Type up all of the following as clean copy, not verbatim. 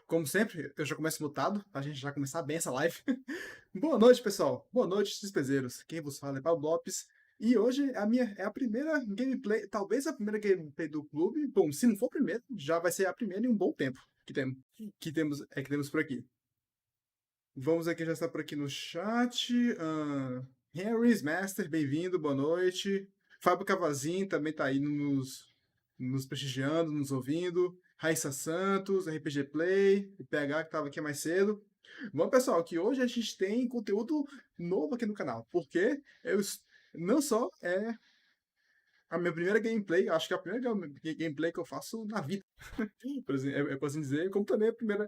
Como sempre, eu já começo mutado, pra gente já começar bem essa live. Boa noite, pessoal. Boa noite, despeseiros. Quem vos fala é Pablo Lopes. E hoje é a primeira gameplay, talvez a primeira gameplay do clube. Bom, se não for a primeira, já vai ser a primeira em um bom tempo que temos por aqui. Vamos aqui, já está por aqui no chat. Harris Master, bem-vindo, boa noite. Fábio Cavazinho também está aí nos prestigiando, nos ouvindo. Raíssa Santos, RPG Play, o PH que estava aqui mais cedo. Bom, pessoal, que hoje a gente tem conteúdo novo aqui no canal, porque não só é a minha primeira gameplay, acho que é a primeira gameplay que eu faço na vida, por exemplo, eu posso dizer, como também a primeira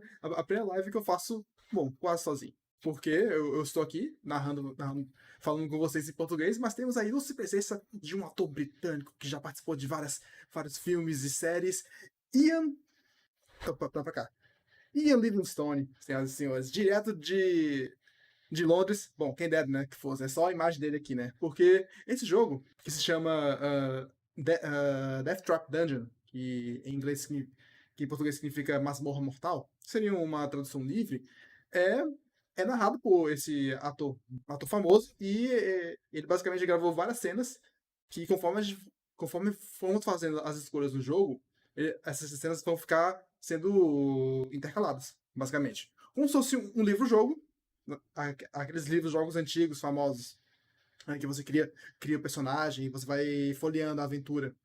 live que eu faço, bom, quase sozinho. Porque eu estou aqui narrando, falando com vocês em português, mas temos aí a presença de um ator britânico que já participou de vários filmes e séries, Ian. Pra cá. Ian Livingstone, senhoras e senhores, direto de Londres. Bom, quem dera, né, que fosse. É só a imagem dele aqui, né? Porque esse jogo, que se chama Deathtrap Dungeon, que em português significa Masmorra Mortal, seria uma tradução livre, é, é narrado por esse ator famoso, e ele basicamente gravou várias cenas que, conforme fomos fazendo as escolhas no jogo, essas cenas vão ficar sendo intercaladas, basicamente. Como se fosse um livro-jogo, aqueles livros, jogos antigos, famosos, né, que você cria o personagem e você vai folheando a aventura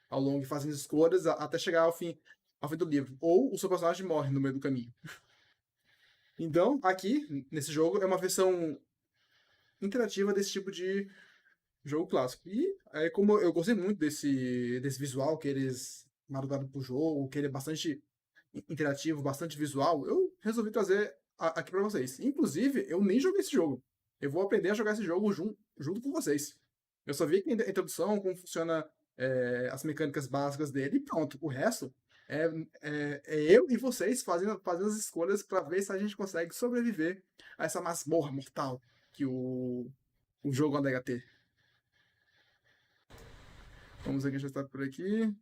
ao longo e fazendo escolhas até chegar ao fim do livro. Ou o seu personagem morre no meio do caminho. Então, aqui, nesse jogo, é uma versão interativa desse tipo de jogo clássico. E como eu gostei muito desse visual que eles mandaram pro jogo, que ele é bastante interativo, bastante visual, eu resolvi trazer aqui para vocês. Inclusive, eu nem joguei esse jogo. Eu vou aprender a jogar esse jogo junto com vocês. Eu só vi aqui a introdução, como funciona as mecânicas básicas dele, e pronto. O resto é eu e vocês fazendo as escolhas para ver se a gente consegue sobreviver a essa masmorra mortal que o jogo anda a ter. Vamos ver quem já está por aqui.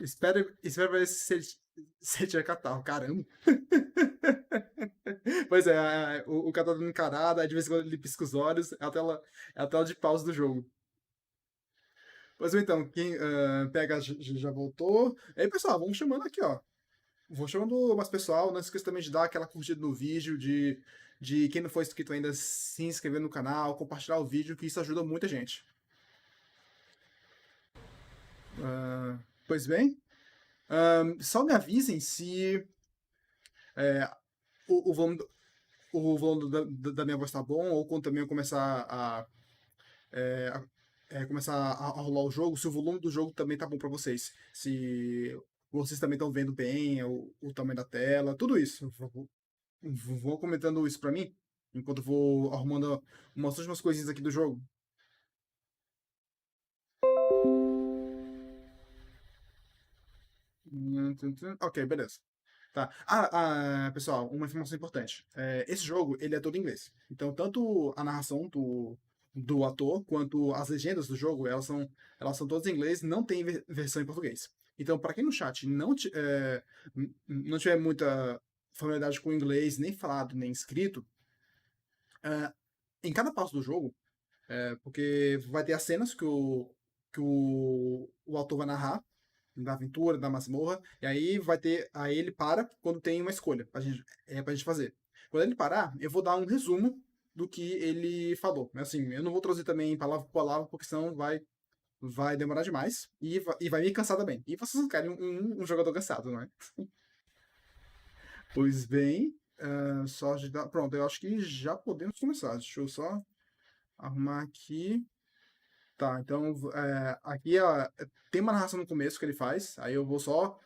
Espero ver se ele tiver catarro. Caramba. Pois é, o cara tá dando encarada, aí de vez em quando ele pisca os olhos, é a tela de pausa do jogo. Pois bem, então, quem pega já voltou. E aí, pessoal, vamos chamando aqui, ó. Vou chamando mais pessoal, não esqueça também de dar aquela curtida no vídeo, de quem não for inscrito ainda, se inscrever no canal, compartilhar o vídeo, que isso ajuda muita gente. Pois bem, só me avisem se o volume, da minha voz tá bom, ou quando também eu começar começar a rolar o jogo, se o volume do jogo também tá bom pra vocês. Se vocês também estão vendo bem o tamanho da tela, tudo isso. Vou comentando isso pra mim, enquanto eu vou arrumando umas últimas coisinhas aqui do jogo. Ok, beleza. Tá. Pessoal, uma informação importante. Esse jogo, ele é todo em inglês. Então, tanto a narração do ator, quanto as legendas do jogo, elas são todas em inglês, não tem versão em português. Então, para quem no chat não tiver muita familiaridade com o inglês, nem falado, nem escrito, em cada passo do jogo, porque vai ter as cenas que o autor vai narrar, da aventura, da masmorra, e aí ele para quando tem uma escolha pra gente fazer. Quando ele parar, eu vou dar um resumo do que ele falou. Mas assim, eu não vou trazer também palavra por palavra, porque senão vai demorar demais e vai me cansar também. E vocês não querem um jogador cansado, não é? Pois bem, pronto, eu acho que já podemos começar. Deixa eu só arrumar aqui. Tá, então aqui tem uma narração no começo que ele faz, aí eu vou só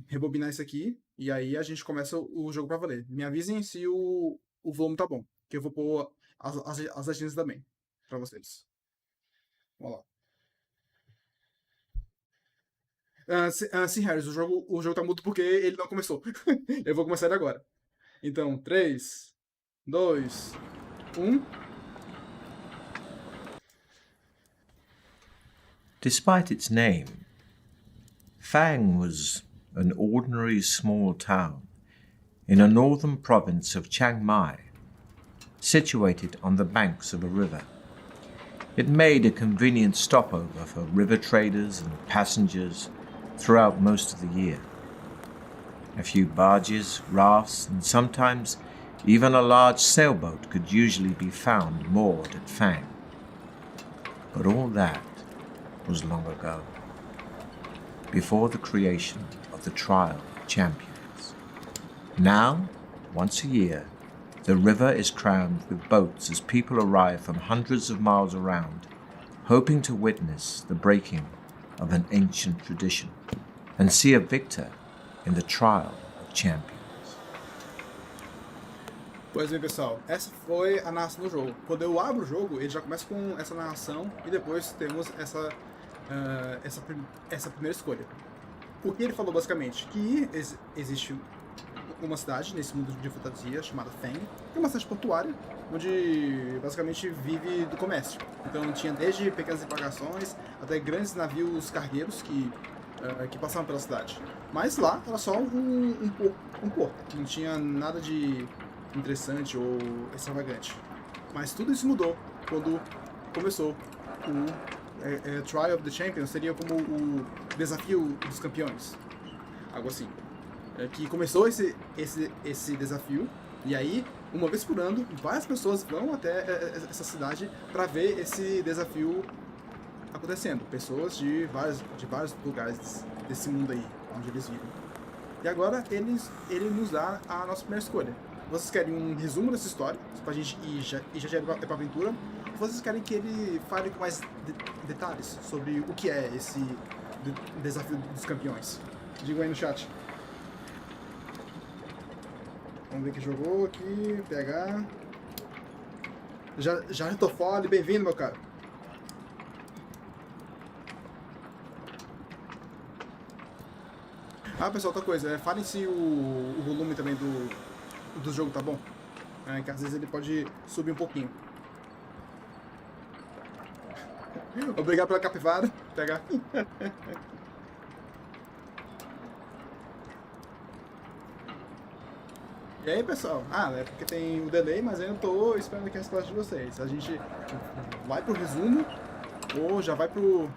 rebobinar isso aqui, e aí a gente começa o jogo pra valer. Me avisem se o volume tá bom, que eu vou pôr as legendas também, pra vocês. Vamos lá. Sim, Harris, o jogo tá mudo porque ele não começou. Eu vou começar ele agora. Então, 3, 2, 1. Despite its name, Fang was an ordinary small town in a northern province of Chiang Mai, situated on the banks of a river. It made a convenient stopover for river traders and passengers throughout most of the year. A few barges, rafts, and sometimes even a large sailboat could usually be found moored at Phang. But all that was long ago, before the creation of the Trial of Champions. Now, once a year, the river is crammed with boats as people arrive from hundreds of miles around, hoping to witness the breaking of an ancient tradition and see a victor in the Trial of Champions. Pois bem, pessoal, essa foi a narração do jogo. Quando eu abro o jogo, ele já começa com essa narração e depois temos essa primeira escolha. O que ele falou basicamente? Que existe uma cidade nesse mundo de fantasia chamada Feng, que é uma cidade portuária, onde basicamente vive do comércio. Então tinha desde pequenas embarcações até grandes navios cargueiros que passavam pela cidade. Mas lá era só um porto, não tinha nada de interessante ou extravagante. Mas tudo isso mudou quando começou o Trial of the Champions, seria como o desafio dos campeões, algo assim. Que começou esse desafio, e aí, uma vez por ano, várias pessoas vão até essa cidade para ver esse desafio acontecendo. Pessoas de vários lugares desse mundo aí, onde eles vivem. E agora ele nos dá a nossa primeira escolha. Vocês querem um resumo dessa história, pra gente ir já pra aventura? Ou vocês querem que ele fale com mais detalhes sobre o que é esse desafio dos campeões? Digam aí no chat. Vamos ver quem jogou aqui, PH. Já tô fora, bem-vindo, meu cara. Ah, pessoal, outra coisa, falem se o volume também do jogo tá bom. Que às vezes ele pode subir um pouquinho. Obrigado pela capivara, PH. E aí, pessoal? É porque tem o delay, mas eu tô esperando aqui a resposta de vocês. A gente vai pro resumo ou já vai pro...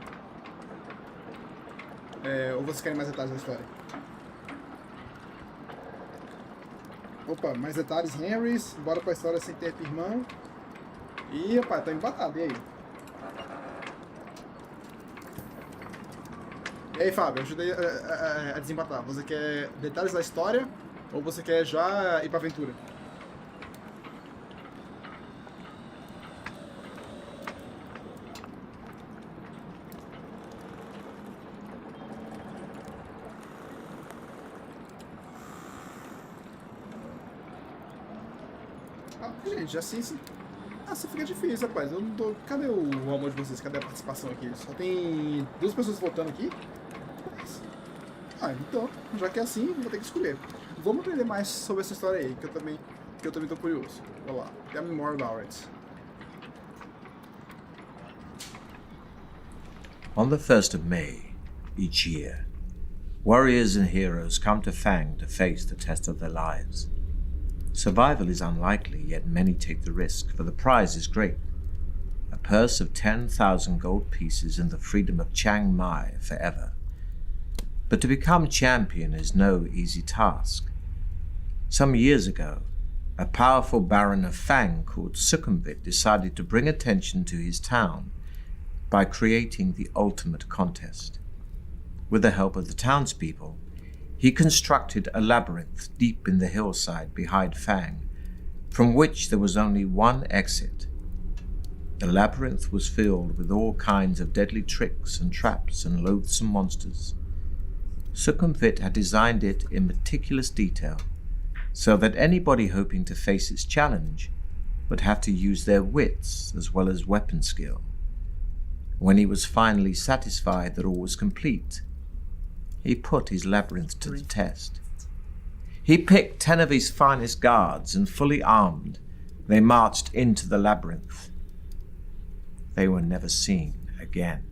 ou vocês querem mais detalhes da história? Opa, mais detalhes, Henrys. Bora pra história sem ter irmão. Ih, rapaz, tá empatado, e aí? E aí, Fábio, ajudei a desempatar. Você quer detalhes da história ou você quer já ir pra aventura? Gente, assim fica difícil, rapaz. Eu não tô... Cadê o amor de vocês? Cadê a participação aqui? Só tem 2 pessoas votando aqui. Então, já que é assim, vou ter que escolher. Vamos aprender mais sobre essa história aí, que eu também tô curioso. Vamos lá. Tell me more about it. On the 1st of May, each year, warriors and heroes come to Phang to face the test of their lives. Survival is unlikely, yet many take the risk, for the prize is great. A purse of 10,000 gold pieces and the freedom of Chiang Mai forever. But to become champion is no easy task. Some years ago, a powerful baron of Phang called Sukhumvit decided to bring attention to his town by creating the ultimate contest. With the help of the townspeople, he constructed a labyrinth deep in the hillside behind Phang, from which there was only one exit. The labyrinth was filled with all kinds of deadly tricks and traps and loathsome monsters. Sukhumvit had designed it in meticulous detail, so that anybody hoping to face its challenge would have to use their wits as well as weapon skill. When he was finally satisfied that all was complete, he put his labyrinth to the test. He picked 10 of his finest guards, and fully armed, they marched into the labyrinth. They were never seen again.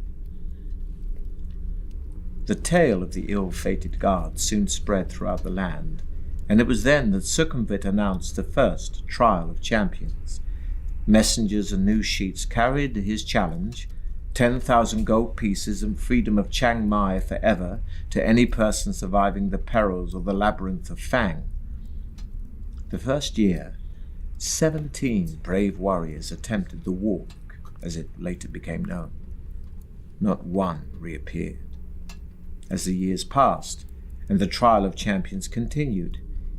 The tale of the ill-fated guard soon spread throughout the land, and it was then that Sukhumvit announced the first trial of champions. Messengers and news sheets carried his challenge, 10,000 gold pieces and freedom of Chiang Mai forever to any person surviving the perils of the labyrinth of Fang. The first year, 17 brave warriors attempted the walk, as it later became known. Not one reappeared. As the years passed and the trial of champions continued,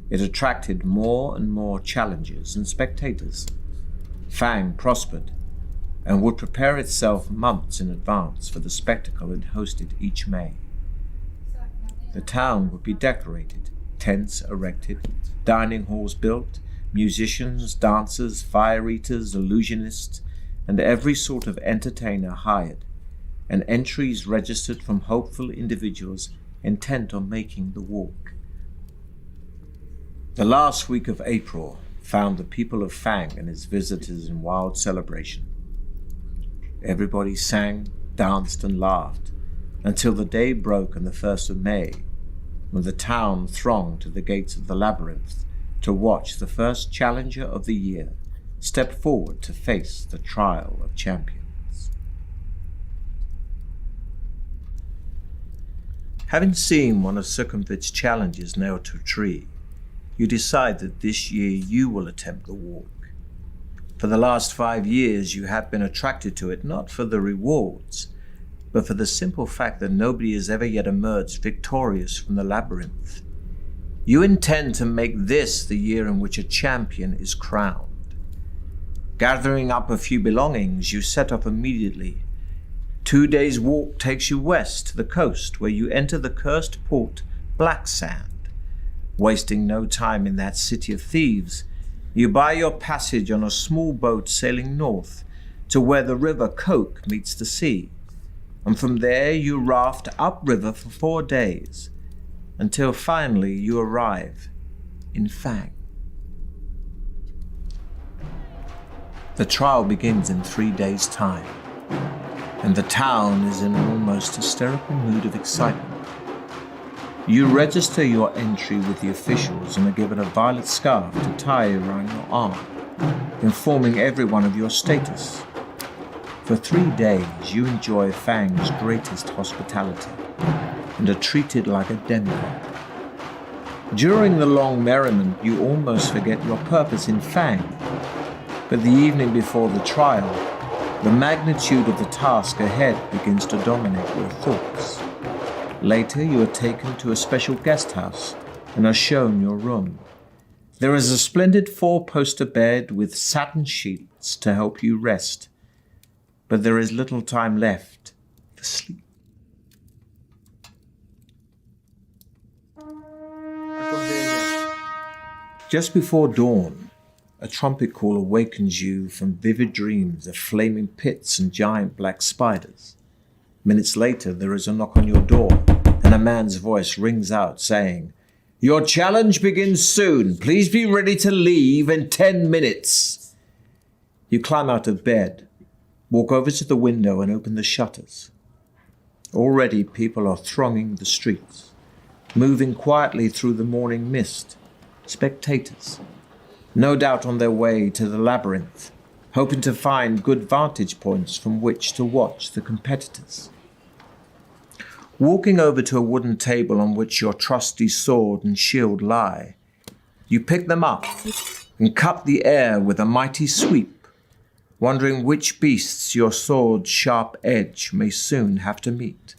it attracted more and more challengers and spectators. Fang prospered and would prepare itself months in advance for the spectacle it hosted each May. The town would be decorated, tents erected, dining halls built, musicians, dancers, fire eaters, illusionists, and every sort of entertainer hired, and entries registered from hopeful individuals intent on making the walk. The last week of April found the people of Fang and its visitors in wild celebration. Everybody sang, danced, and laughed until the day broke on the 1st of May, when the town thronged to the gates of the labyrinth to watch the first challenger of the year step forward to face the trial of champions. Having seen one of Sukhumvit's challenges nailed to a tree, you decide that this year you will attempt the walk. For the last 5 years you have been attracted to it not for the rewards, but for the simple fact that nobody has ever yet emerged victorious from the labyrinth. You intend to make this the year in which a champion is crowned. Gathering up a few belongings, you set off immediately. 2 days' walk takes you west to the coast, where you enter the cursed port Black Sand. Wasting no time in that city of thieves, you buy your passage on a small boat sailing north to where the river Coke meets the sea, and from there you raft upriver for 4 days, until finally you arrive in Fang. The trial begins in 3 days' time, and the town is in an almost hysterical mood of excitement. You register your entry with the officials and are given a violet scarf to tie around your arm, informing everyone of your status. For 3 days you enjoy Fang's greatest hospitality and are treated like a demigod. During the long merriment you almost forget your purpose in Fang, but the evening before the trial, the magnitude of the task ahead begins to dominate your thoughts. Later, you are taken to a special guest house and are shown your room. There is a splendid 4-poster bed with satin sheets to help you rest, but there is little time left for sleep. Just before dawn, a trumpet call awakens you from vivid dreams of flaming pits and giant black spiders. Minutes later, there is a knock on your door, and a man's voice rings out saying, "Your challenge begins soon. Please be ready to leave in 10 minutes. You climb out of bed, walk over to the window and open the shutters. Already people are thronging the streets, moving quietly through the morning mist, spectators, no doubt on their way to the labyrinth, hoping to find good vantage points from which to watch the competitors. Walking over to a wooden table on which your trusty sword and shield lie, you pick them up and cut the air with a mighty sweep, wondering which beasts your sword's sharp edge may soon have to meet.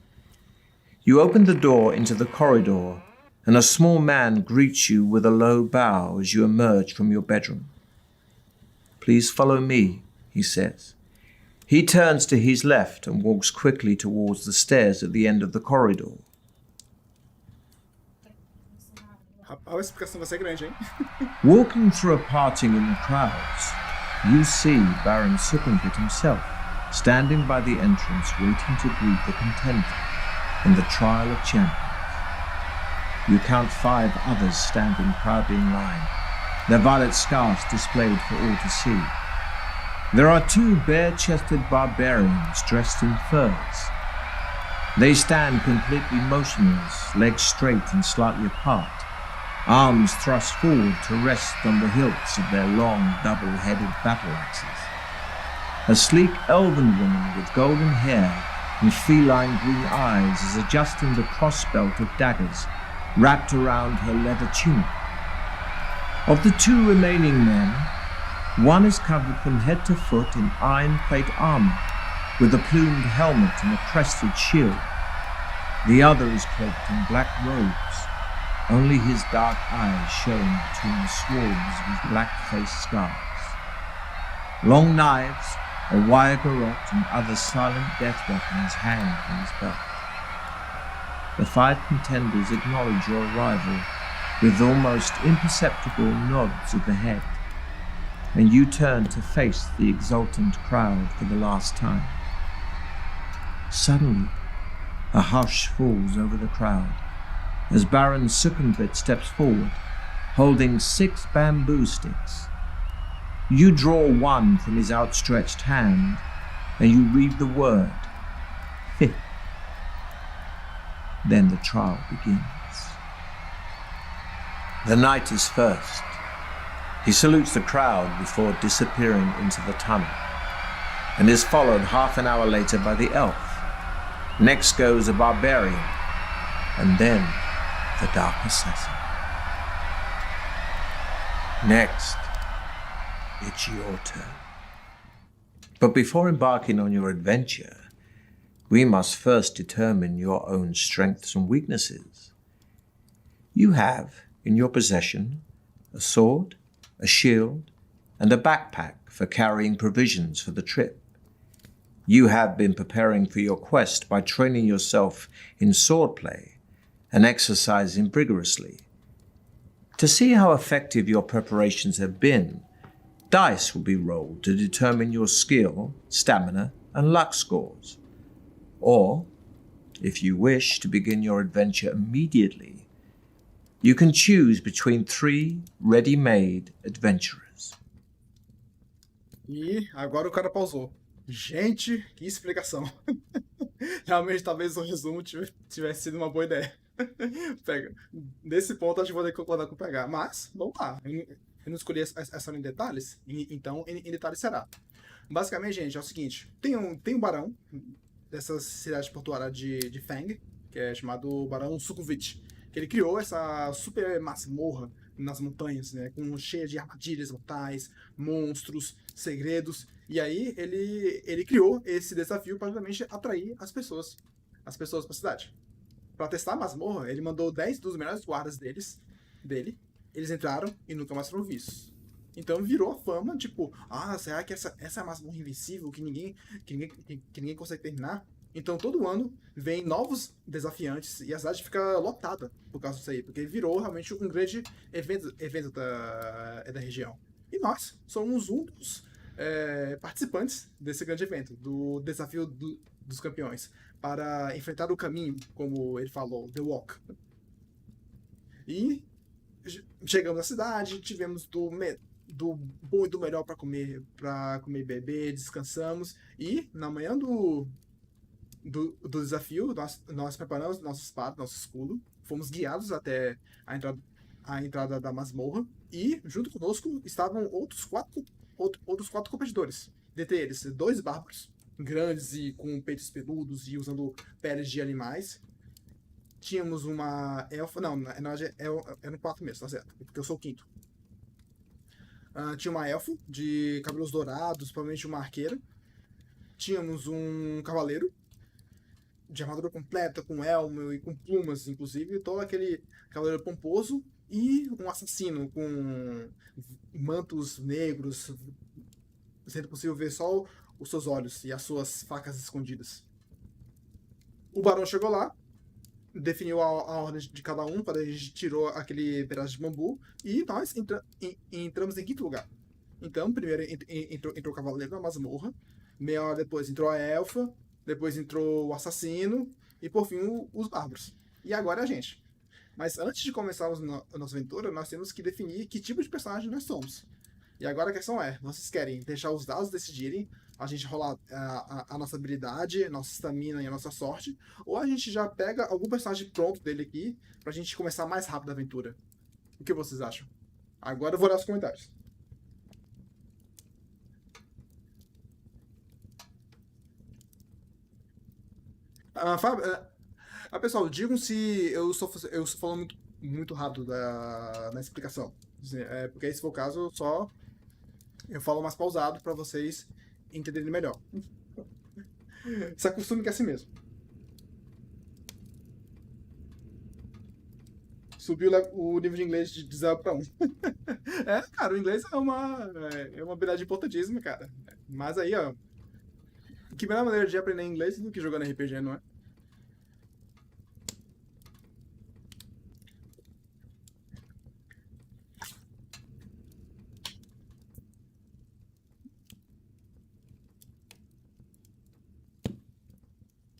You open the door into the corridor, and a small man greets you with a low bow as you emerge from your bedroom. "Please follow me," he says. He turns to his left and walks quickly towards the stairs at the end of the corridor. A explicação vai ser grande, hein? Walking through a parting in the crowds, you see Baron Sukhumvit himself, standing by the entrance waiting to greet the contender in the trial of champions. You count 5 others standing proudly in line, their violet scarves displayed for all to see. There are 2 bare-chested barbarians dressed in furs. They stand completely motionless, legs straight and slightly apart, arms thrust forward to rest on the hilts of their long, double-headed battle axes. A sleek elven woman with golden hair and feline green eyes is adjusting the crossbelt of daggers wrapped around her leather tunic. Of the two remaining men, one is covered from head to foot in iron plate armor, with a plumed helmet and a crested shield. The other is cloaked in black robes, only his dark eyes showing between the swarms of his black-faced scars. Long knives, a wire garrote, and other silent death weapons hang from his belt. The 5 contenders acknowledge your arrival with almost imperceptible nods of the head, and you turn to face the exultant crowd for the last time. Suddenly, a hush falls over the crowd as Baron Succumbit steps forward, holding 6 bamboo sticks. You draw one from his outstretched hand, and you read the word, 5th. Then the trial begins. The knight is first. He salutes the crowd before disappearing into the tunnel, and is followed half an hour later by the elf. Next goes a barbarian, and then the dark assassin. Next, it's your turn. But before embarking on your adventure, we must first determine your own strengths and weaknesses. You have in your possession a sword, a shield, and a backpack for carrying provisions for the trip. You have been preparing for your quest by training yourself in swordplay and exercising vigorously. To see how effective your preparations have been, dice will be rolled to determine your skill, stamina, and luck scores. Or, if you wish to begin your adventure immediately, you can choose between 3 ready-made adventurers. E agora o cara pausou. Gente, que explicação. Realmente, talvez o resumo tivesse sido uma boa ideia. Pega. Nesse ponto, acho que vou ter que concordar com o PH. Mas, vamos lá. Eu não escolhi essa em detalhes, então em detalhes será. Basicamente, gente, é o seguinte. Tem um barão dessa cidade portuária de Fang, que é chamado Barão Succumbit, que ele criou essa super masmorra nas montanhas, né, cheia de armadilhas mortais, monstros, segredos. E aí ele criou esse desafio para justamente atrair as pessoas para a cidade. Para testar a masmorra, ele mandou 10 dos melhores guardas dele. Eles entraram e nunca mais foram vistos. Então virou a fama, tipo, será que essa é a masmorra invencível que ninguém consegue terminar? Então todo ano vem novos desafiantes e a cidade fica lotada por causa disso aí, porque virou realmente um grande evento da região. E nós somos um dos participantes desse grande evento, do desafio dos campeões, para enfrentar o caminho, como ele falou, The Walk. E chegamos na cidade, tivemos do bom e do melhor para comer e beber, descansamos, e na manhã do desafio, nós preparamos nossa espada, nosso escudo, fomos guiados até a entrada da masmorra, e junto conosco estavam outros quatro competidores, dentre eles 2 bárbaros, grandes e com peitos peludos e usando peles de animais. Tínhamos uma elfa, não, na verdade é no 4 mesmo, tá certo, porque eu sou o 5º. Tinha uma elfa de cabelos dourados, provavelmente uma arqueira. Tínhamos um cavaleiro de armadura completa, com elmo e com plumas, inclusive, todo aquele cavaleiro pomposo, e um assassino com mantos negros, sendo possível ver só os seus olhos e as suas facas escondidas. O barão chegou lá, definiu a ordem de cada um, quando a gente tirou aquele pedaço de bambu, e nós entramos em 5º lugar. Então, primeiro entrou o cavaleiro na masmorra, meia hora depois entrou a elfa, depois entrou o assassino, e por fim os bárbaros. E agora é a gente. Mas antes de começarmos a nossa aventura, nós temos que definir que tipo de personagem nós somos. E agora a questão é, vocês querem deixar os dados decidirem, a gente rolar a nossa habilidade, nossa estamina e a nossa sorte, ou a gente já pega algum personagem pronto dele aqui pra gente começar mais rápido a aventura? O que vocês acham? Agora eu vou ler os comentários. Pessoal, digam se eu estou falando muito rápido na explicação. Porque se for o caso, eu falo mais pausado para vocês entenderem melhor. Se acostume que é assim mesmo. Subiu o nível de inglês de 0 para 1. Cara, o inglês é uma habilidade importantíssima, cara. Mas aí, ó, que melhor maneira de aprender inglês do que jogando RPG, não é?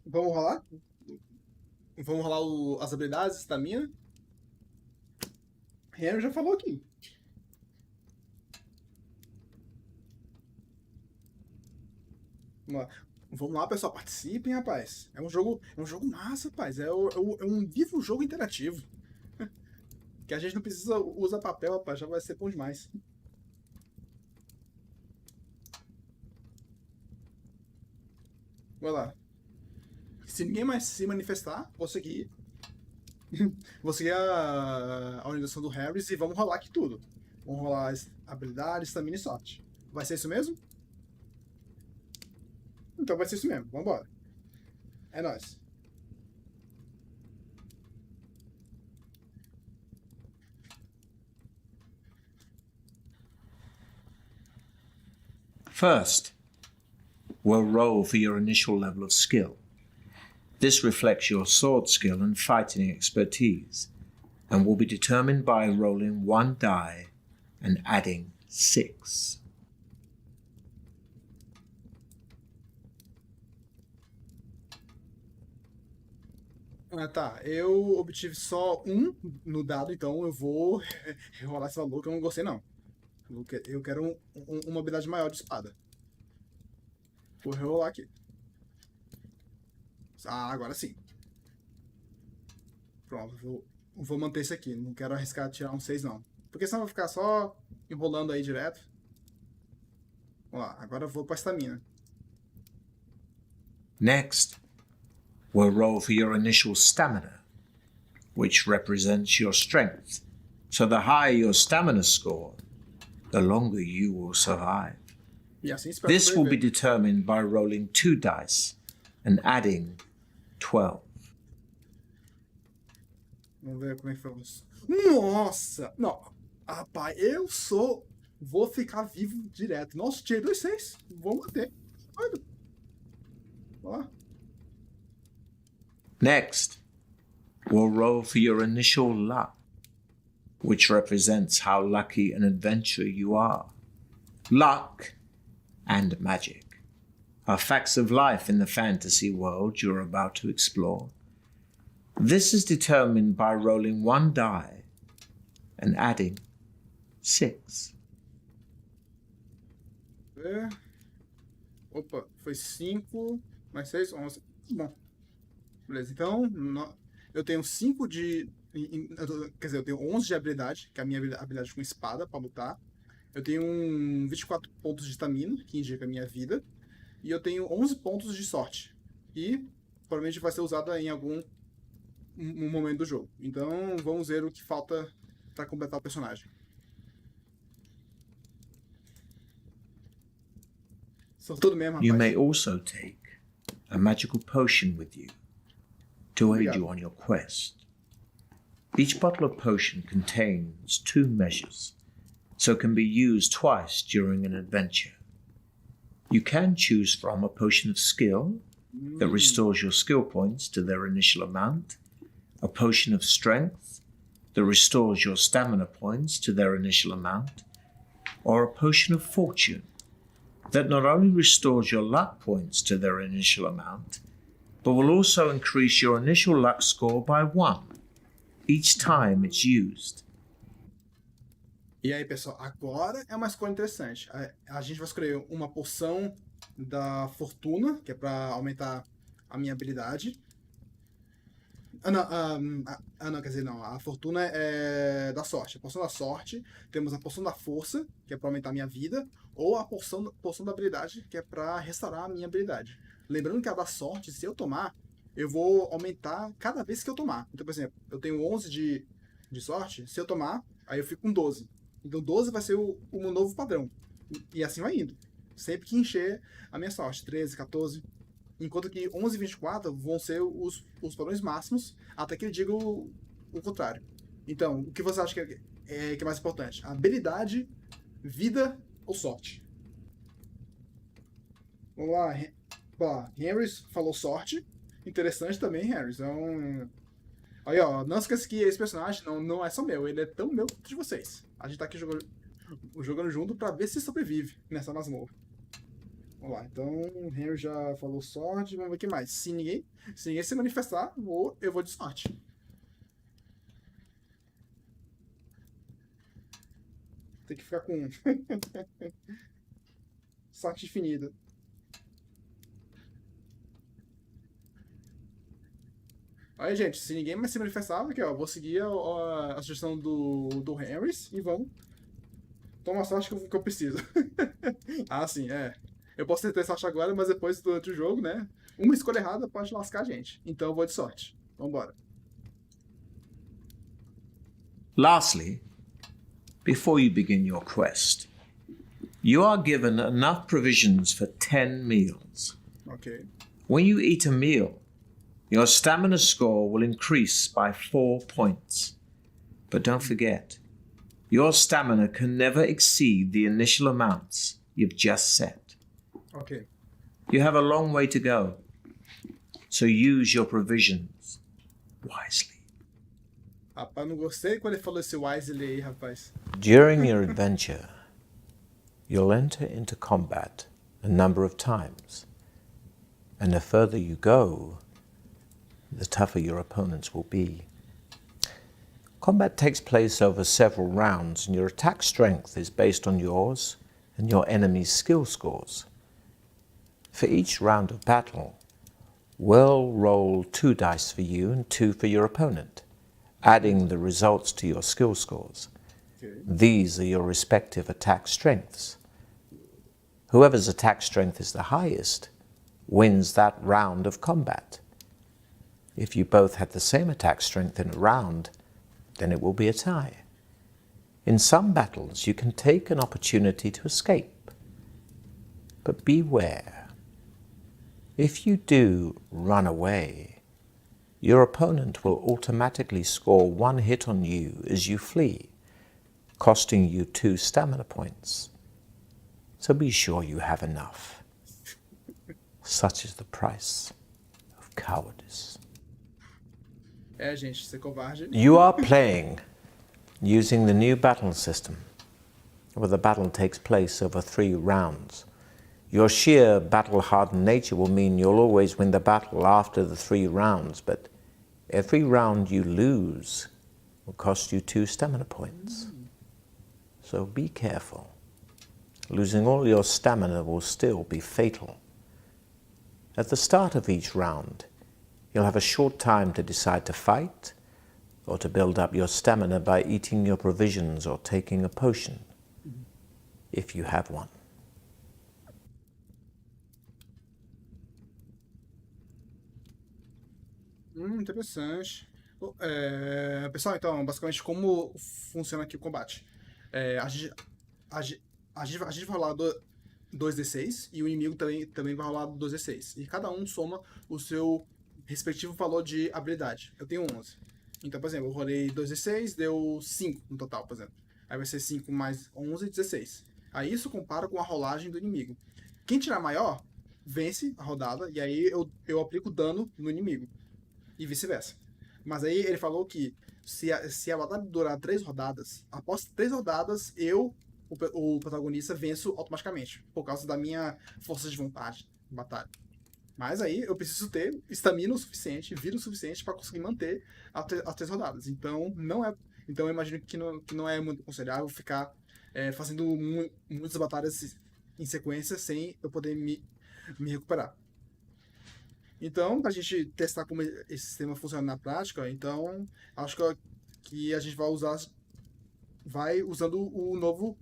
Vamos rolar? Vamos rolar as habilidades, estamina. Henry já falou aqui. Vamos lá, pessoal, participem, rapaz. É um jogo massa, rapaz. É um vivo jogo interativo. Que a gente não precisa usar papel, rapaz. Já vai ser bom demais. Vai lá. Se ninguém mais se manifestar, vou seguir. Vou seguir a organização do Harris e vamos rolar aqui tudo. Vamos rolar habilidades, estamina e sorte. Vai ser isso mesmo? Então vai ser isso mesmo. Vambora. É nóis. First, we'll roll for your initial level of skill. This reflects your sword skill and fighting expertise, and will be determined by rolling 1 die and adding 6. Tá. Eu obtive só 1 no dado, então eu vou rolar esse valor que eu não gostei, não. Eu quero uma habilidade maior de espada. Vou rerolar aqui. Agora sim. Pronto, vou manter isso aqui. Não quero arriscar tirar um 6, não. Porque senão vai ficar só enrolando aí direto. Vamos lá, agora eu vou pra estamina. Next, we'll roll for your initial stamina, which represents your strength. So the higher your stamina score, the longer you will survive. E assim This will be determined by rolling 2 dice and adding 12. Vamos ver como é que foi isso. Nossa! Não. Rapaz, vou ficar vivo direto. Nossa, tirei 2 6. Vou manter. Doido. Ó. Next, we'll roll for your initial luck, which represents how lucky an adventurer you are. Luck and magic are facts of life in the fantasy world you're about to explore. This is determined by rolling 1 die and adding 6. Opa, foi 5 mais 6, 11. Bom. Beleza, então eu tenho 5 de... Quer dizer, eu tenho 11 de habilidade, que é a minha habilidade com espada pra lutar. Eu tenho 24 pontos de estamina, que indica a minha vida. E eu tenho 11 pontos de sorte. E provavelmente vai ser usada em algum momento do jogo. Então vamos ver o que falta para completar o personagem. São tudo mesmo, rapaz. You may also take a magical potion with you to aid you on your quest. Each bottle of potion contains 2 measures, so can be used twice during an adventure. You can choose from a potion of skill that restores your skill points to their initial amount, a potion of strength that restores your stamina points to their initial amount, or a potion of fortune that not only restores your luck points to their initial amount, but will also increase your initial luck score by 1 each time it's used. E aí, pessoal, agora é uma escolha interessante. A gente vai escolher uma porção da fortuna, que é pra aumentar a minha habilidade. Não, quer dizer, não. A fortuna é da sorte. A porção da sorte, temos a porção da força, que é pra aumentar a minha vida, ou a porção da habilidade, que é pra restaurar a minha habilidade. Lembrando que a da sorte, se eu tomar, eu vou aumentar cada vez que eu tomar. Então, por exemplo, eu tenho 11 de sorte, se eu tomar, aí eu fico com 12. Então 12 vai ser o meu novo padrão. E assim vai indo. Sempre que encher a minha sorte. 13, 14. Enquanto que 11 e 24 vão ser os padrões máximos, até que ele diga o contrário. Então, o que você acha que é mais importante? Habilidade, vida ou sorte? Vamos lá. Henry falou sorte. Interessante também, Henry. Então, aí, ó, não esqueça que esse personagem não é só meu, ele é tão meu quanto de vocês. A gente tá aqui jogando junto pra ver se sobrevive nessa masmorra. Vamos lá, então o Henry já falou sorte, vamos ver o que mais. Se ninguém se manifestar, eu vou de sorte. Tem que ficar com sorte infinita. Aí, gente, se ninguém mais se manifestar, aqui, ó, vou seguir a sugestão do Henry e vamos tomar a sorte que eu preciso. Ah, sim, é. Eu posso ter sorte agora, mas depois durante o jogo, né? Uma escolha errada pode lascar a gente. Então eu vou de sorte. Vambora. Lastly, before you begin your quest, you are given enough provisions for 10 meals. Ok. When you eat a meal, your stamina score will increase by 4 points. But don't forget, your stamina can never exceed the initial amounts you've just set. Ok. You have a long way to go, so use your provisions wisely. Rapaz, não gostei quando ele falou esse wisely aí, rapaz. During your adventure, you'll enter into combat a number of times, and the further you go, the tougher your opponents will be. Combat takes place over several rounds, and your attack strength is based on yours and your enemy's skill scores. For each round of battle, we'll roll 2 dice for you and 2 for your opponent, adding the results to your skill scores. Okay. These are your respective attack strengths. Whoever's attack strength is the highest wins that round of combat. If you both had the same attack strength in a round, then it will be a tie. In some battles, you can take an opportunity to escape. But beware. If you do run away, your opponent will automatically score 1 hit on you as you flee, costing you 2 stamina points. So be sure you have enough. Such is the price of cowardice. É, gente, ser covarde. You are playing using the new battle system, where the battle takes place over 3 rounds. Your sheer battle-hardened nature will mean you'll always win the battle after the 3 rounds, but every round you lose will cost you 2 stamina points. So be careful. Losing all your stamina will still be fatal. At the start of each round, you'll have a short time to decide to fight or to build up your stamina by eating your provisions or taking a potion, if you have one. Interessante. Pessoal, então, basicamente, como funciona aqui o combate? A gente vai rolar 2d6 e o inimigo também vai rolar 2d6. E cada um soma o seu respectivo valor de habilidade. Eu tenho 11. Então, por exemplo, eu rolei 2d6, deu 5 no total, por exemplo. Aí vai ser 5 mais 11, 16. Aí isso compara com a rolagem do inimigo. Quem tirar maior, vence a rodada, e aí eu aplico dano no inimigo. E vice-versa. Mas aí ele falou que se a batalha durar 3 rodadas, após 3 rodadas, o protagonista, venço automaticamente, por causa da minha força de vontade de batalha. Mas aí eu preciso ter estamina o suficiente, vida o suficiente para conseguir manter as 3 rodadas. Então Então eu imagino que não é muito aconselhável ficar fazendo muitas batalhas em sequência sem eu poder me recuperar. Então, para a gente testar como esse sistema funciona na prática, então acho que a gente vai usando o novo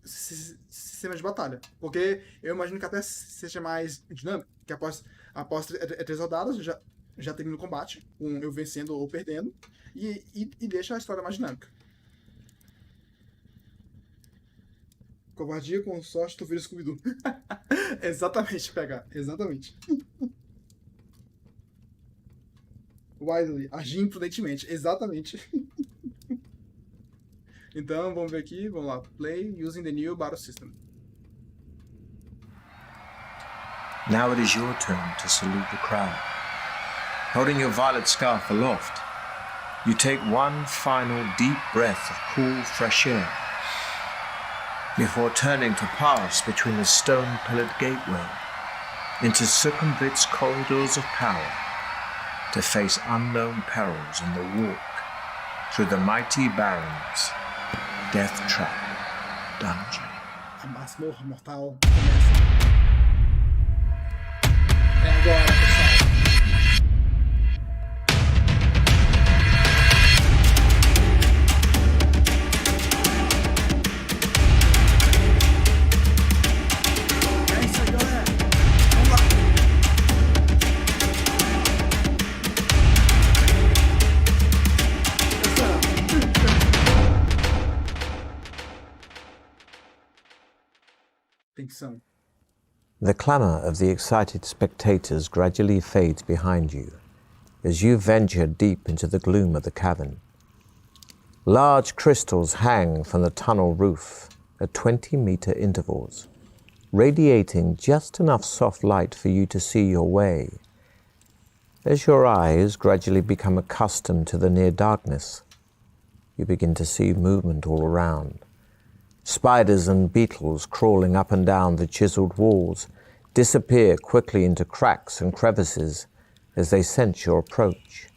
sistema de batalha. Porque eu imagino que até seja mais dinâmico, que após 3 rodadas já termina o combate, com eu vencendo ou perdendo, e deixa a história mais dinâmica. Covardia com sorte, tu vira Scooby-Doo. Exatamente, pegar. Exatamente. Wisely, agir imprudentemente. Exatamente. Então, vamos ver aqui. Vamos lá. Play using the new battle system. Now it is your turn to salute the crowd. Holding your violet scarf aloft, you take one final deep breath of cool, fresh air before turning to pass between the stone-pillared gateway into Succumvit's corridors of power to face unknown perils in the walk through the mighty Baron's Deathtrap Dungeon. A Masmorra mortal começa. É agora, pessoal. É isso aí, galera. Vamos lá. Tensão. The clamour of the excited spectators gradually fades behind you as you venture deep into the gloom of the cavern. Large crystals hang from the tunnel roof at 20-metre intervals, radiating just enough soft light for you to see your way. As your eyes gradually become accustomed to the near darkness, you begin to see movement all around. Spiders and beetles crawling up and down the chiselled walls disappear quickly into cracks and crevices as they sense your approach.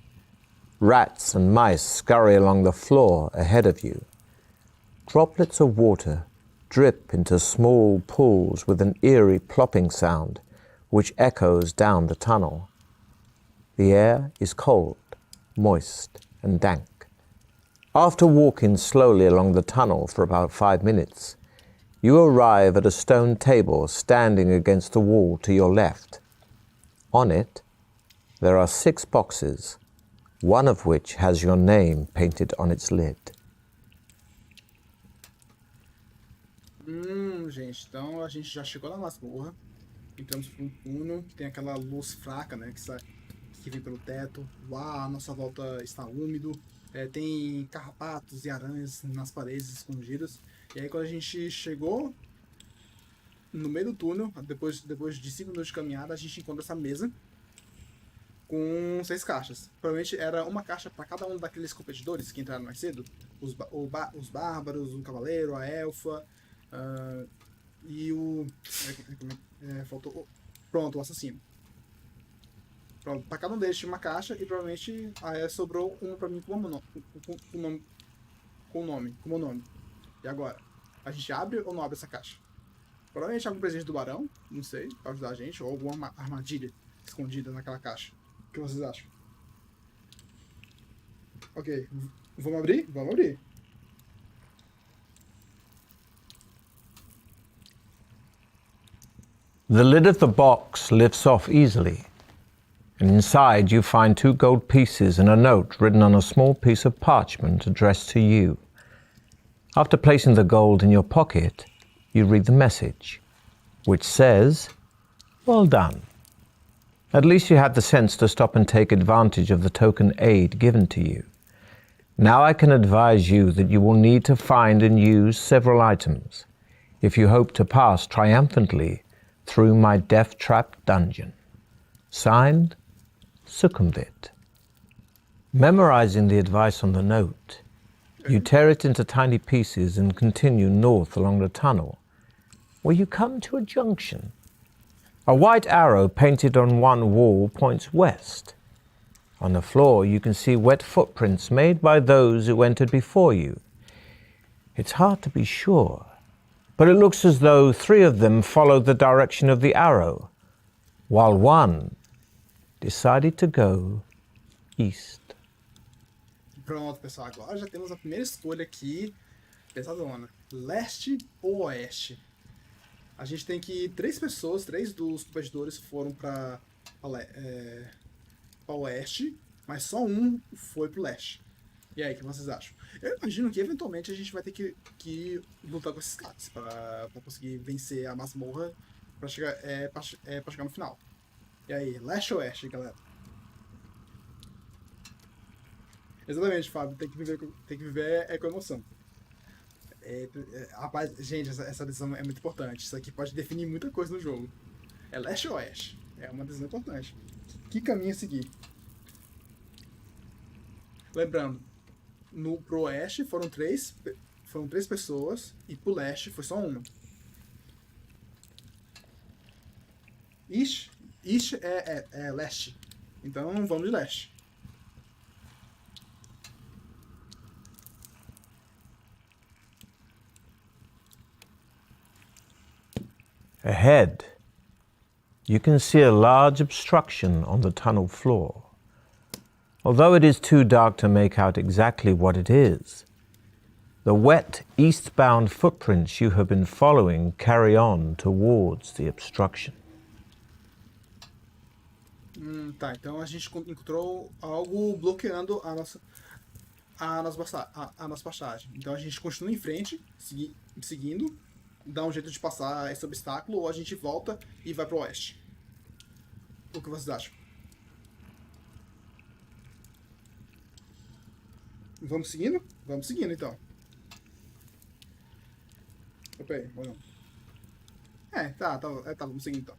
Rats and mice scurry along the floor ahead of you. Droplets of water drip into small pools with an eerie plopping sound which echoes down the tunnel. The air is cold, moist and dank. After walking slowly along the tunnel for about 5 minutes, you arrive at a stone table standing against the wall to your left. On it, there are 6 boxes, one of which has your name painted on its lid. Gente, então a gente já chegou na masmorra. Entramos por um túnel, tem aquela luz fraca, né, que vem pelo teto. Lá à nossa volta está úmido. Tem carrapatos e aranhas nas paredes escondidas. E aí quando a gente chegou no meio do túnel, depois de 5 minutos de caminhada, a gente encontra essa mesa com 6 caixas. Provavelmente era uma caixa para cada um daqueles competidores que entraram mais cedo. Os bárbaros, o cavaleiro, a elfa e o... faltou... Pronto, o assassino. Para cada um deles tinha uma caixa e provavelmente sobrou uma para mim com o nome. E agora? A gente abre ou não abre essa caixa? Provavelmente algum presente do barão, não sei, para ajudar a gente, ou alguma armadilha escondida naquela caixa. O que vocês acham? Ok, vamos abrir? Vamos abrir. The lid of the box lifts off easily, and inside you find 2 gold pieces and a note written on a small piece of parchment addressed to you. After placing the gold in your pocket, you read the message, which says, "Well done. At least you had the sense to stop and take advantage of the token aid given to you. Now I can advise you that you will need to find and use several items if you hope to pass triumphantly through my Deathtrap Dungeon. Signed, Succumvit." Memorizing the advice on the note, you tear it into tiny pieces and continue north along the tunnel, where you come to a junction. A white arrow painted on one wall points west. On the floor, you can see wet footprints made by those who entered before you. It's hard to be sure, but it looks as though 3 of them followed the direction of the arrow, while 1 decided to go east. Pronto, pessoal, agora já temos a primeira escolha aqui, pesadona. Leste ou oeste? A gente tem que 3 pessoas, 3 dos competidores foram para oeste, mas só um foi pro leste. E aí, o que vocês acham? Eu imagino que eventualmente a gente vai ter que lutar com esses caras para conseguir vencer a masmorra para chegar, pra chegar no final. E aí, leste ou oeste, galera? Exatamente, Fábio, tem que viver com emoção. Rapaz, gente, essa decisão é muito importante. Isso aqui pode definir muita coisa no jogo. É leste ou oeste? É uma decisão importante. Que caminho seguir? Lembrando, pro oeste foram três pessoas e pro leste foi só uma. East é leste. Então vamos de leste. Ahead, you can see a large obstruction on the tunnel floor. Although it is too dark to make out exactly what it is, the wet eastbound footprints you have been following carry on towards the obstruction. Tá, então a gente encontrou algo bloqueando a nossa passagem. Então a gente continua em frente, seguindo, dá um jeito de passar esse obstáculo, ou a gente volta e vai pro oeste. O que vocês acham? Vamos seguindo? Vamos seguindo, então. Opa aí, ou não? Tá, vamos seguindo, então.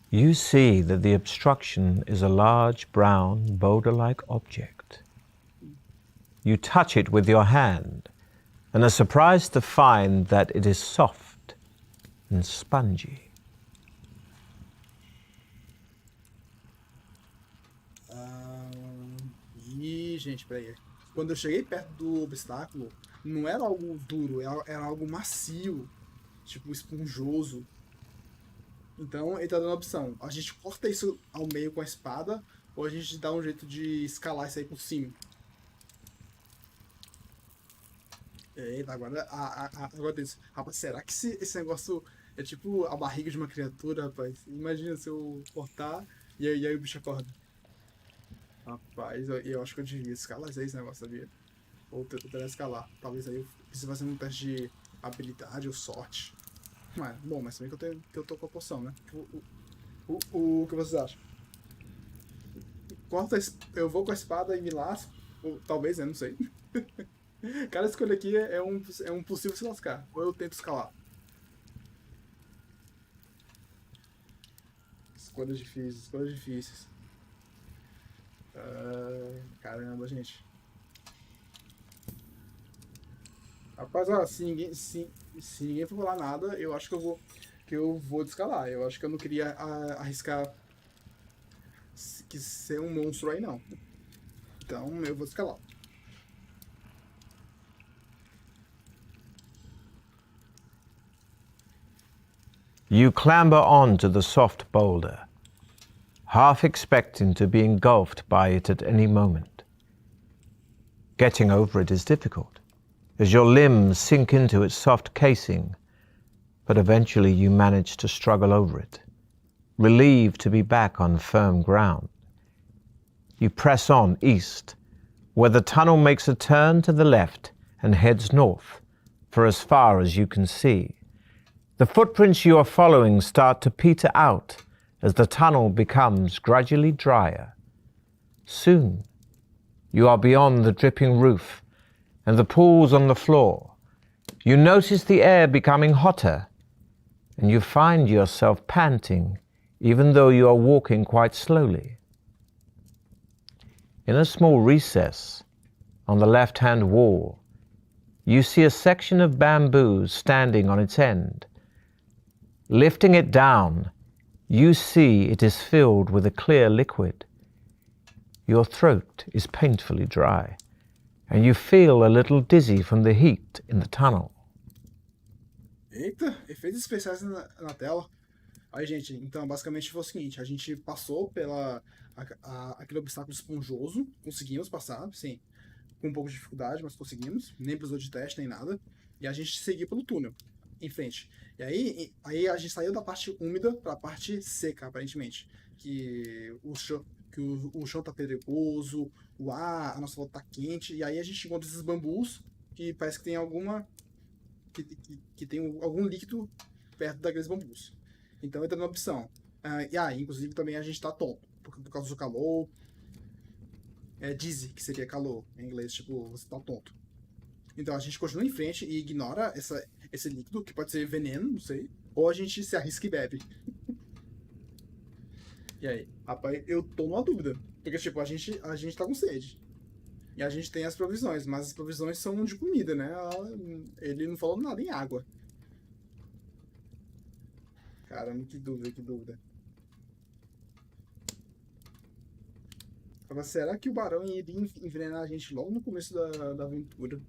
You see that the obstruction is a large brown boulder-like object. You touch it with your hand and are surprised to find that it is soft and spongy. Gente, peraí. Quando eu cheguei perto do obstáculo, não era algo duro, era algo macio, tipo esponjoso. Então ele tá dando a opção: a gente corta isso ao meio com a espada, ou a gente dá um jeito de escalar isso aí por cima. Eita, agora tem isso. Rapaz, será que esse negócio é tipo a barriga de uma criatura, rapaz? Imagina se eu cortar e aí o bicho acorda. Rapaz, eu acho que eu devia escalar esse negócio, sabia? Ou tentar escalar. Talvez aí eu precise fazer um teste de habilidade ou sorte. Mas também que eu tô com a poção, né? O que vocês acham? Eu vou com a espada e me lasco. Ou talvez, não sei. Cada escolha aqui é um possível se lascar. Ou eu tento escalar. Escolhas difíceis. Caramba, gente. Rapaz, ó, se ninguém for falar nada, eu acho que eu vou descalar. Eu acho que eu não queria arriscar ser um monstro aí, não. Então eu vou descalar. You clamber onto the soft boulder, half expecting to be engulfed by it at any moment. Getting over it is difficult, as your limbs sink into its soft casing, but eventually you manage to struggle over it, relieved to be back on firm ground. You press on east, where the tunnel makes a turn to the left and heads north for as far as you can see. The footprints you are following start to peter out as the tunnel becomes gradually drier. Soon, you are beyond the dripping roof and the pools on the floor. You notice the air becoming hotter, and you find yourself panting even though you are walking quite slowly. In a small recess on the left-hand wall, you see a section of bamboo standing on its end. Lifting it down, You see it is filled with a clear liquid. Your throat is painfully dry, and you feel a little dizzy from the heat in the tunnel. Eita, efeitos especiais na tela. Aí, gente, então basicamente foi o seguinte, a gente passou pela aquele obstáculo esponjoso, conseguimos passar, sim, com um pouco de dificuldade, mas conseguimos, nem precisou de teste nem nada, e a gente seguiu pelo túnel, em frente. E aí a gente saiu da parte úmida para a parte seca, aparentemente, que o chão tá pedregoso, a nossa volta tá quente, e aí a gente encontra esses bambus que parece que tem que tem algum líquido perto daqueles bambus. Então entra na opção. Inclusive também a gente tá tonto, por causa do calor. Dizzy, que seria calor em inglês, tipo, você tá tonto. Então a gente continua em frente e ignora esse líquido, que pode ser veneno, não sei, ou a gente se arrisca e bebe. E aí? Rapaz, eu tô numa dúvida, porque tipo, a gente tá com sede. E a gente tem as provisões, mas as provisões são de comida, né? Ele não falou nada em água. Caramba, que dúvida. Agora, será que o barão iria envenenar a gente logo no começo da aventura?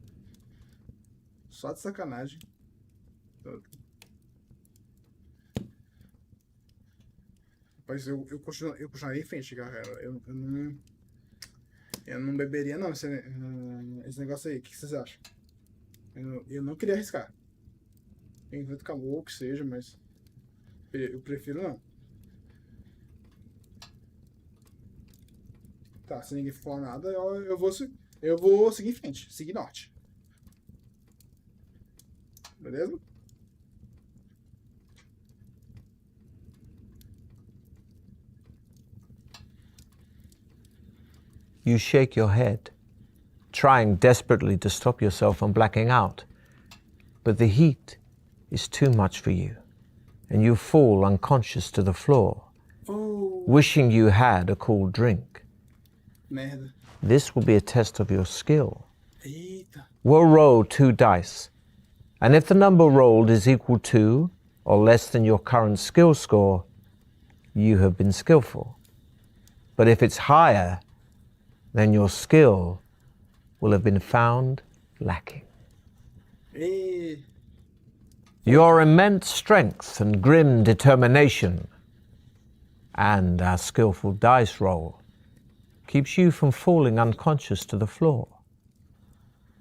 Só de sacanagem. Mas eu continuaria em frente, galera. Eu não beberia, não, esse negócio aí. O que vocês acham? Eu não queria arriscar. Tem vento calor, que seja, mas eu prefiro não. Tá, se ninguém falar nada, eu vou seguir em frente, seguir norte. Beleza? You shake your head, trying desperately to stop yourself from blacking out. But the heat is too much for you, and you fall unconscious to the floor, wishing you had a cool drink. Merda. This will be a test of your skill. Eita. We'll roll 2 dice, and if the number rolled is equal to or less than your current skill score, you have been skillful. But if it's higher, then your skill will have been found lacking. Ei. Your immense strength and grim determination and our skillful dice roll keeps you from falling unconscious to the floor.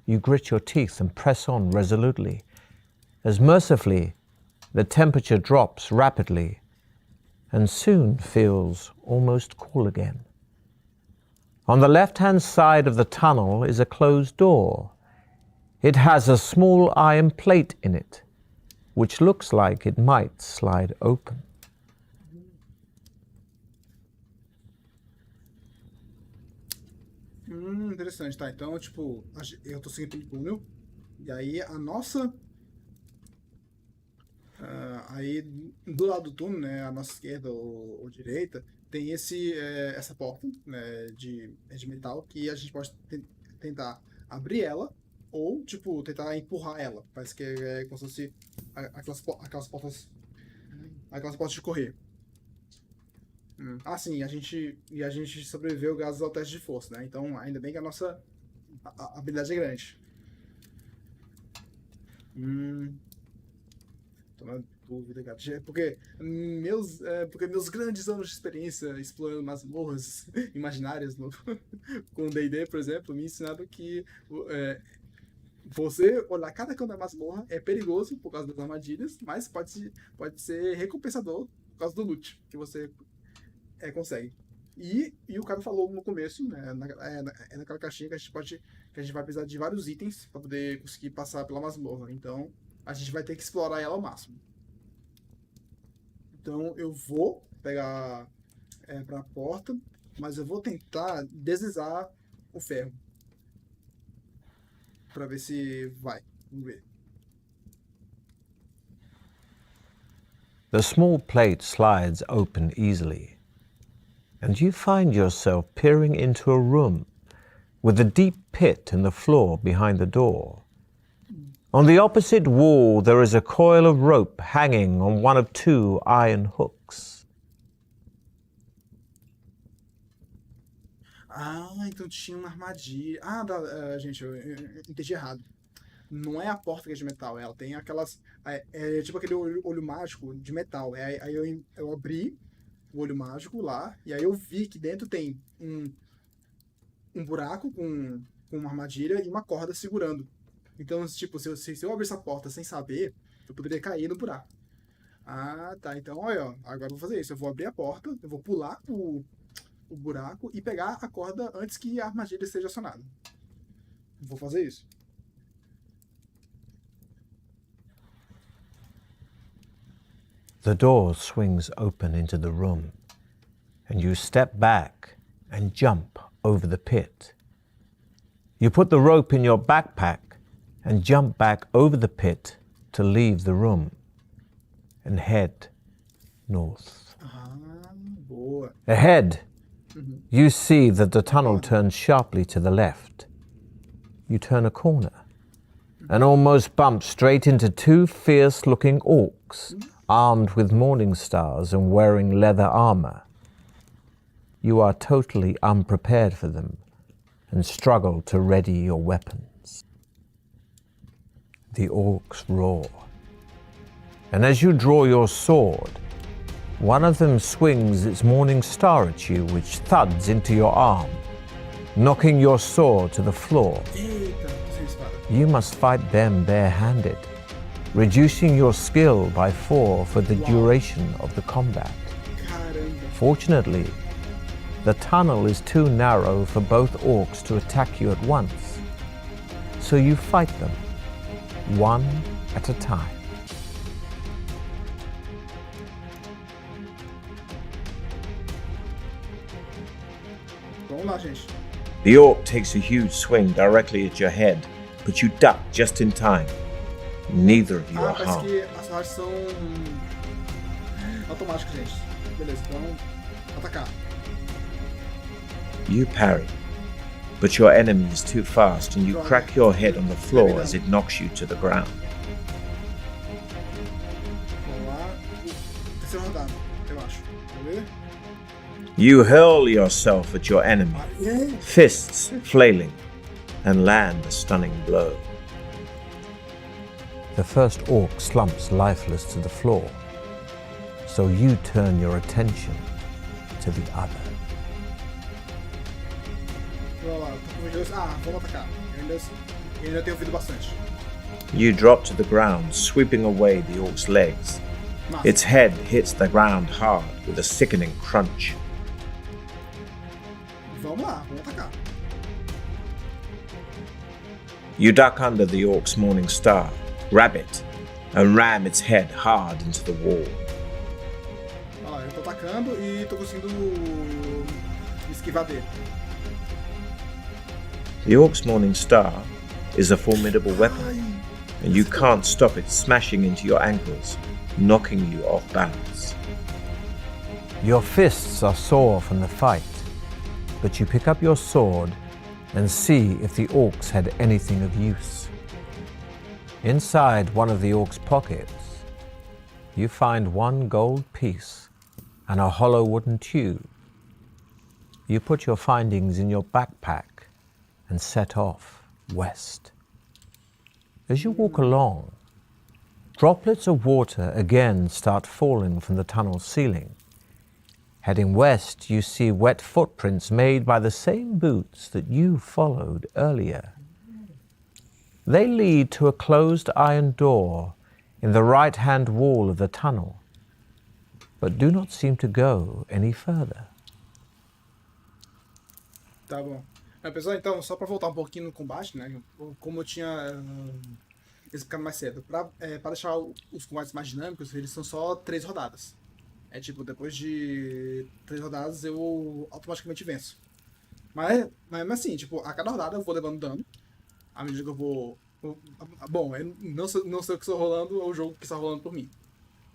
You grit your teeth and press on resolutely, as mercifully the temperature drops rapidly and soon feels almost cool again. On the left-hand side of the tunnel is a closed door. It has a small iron plate in it, which looks like it might slide open. Interessante, tá? Então, tipo, eu tô seguindo pelo túnel, e aí a nossa... aí, do lado do túnel, né, a nossa esquerda ou direita, tem essa porta, né, de metal, que a gente pode tentar abrir ela, ou, tipo, tentar empurrar ela. Parece que é como se fosse aquelas portas de correr. Sim, a gente sobreviveu graças ao teste de força, né? Então, ainda bem que a nossa habilidade é grande. Tô na dúvida, cara. Porque meus grandes anos de experiência explorando masmorras imaginárias com D&D, por exemplo, me ensinaram que você olhar cada canto da masmorra é perigoso por causa das armadilhas, mas pode ser recompensador por causa do loot que você consegue. E o cara falou no começo, né, naquela caixinha que a gente vai precisar de vários itens para poder conseguir passar pela masmorra. Então, a gente vai ter que explorar ela ao máximo. Então, eu vou pegar para a porta, mas eu vou tentar deslizar o ferro. Para ver se vai. Vamos ver. The small plate slides open easily, and you find yourself peering into a room with a deep pit in the floor behind the door. On the opposite wall, there is a coil of rope hanging on one of 2 iron hooks. Ah, então tinha uma armadilha. Gente, eu entendi errado. Não é a porta que é de metal, ela tem aquelas. É tipo aquele olho mágico de metal. Aí eu abri o olho mágico lá, e aí eu vi que dentro tem um buraco com uma armadilha e uma corda segurando. Então, tipo, se eu abrir essa porta sem saber, eu poderia cair no buraco. Ah, tá. Então, olha, ó, agora eu vou fazer isso. Eu vou abrir a porta, eu vou pular o buraco e pegar a corda antes que a armadilha seja acionada. Vou fazer isso. The door swings open into the room, and you step back and jump over the pit. You put the rope in your backpack and jump back over the pit to leave the room and head north. Ah, boa. Ahead, you see that the tunnel turns sharply to the left. You turn a corner and almost bump straight into two fierce-looking orcs, armed with morning stars and wearing leather armor. You are totally unprepared for them and struggle to ready your weapons. The orcs roar, and as you draw your sword, one of them swings its morning star at you, which thuds into your arm, knocking your sword to the floor. Eita, sem espada. You must fight them barehanded, reducing your skill by 4 for the duration of the combat. Caramba. Fortunately, the tunnel is too narrow for both orcs to attack you at once, so you fight them, one at a time. Vamos lá, gente. The orc takes a huge swing directly at your head, but you duck just in time. Neither of you are Parece harmed. que as rolagens são automáticas, gente. Beleza, então atacar. You parry, but your enemy is too fast and you crack your head on the floor as it knocks you to the ground. Vamos lá. Terceira rodada, eu acho. Quer ver? You hurl yourself at your enemy, fists flailing, and land a stunning blow. The first orc slumps lifeless to the floor, so you turn your attention to the other. Vamos lá, tô com dois. Vamos atacar. Eu ainda tenho ouvido bastante. You drop to the ground, sweeping away the orc's legs. Massa. Its head hits the ground hard with a sickening crunch. Vamos lá, vamos atacar. You duck under the orc's morning star, grab it, and ram its head hard into the wall. Olha lá, eu tô atacando e tô conseguindo me esquivar dele. The orc's morning star is a formidable weapon, Ai, and you can't stop it smashing into your ankles, knocking you off balance. Your fists are sore from the fight, but you pick up your sword and see if the orcs had anything of use. Inside one of the orcs' pockets, you find one gold piece and a hollow wooden tube. You put your findings in your backpack and set off west. As you walk along, droplets of water again start falling from the tunnel's ceiling. Heading west, you see wet footprints made by the same boots that you followed earlier. They lead to a closed iron door in the right-hand wall of the tunnel, but do not seem to go any further. Tá bom. Pessoal, então, só pra voltar um pouquinho no combate, né? Como eu tinha explicado mais cedo, pra deixar os combates mais dinâmicos, eles são só 3 rodadas. É tipo, depois de 3 rodadas eu automaticamente venço. Mas assim, tipo, a cada rodada eu vou levando dano. À medida que eu vou. Bom, eu não sei o que estou rolando, é o jogo que está rolando por mim.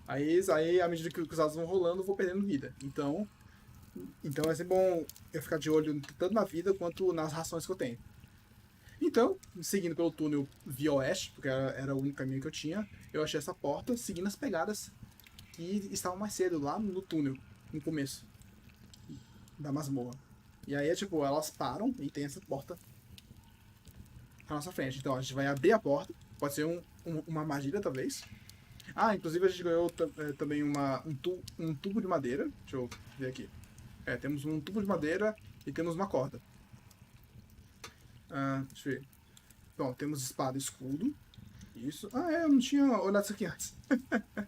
Aí à medida que os dados vão rolando, eu vou perdendo vida. Então é sempre bom eu ficar de olho tanto na vida quanto nas rações que eu tenho. Então, seguindo pelo túnel via oeste, porque era o único caminho que eu tinha, eu achei essa porta, seguindo as pegadas que estavam mais cedo lá no túnel, no começo da masmorra. E aí, tipo, elas param e tem essa porta na nossa frente. Então, a gente vai abrir a porta. Pode ser uma armadilha, talvez. Ah, inclusive a gente ganhou também um tubo de madeira. Deixa eu ver aqui. Temos um tubo de madeira e temos uma corda. Deixa eu ver. Bom, temos espada e escudo. Isso. Eu não tinha olhado isso aqui antes.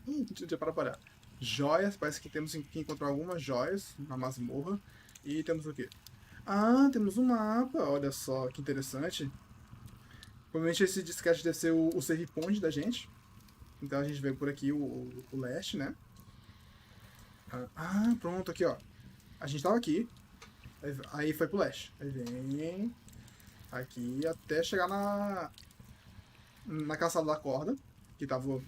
Não tinha para olhar. Joias. Parece que temos que encontrar algumas joias na masmorra. E temos o quê? Temos um mapa. Olha só, que interessante. Provavelmente esse disquete deve ser o save point da gente. Então a gente veio por aqui o leste, né? Pronto, aqui ó. A gente tava aqui. Aí foi pro leste. Aí vem aqui até chegar na caçada da corda. Que tava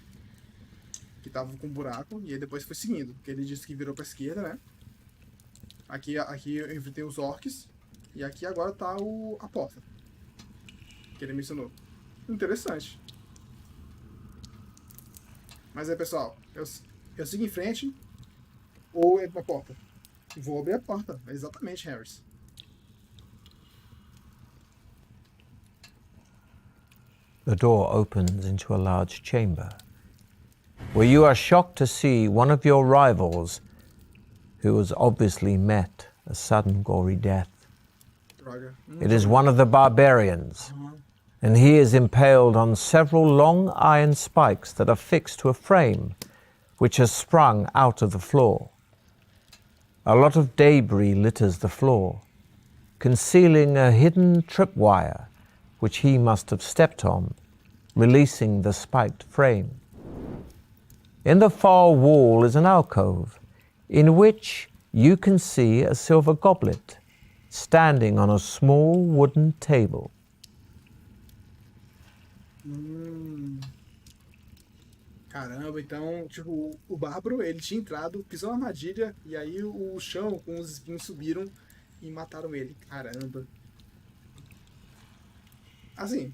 com um buraco. E aí depois foi seguindo. Porque ele disse que virou pra esquerda, né? Aqui eu enfrentei os orcs. E aqui agora tá a porta. Que ele mencionou. Interessante. Mas aí, pessoal, eu sigo em frente ou entro na porta? Vou abrir a porta. Exatamente, Harris. The door opens into a large chamber, where you are shocked to see one of your rivals, who has obviously met a sudden gory death. Droga. It is one of the barbarians, and he is impaled on several long iron spikes that are fixed to a frame which has sprung out of the floor. A lot of debris litters the floor, concealing a hidden tripwire which he must have stepped on, releasing the spiked frame. In the far wall is an alcove, in which you can see a silver goblet standing on a small wooden table. Caramba, então, tipo, o bárbaro, ele tinha entrado, pisou na armadilha, e aí o chão com os espinhos subiram e mataram ele. Caramba. Assim,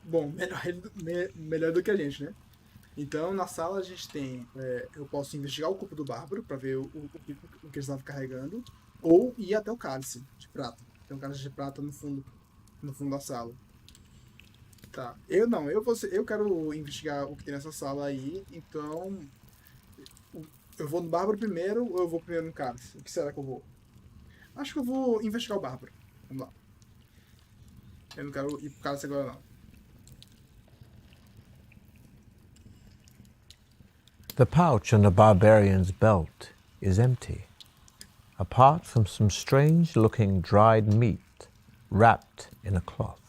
bom, melhor do que a gente, né? Então, na sala a gente tem, eu posso investigar o corpo do bárbaro para ver o que ele estava carregando, ou ir até o cálice de prata. Tem um cálice de prata no fundo da sala. Tá. Eu quero investigar o que tem nessa sala aí, então eu vou no bárbaro primeiro ou eu vou primeiro no cálice? O que será que eu vou? Acho que eu vou investigar o bárbaro. Vamos lá. Eu não quero ir pro cálice agora não. The pouch on the barbarian's belt is empty, apart from some strange-looking dried meat wrapped in a cloth.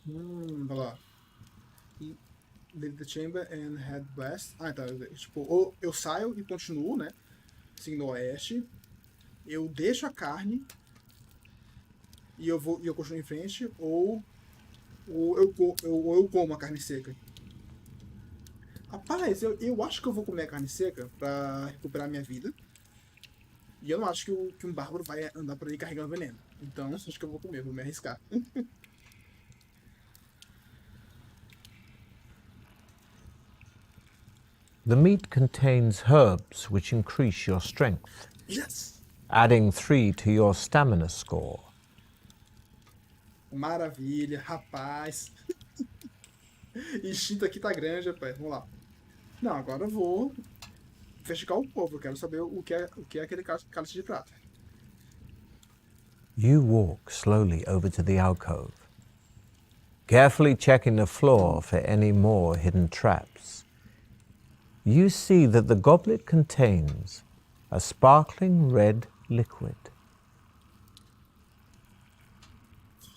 Vai lá. Leave the chamber and head west. Então, tipo, ou eu saio e continuo, né? Seguindo o oeste. Eu deixo a carne e eu continuo em frente, ou eu como a carne seca. Rapaz, eu acho que eu vou comer a carne seca pra recuperar minha vida. E eu não acho que um bárbaro vai andar por aí carregando veneno. Então, acho que eu vou comer, vou me arriscar. The meat contains herbs which increase your strength, Yes! adding 3 to your stamina score. Maravilha, rapaz. Instinto aqui tá grande, rapaz. Vamos lá. Não, agora eu vou investigar o povo. Eu quero saber o que é aquele cálice de prata. You walk slowly over to the alcove, carefully checking the floor for any more hidden traps. You see that the goblet contains a sparkling red liquid.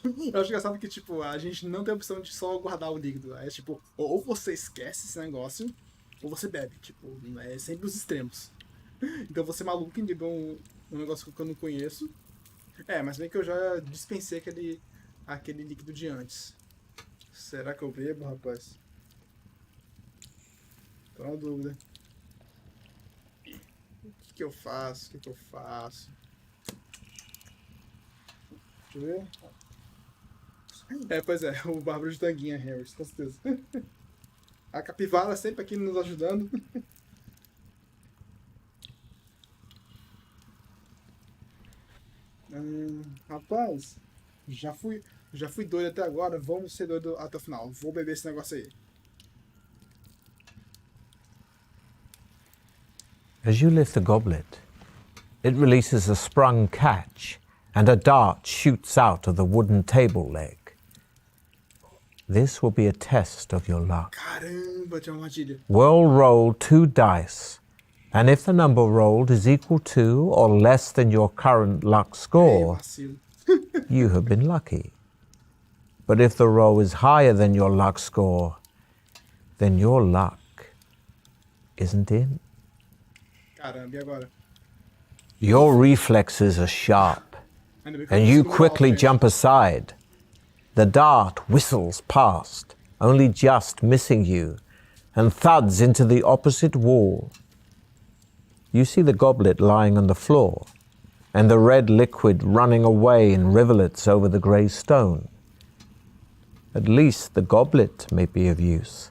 Eu acho engraçado que, tipo, a gente não tem a opção de só guardar o líquido. É tipo, ou você esquece esse negócio, ou você bebe. Tipo, é sempre os extremos. Então você maluco indica um negócio que eu não conheço. Mas bem que eu já dispensei aquele líquido de antes. Será que eu bebo, rapaz? Tô na dúvida. O que eu faço? Deixa eu ver. Pois é, o bárbaro de tanguinha, Harris, com certeza. A capivara sempre aqui nos ajudando. Rapaz, já fui doido até agora, vamos ser doido até o final. Vou beber esse negócio aí. As you lift the goblet, it releases a sprung catch, and a dart shoots out of the wooden table leg. This will be a test of your luck. Caramba, tinha uma armadilha. We'll roll 2 dice, and if the number rolled is equal to or less than your current luck Ei, score, vacilo. you have been lucky. But if the roll is higher than your luck score, then your luck isn't in. Caramba, e agora? Your reflexes are sharp, Ainda bem que eu and consigo you mudar quickly frente. jump aside. The dart whistles past, only just missing you, and thuds into the opposite wall. You see the goblet lying on the floor, and the red liquid running away in rivulets over the grey stone. At least the goblet may be of use.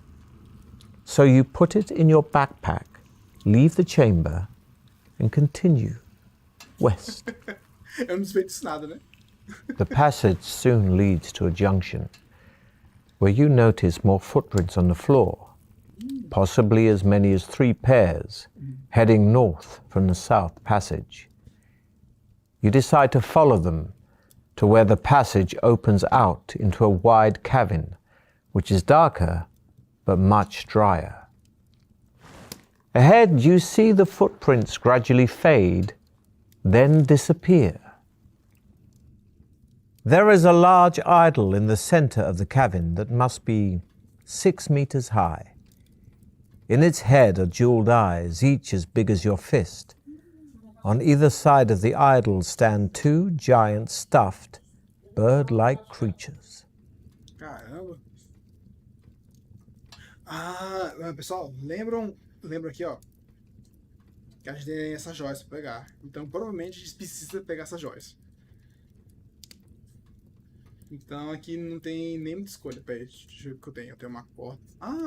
So you put it in your backpack, leave the chamber, and continue west. Eu não desperdiço nada, né? The passage soon leads to a junction, where you notice more footprints on the floor, possibly as many as 3 pairs, heading north from the south passage. You decide to follow them to where the passage opens out into a wide cavern, which is darker but much drier. Ahead, you see the footprints gradually fade, then disappear. There is a large idol in the center of the cavern that must be 6 meters high. In its head are jeweled eyes, each as big as your fist. On either side of the idol stand 2 giant stuffed, bird-like creatures. Caramba. Pessoal, lembram aqui, ó, que a gente tem essas joias pra pegar. Então, provavelmente, a gente precisa pegar essas joias. Então, aqui não tem nem muita escolha. Pera aí, deixa eu ver o que eu tenho. Eu tenho uma corda.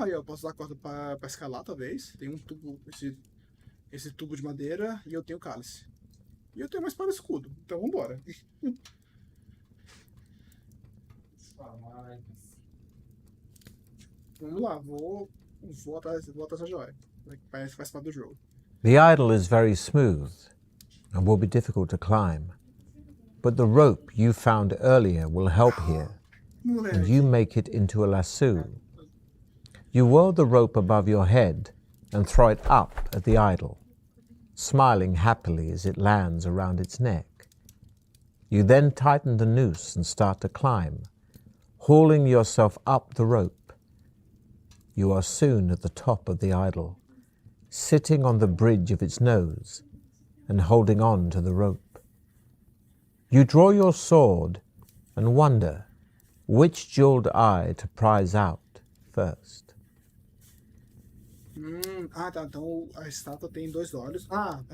Eu posso usar a corda pra escalar, talvez. Tem um tubo, esse tubo de madeira, e eu tenho o cálice. E eu tenho uma espada e escudo. Então, vambora. Vamos lá, vou atrás dessa joia. Parece que faz parte do jogo. The idol is very smooth and will be difficult to climb, but the rope you found earlier will help here, and you make it into a lasso. You whirl the rope above your head and throw it up at the idol, smiling happily as it lands around its neck. You then tighten the noose and start to climb, hauling yourself up the rope. You are soon at the top of the idol, sitting on the bridge of its nose and holding on to the rope. You draw your sword and wonder which jeweled eye to prize out first. Tá. Então a estátua tem 2 olhos.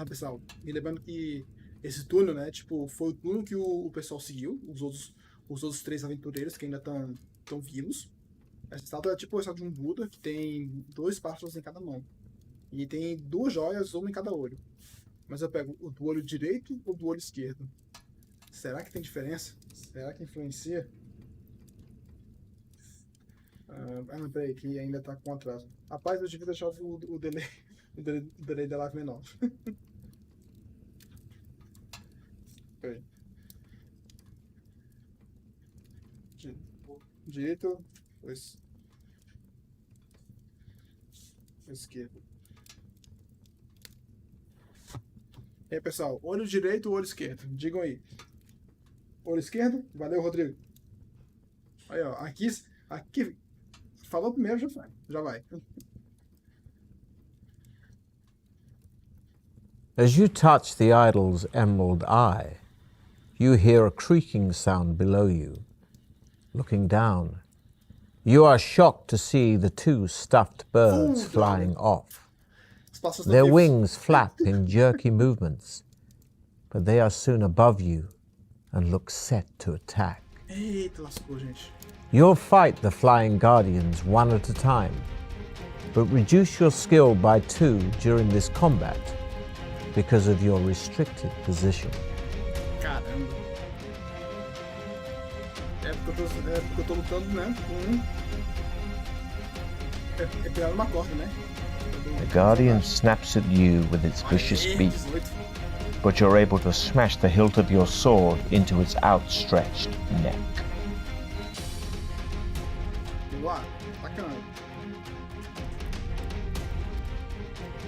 Pessoal, me lembrando que esse túnel, né, tipo, foi o túnel que o pessoal seguiu, os outros 3 aventureiros que ainda estão vivos. Essa estátua é tipo a estátua de um Buda que tem 2 pásssaros em cada mão. E tem 2 joias, uma em cada olho. Mas eu pego o do olho direito ou do olho esquerdo? Será que tem diferença? Será que influencia? Não, peraí, que ainda tá com atraso. Rapaz, eu devia deixar o delay da live menor. Peraí. Direito, pois. Esquerdo. E aí, pessoal, olho direito ou olho esquerdo? Digam aí. Olho esquerdo? Valeu, Rodrigo. Aí, ó, aqui falou primeiro, já vai. As you touch the idol's emerald eye, you hear a creaking sound below you. Looking down, you are shocked to see the 2 stuffed birds flying off. Their wings flap in jerky movements, but they are soon above you and look set to attack. Eita, lascou, gente. You'll fight the flying guardians one at a time, but reduce your skill by 2 during this combat because of your restricted position. Caramba. É porque eu tô lutando, né? É pegar uma corda, né? The Guardian snaps at you with its vicious beak, 18. but you're able to smash the hilt of your sword into its outstretched neck. Uau, bacana.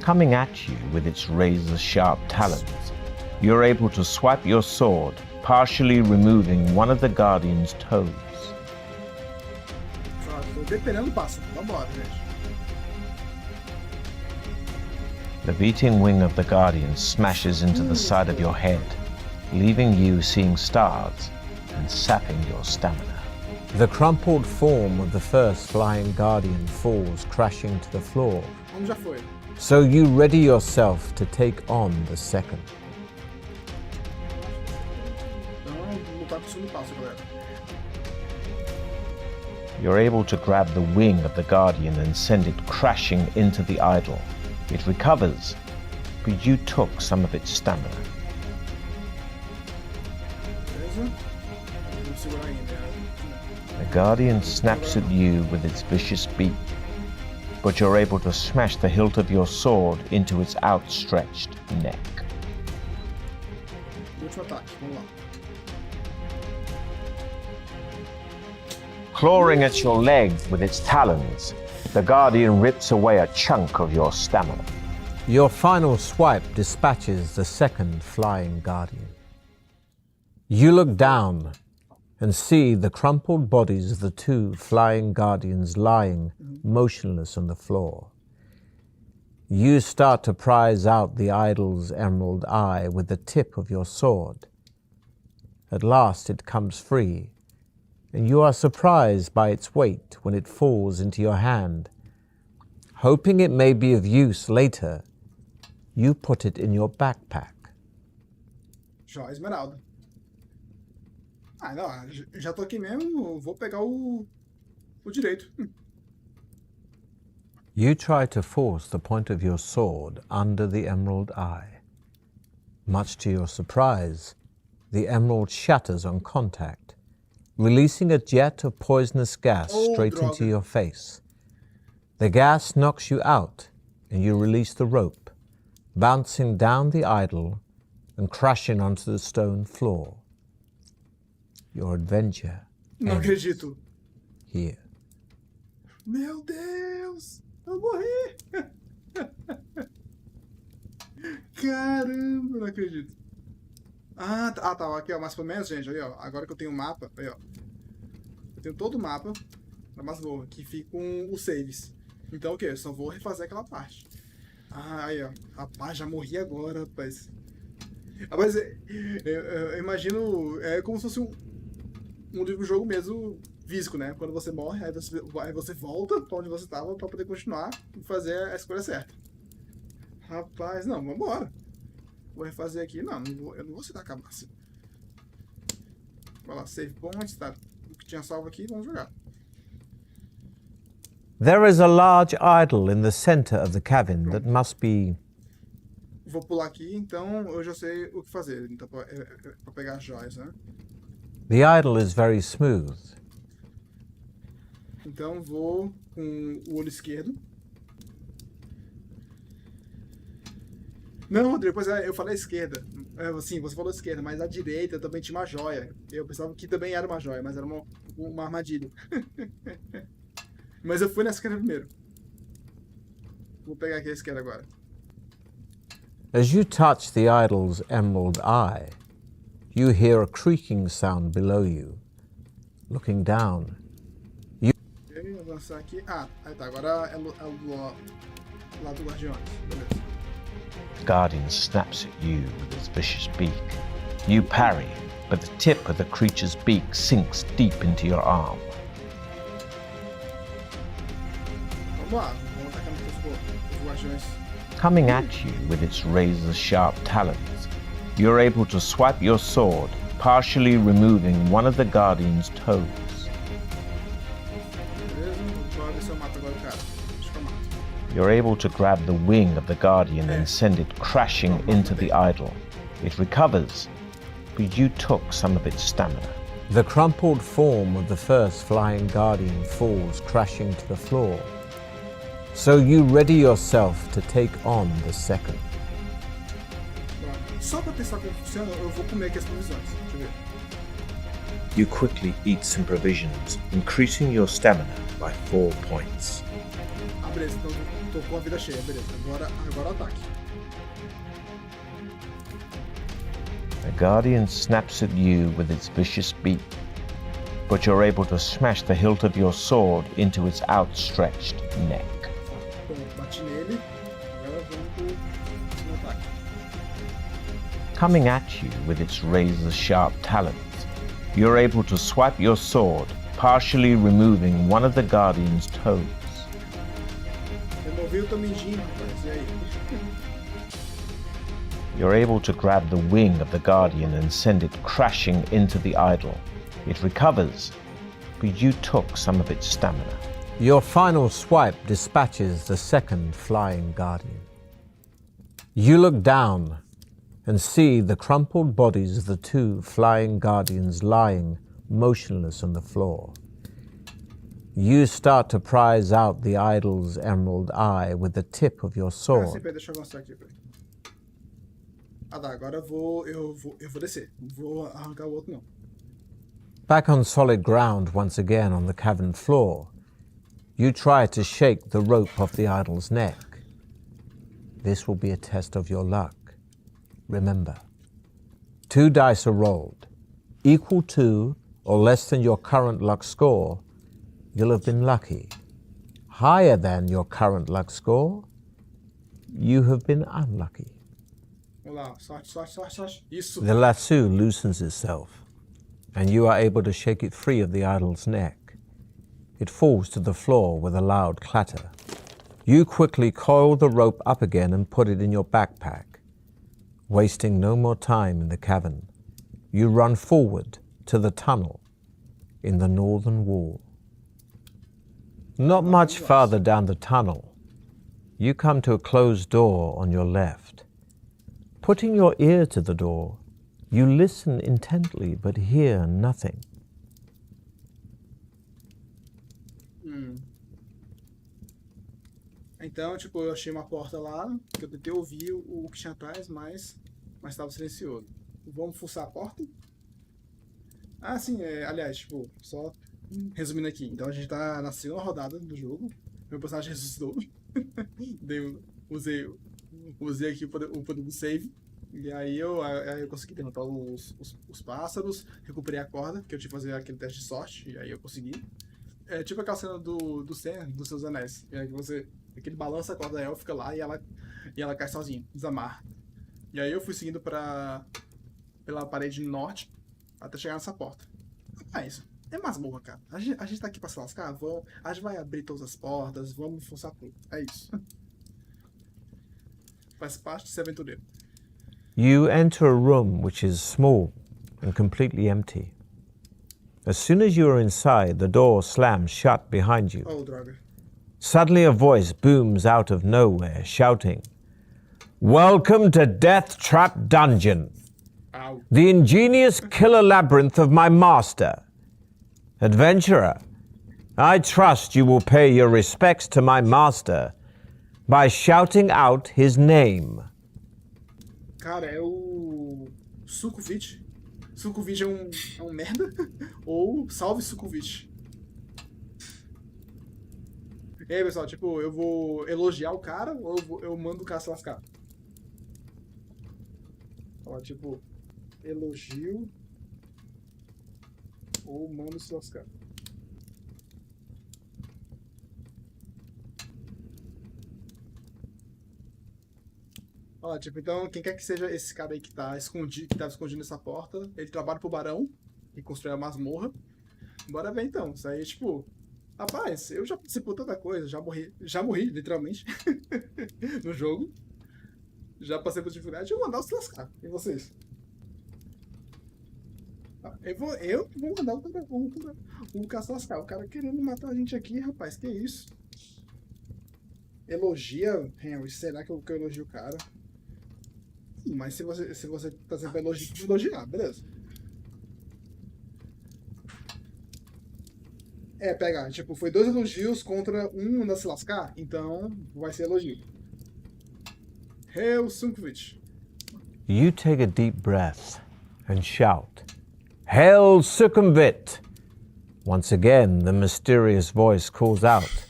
Coming at you with its razor-sharp talons, you're able to swipe your sword, partially removing one of the Guardian's toes. Tô determinando o passo. Vambora, gente. The beating wing of the Guardian smashes into the side of your head, leaving you seeing stars and sapping your stamina. The crumpled form of the first flying guardian falls crashing to the floor. Já foi. So you ready yourself to take on the second. Então, lutar com o segundo passo, galera. You're able to grab the wing of the Guardian and send it crashing into the idol. It recovers, but you took some of its stamina. Beleza? Vamos segurar ainda. The Guardian snaps at you with its vicious beak, but you're able to smash the hilt of your sword into its outstretched neck. Último ataque, vamos lá. Clawing at your leg with its talons, the Guardian rips away a chunk of your stamina. Your final swipe dispatches the second flying guardian. You look down and see the crumpled bodies of the two flying guardians lying motionless on the floor. You start to prize out the idol's emerald eye with the tip of your sword. At last it comes free, and you are surprised by its weight when it falls into your hand. Hoping it may be of use later, you put it in your backpack. Joia esmeralda. Ah, não, já tô aqui mesmo, vou pegar o direito. You try to force the point of your sword under the emerald eye. Much to your surprise, the emerald shatters on contact, releasing a jet of poisonous gas straight into your face. The gas knocks you out, and you release the rope, bouncing down the idol and crashing onto the stone floor. Your adventure Não ends acredito. here. Meu Deus! Eu morri! Caramba, não acredito. Ah, tá. Aqui, ó. Mas pelo menos, gente, aí, ó. Agora que eu tenho o mapa, aí, ó. Eu tenho todo o mapa da Masmorra, que fica com os saves. Então, o quê? Eu só vou refazer aquela parte. Ah, aí, ó. Rapaz, já morri agora, rapaz. Rapaz, eu imagino... É como se fosse um livro jogo mesmo físico, né? Quando você morre, aí você volta pra onde você estava pra poder continuar e fazer a escolha certa. Rapaz, não, vambora. Vou refazer aqui. Não, eu não vou citar a cabaça. Vai lá, save points, tá? O que tinha salvo aqui, vamos jogar. There is a large idol in the center of the cavern that must be... Vou pular aqui, então eu já sei o que fazer. Então, pra pegar as joias, né? The idol is very smooth. Então vou com o olho esquerdo. Não, André, pois é, eu falei esquerda. Sim, você falou esquerda, mas a direita também tinha uma joia. Eu pensava que também era uma joia, mas era uma armadilha. Mas eu fui na esquerda primeiro. Vou pegar aqui a esquerda agora. As you touch the idol's emerald eye, you hear a creaking sound below you. Looking down, Vou avançar aqui. Ah, aí tá. Agora é o lado do Guardiões. Beleza. The Guardian snaps at you with its vicious beak. You parry, but the tip of the creature's beak sinks deep into your arm. Vamos lá. Vamos atacar os Guardiões. Coming at you with its razor-sharp talons, you're able to swipe your sword, partially removing one of the Guardian's toes. Beleza? Vou ver se eu mato agora o cara. Acho que eu mato. You're able to grab the wing of the Guardian and send it crashing into the idol. It recovers, but you took some of its stamina. The crumpled form of the first flying guardian falls crashing to the floor. So you ready yourself to take on the second. Só pra testar como funciona, eu vou comer aqui as provisões. Deixa eu ver. You quickly eat some provisions, increasing your stamina by 4 points. Ah, beleza, então tô com a vida cheia, beleza. Agora o ataque. The guardian snaps at you with its vicious beak, but you're able to smash the hilt of your sword into its outstretched neck. Bom, bati nele. Agora vamos pro próximo ataque. Coming at you with its razor-sharp talons, you're able to swipe your sword, partially removing one of the guardian's toes. Removi o Tomijinho, rapaz, e aí? You're able to grab the wing of the guardian and send it crashing into the idol. It recovers, but you took some of its stamina. Your final swipe dispatches the second flying guardian. You look down and see the crumpled bodies of the two flying guardians lying motionless on the floor. You start to prize out the idol's emerald eye with the tip of your Ah, sim, sword. peraí, deixa eu mostrar aqui, peraí. Ah, tá, agora eu vou descer. Não vou arrancar o outro, não. Back on solid ground once again on the cavern floor, you try to shake the rope off the idol's neck. This will be a test of your luck. Remember, 2 dice are rolled. Equal to or less than your current luck score, you'll have been lucky. Higher than your current luck score, you have been unlucky. Vamos lá, sorte. Isso. The lasso loosens itself, and you are able to shake it free of the idol's neck. It falls to the floor with a loud clatter. You quickly coil the rope up again and put it in your backpack. Wasting no more time in the cavern, you run forward to the tunnel in the northern wall. Not much farther down the tunnel, you come to a closed door on your left. Putting your ear to the door, you listen intently but hear nothing. Então, tipo, eu achei uma porta lá, que eu tentei ouvir o que tinha atrás, mas estava silencioso. Vamos fuçar a porta? Ah, sim, aliás, tipo, só resumindo aqui. Então a gente tá na segunda rodada do jogo. Meu personagem ressuscitou. Usei aqui o poder do save. E aí eu consegui derrotar os pássaros, recuperei a corda, que eu tive que fazer aquele teste de sorte, e aí eu consegui. É tipo aquela cena do Será, dos seus anéis. Que ele balança a corda élfica lá e ela cai sozinha, desamarra. E aí eu fui seguindo pela parede norte até chegar nessa porta. Mas é masmorra, cara. A gente tá aqui pra se lascar, a gente vai abrir todas as portas, vamos forçar tudo. É isso. Faz parte de ser aventureiro. You enter a room which is small and completely empty. As soon as you are inside, the door slams shut behind you. Oh, droga. Suddenly a voice booms out of nowhere, shouting, "Welcome to Deathtrap Dungeon, Ow. the ingenious killer labyrinth of my master. Adventurer, I trust you will pay your respects to my master by shouting out his name." Cara, é o Sucovite. Sucovite é um merda. Ou salve Sucovite. E aí, pessoal, tipo, eu vou elogiar o cara ou eu mando o cara se lascar? Ó, tipo, elogio ou mando se lascar. Ó, tipo, então, quem quer que seja esse cara aí que tava escondido nessa porta, ele trabalha pro barão e construiu a masmorra. Bora ver então. Isso aí, tipo, rapaz, eu já participei de tanta coisa, já morri, literalmente, no jogo. Já passei por dificuldade, eu vou mandar os lascar. E vocês? Eu vou mandar o cara se lascar. O cara querendo matar a gente aqui, rapaz, que isso? Elogia, Henry, será que eu elogio o cara? Mas se você tá sempre elogiar, beleza. Pegar, tipo, foi 2 elogios contra um ainda se lascar, então vai ser elogio. Hail Sunkovic. You take a deep breath and shout, "Hail Circumvit!" Once again, the mysterious voice calls out.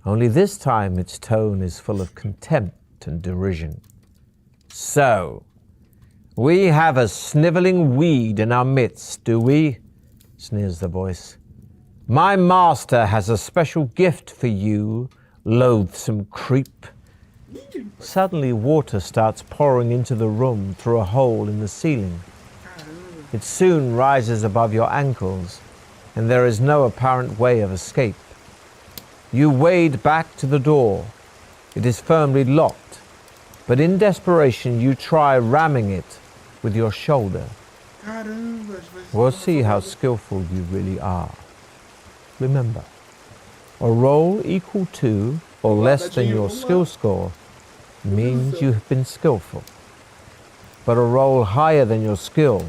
Only this time its tone is full of contempt and derision. "So, we have a snivelling weed in our midst, do we?" sneers the voice. "My master has a special gift for you, loathsome creep." Suddenly, water starts pouring into the room through a hole in the ceiling. It soon rises above your ankles, and there is no apparent way of escape. You wade back to the door. It is firmly locked, but in desperation you try ramming it with your shoulder. We'll see how skillful you really are. Remember, a roll equal to or less than your skill score means you have been skillful. But a roll higher than your skill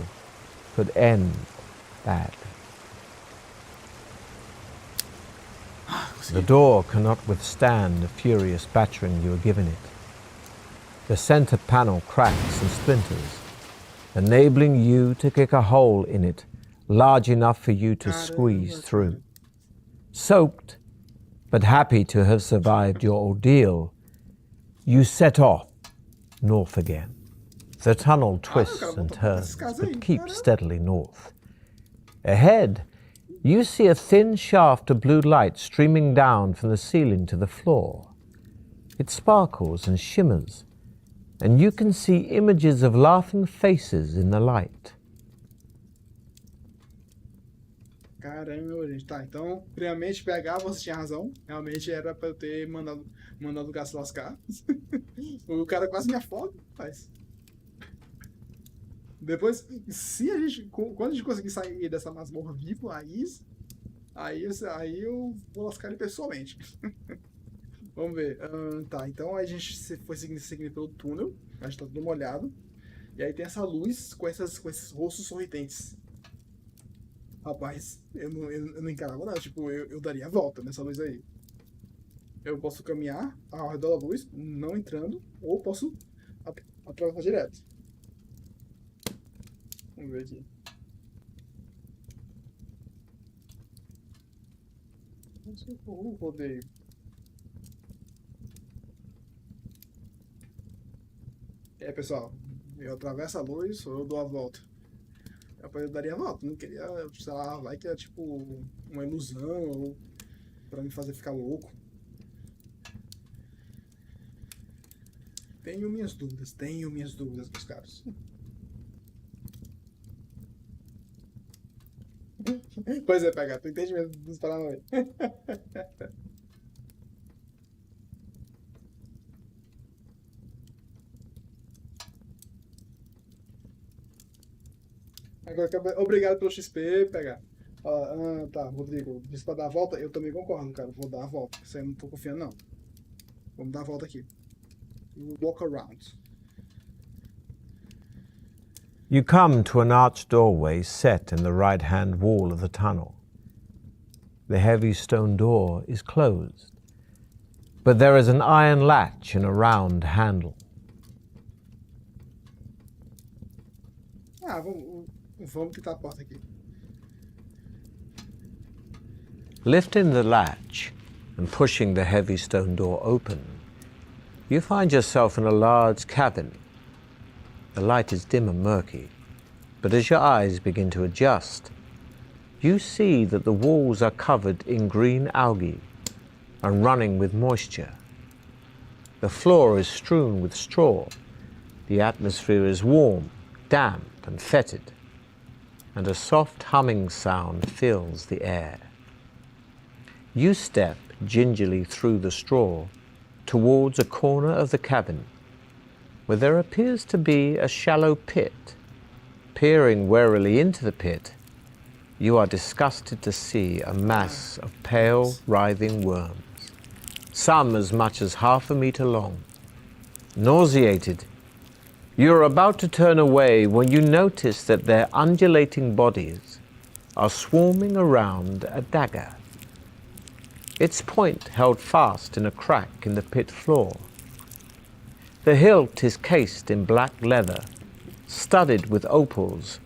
could end bad. The door cannot withstand the furious battering you are giving it. The center panel cracks and splinters, enabling you to kick a hole in it large enough for you to squeeze through. Soaked, but happy to have survived your ordeal, you set off north again. The tunnel twists and turns, but keeps steadily north. Ahead, you see a thin shaft of blue light streaming down from the ceiling to the floor. It sparkles and shimmers, and you can see images of laughing faces in the light. Caramba, gente. Tá, então, primeiramente, PH, você tinha razão. Realmente era pra eu ter mandado o gato se lascar. O cara quase me afoga, faz. Depois, quando a gente conseguir sair dessa masmorra vivo, aí eu vou lascar ele pessoalmente. Vamos ver. Tá, então a gente foi seguindo pelo túnel, a gente tá tudo molhado. E aí tem essa luz com esses rostos sorridentes. Rapaz, eu não encarava não, tipo, eu daria a volta nessa luz aí. Eu posso caminhar ao redor da luz, não entrando, ou posso atravessar direto. Vamos ver aqui. Não sei o rodeio. Pessoal, eu atravesso a luz ou eu dou a volta? Eu daria a volta, não queria, sei lá, vai que é tipo uma ilusão ou pra me fazer ficar louco. Tenho minhas dúvidas com os caras. Pois é, PH, tu entende mesmo dos Paranauê. Agora, obrigado pelo XP, PH. Tá, Rodrigo, disse pra dar a volta, eu também concordo, cara, vou dar a volta. Isso aí eu não tô confiando, não. Vamos dar a volta aqui. Walk around. You come to an arched doorway set in the right-hand wall of the tunnel. The heavy stone door is closed, but there is an iron latch and a round handle. Vamos quitar a porta aqui. Lifting the latch and pushing the heavy stone door open, you find yourself in a large cabin. The light is dim and murky, but as your eyes begin to adjust, you see that the walls are covered in green algae and running with moisture. The floor is strewn with straw. The atmosphere is warm, damp and fetid, and a soft humming sound fills the air. You step gingerly through the straw towards a corner of the cabin where there appears to be a shallow pit. Peering warily into the pit, you are disgusted to see a mass of pale, writhing worms, some as much as 1/2 meter long. Nauseated, You're about to turn away when you notice that their undulating bodies are swarming around a dagger, its point held fast in a crack in the pit floor. The hilt is cased in black leather, studded with opals,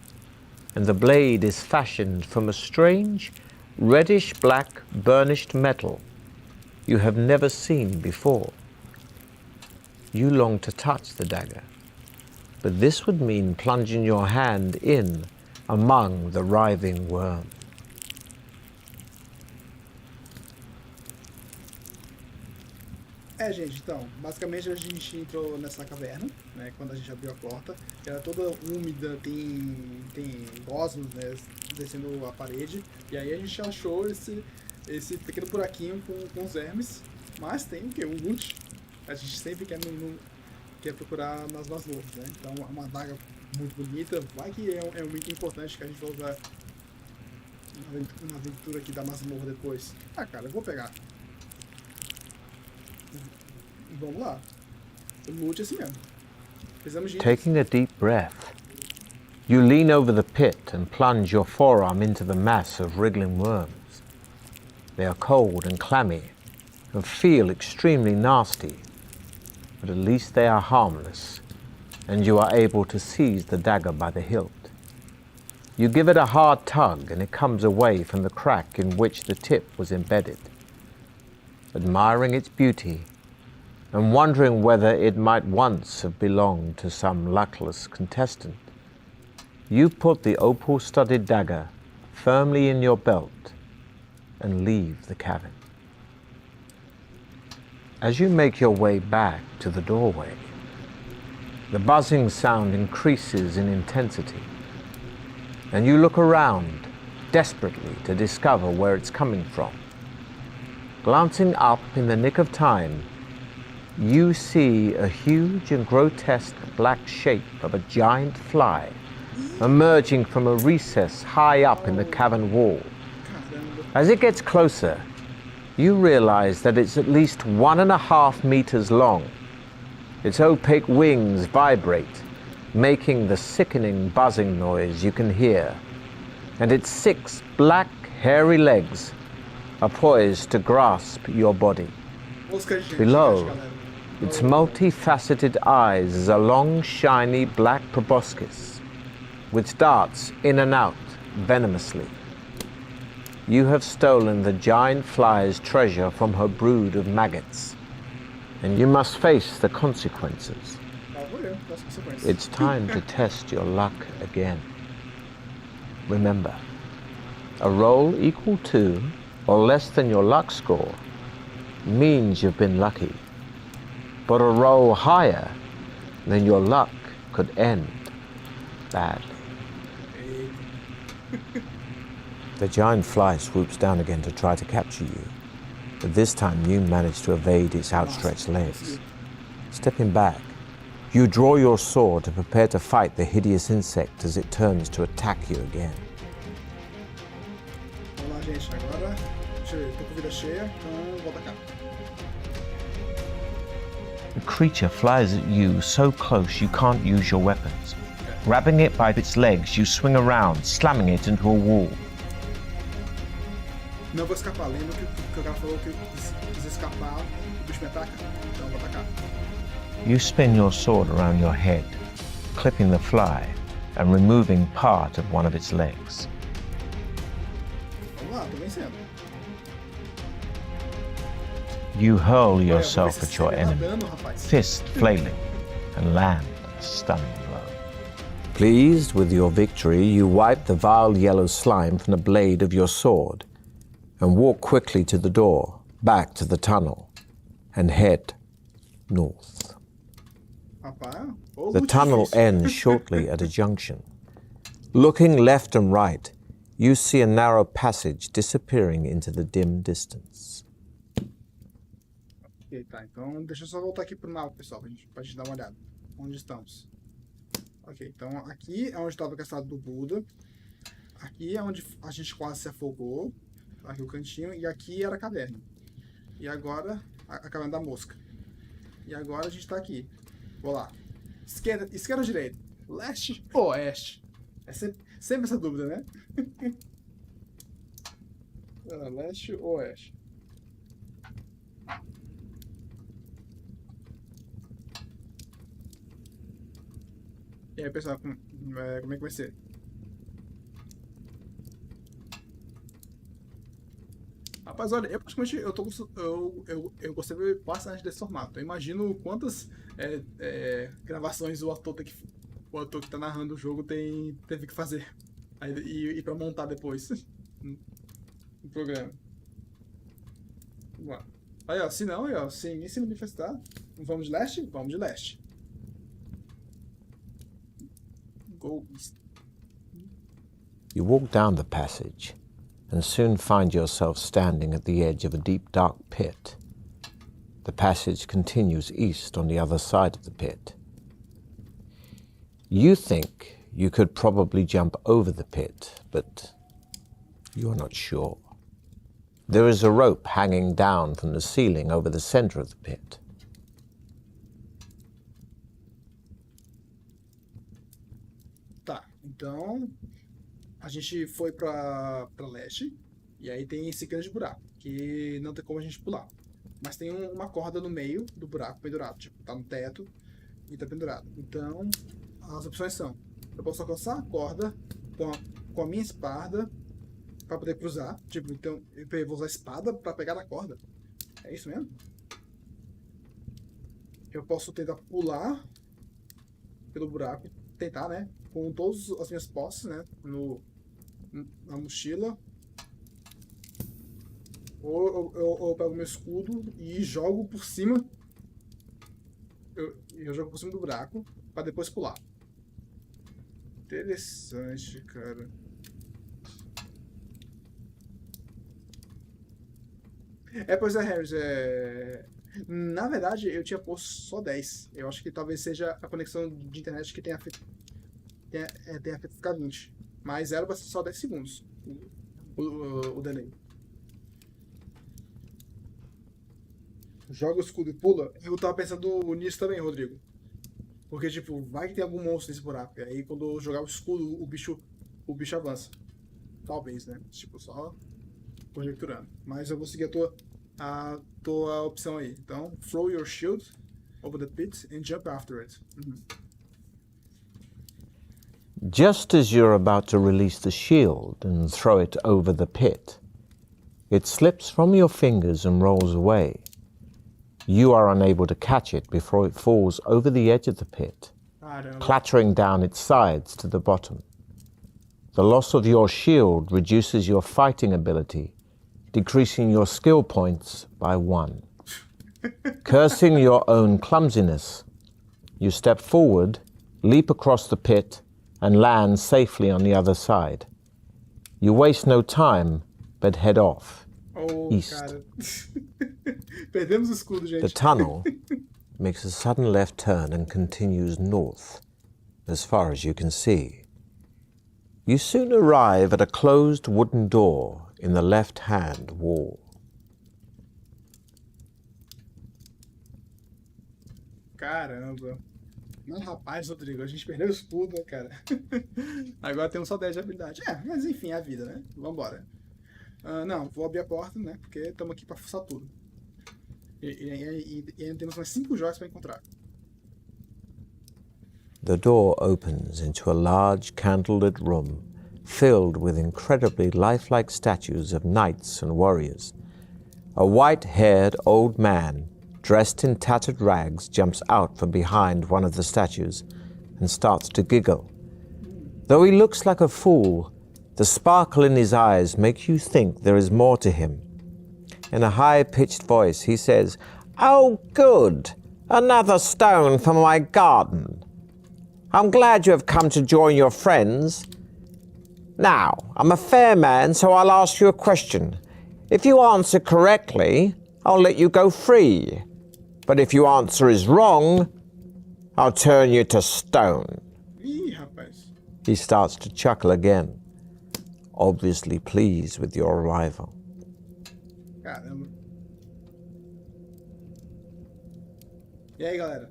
and the blade is fashioned from a strange, reddish-black burnished metal you have never seen before. You long to touch the dagger, but this would mean plunging your hand in among the writhing worm. Gente, então, basicamente a gente entrou nessa caverna, né, quando a gente abriu a porta, ela é toda úmida, tem gosmos, né, descendo a parede, e aí a gente achou esse pequeno buraquinho com os vermes, mas tem o quê? Um loot. A gente sempre quer procurar nas masmorras, né, então uma adaga muito bonita, vai que é um item importante que a gente vai usar na aventura aqui da masmorra depois. Ah, cara, eu vou pegar. Vamos lá. O loot é assim mesmo. Precisamos de... Taking a deep breath, you lean over the pit and plunge your forearm into the mass of wriggling worms. They are cold and clammy and feel extremely nasty, but at least they are harmless, and you are able to seize the dagger by the hilt. You give it a hard tug and it comes away from the crack in which the tip was embedded. Admiring its beauty, and wondering whether it might once have belonged to some luckless contestant, you put the opal-studded dagger firmly in your belt and leave the cavern. As you make your way back to the doorway, the buzzing sound increases in intensity, and you look around desperately to discover where it's coming from. Glancing up in the nick of time, you see a huge and grotesque black shape of a giant fly emerging from a recess high up in the cavern wall. As it gets closer, you realize that it's at least 1.5 meters long. Its opaque wings vibrate, making the sickening buzzing noise you can hear, and its 6 black, hairy legs are poised to grasp your body. Below, its multifaceted eyes is a long, shiny black proboscis, which darts in and out venomously. You have stolen the giant fly's treasure from her brood of maggots, and you must face the consequences. It's time to test your luck again. Remember, a roll equal to or less than your luck score means you've been lucky. But a roll higher than your luck could end badly. The giant fly swoops down again to try to capture you, but this time you manage to evade its outstretched legs. Stepping back, you draw your sword to prepare to fight the hideous insect as it turns to attack you again. Vamos lá, gente. Agora, deixa eu ver, tô com vida cheia, então vou atacar. The creature flies at you so close you can't use your weapons. Grabbing it by its legs, you swing around, slamming it into a wall. Não vou escapar. Lembra que o cara falou que se escapar, o bicho me ataca? Então eu vou atacar. You spin your sword around your head, clipping the fly and removing part of one of its legs. Vamos lá, tô vencendo. You hurl yourself at your enemy, fist flailing, and land a stunning blow. Pleased with your victory, you wipe the vile yellow slime from the blade of your sword and walk quickly to the door, back to the tunnel, and head north. The tunnel ends shortly at a junction. Looking left and right, you see a narrow passage disappearing into the dim distance. Ok, tá. Então deixa eu só voltar aqui pro mapa, pessoal, pra gente dar uma olhada. Onde estamos? Ok, então aqui é onde estava o castelo do Buda. Aqui é onde a gente quase se afogou. Aqui o cantinho. E aqui era a caverna. E agora, a caverna da mosca. E agora a gente tá aqui. Vou lá. Esquerda ou direita? Leste ou oeste? É sempre essa dúvida, né? Leste ou oeste? E aí, pessoal, como é que vai ser? Rapaz, olha, eu praticamente eu gostei bastante desse formato. Eu imagino quantas gravações o ator que tá narrando o jogo teve que fazer. E pra montar depois no programa. Vamos lá. Aí, ó, se não, aí, ó, sim, se manifestar. Vamos de leste? Vamos de leste. Go east. You walk down the passage and soon find yourself standing at the edge of a deep, dark pit. The passage continues east on the other side of the pit. You think you could probably jump over the pit, but you're not sure. There is a rope hanging down from the ceiling over the center of the pit. Tá, então a gente foi pra leste e aí tem esse grande buraco que não tem como a gente pular. Mas tem uma corda no meio do buraco pendurado, tipo, tá no teto e tá pendurado. Então as opções são: eu posso alcançar a corda com a minha espada pra poder cruzar, tipo, então eu vou usar a espada pra pegar na corda. É isso mesmo? Eu posso tentar pular pelo buraco, tentar, né? Com todas as minhas posses, né? Na mochila. Ou eu pego meu escudo e jogo por cima. Eu jogo por cima do buraco pra depois pular. Interessante, cara. Pois é, Harris, na verdade, eu tinha posto só 10. Eu acho que talvez seja a conexão de internet que tenha feito ficar 20. Mas era pra ser só 10 segundos o delay. Joga o escudo e pula. Eu tava pensando nisso também, Rodrigo. Porque, tipo, vai que tem algum monstro nesse buraco. E aí, quando eu jogar o escudo, o bicho avança. Talvez, né? Tipo, só conjecturando. Mas eu vou seguir a tua opção aí. Então, throw your shield over the pit and jump after it. Just as you're about to release the shield and throw it over the pit, it slips from your fingers and rolls away. You are unable to catch it before it falls over the edge of the pit, clattering down its sides to the bottom. The loss of your shield reduces your fighting ability, decreasing your skill points by 1. Cursing your own clumsiness, you step forward, leap across the pit, and land safely on the other side. You waste no time, but head off, east. Cara. Perdemos o escudo, gente. The tunnel makes a sudden left turn and continues north, as far as you can see. You soon arrive at a closed wooden door in the left-hand wall. Caramba. Não, rapaz, Rodrigo, a gente perdeu o escudo, né, cara? Agora temos só 10 de habilidade. Mas enfim, é a vida, né? Vambora. Não, vou abrir a porta, né? Porque estamos aqui pra fuçar tudo. E ainda temos mais 5 jogos para encontrar. The door opens into a large candlelit room filled with incredibly lifelike statues of knights and warriors. A white-haired old man dressed in tattered rags jumps out from behind one of the statues and starts to giggle. Though he looks like a fool, the sparkle in his eyes makes you think there is more to him. In a high-pitched voice, he says, "Oh, good! Another stone for my garden. I'm glad you have come to join your friends. Now, I'm a fair man, so I'll ask you a question. If you answer correctly, I'll let you go free. But if your answer is wrong, I'll turn you to stone." Ih, rapaz. He starts to chuckle again, obviously pleased with your arrival. Caramba. E aí, galera?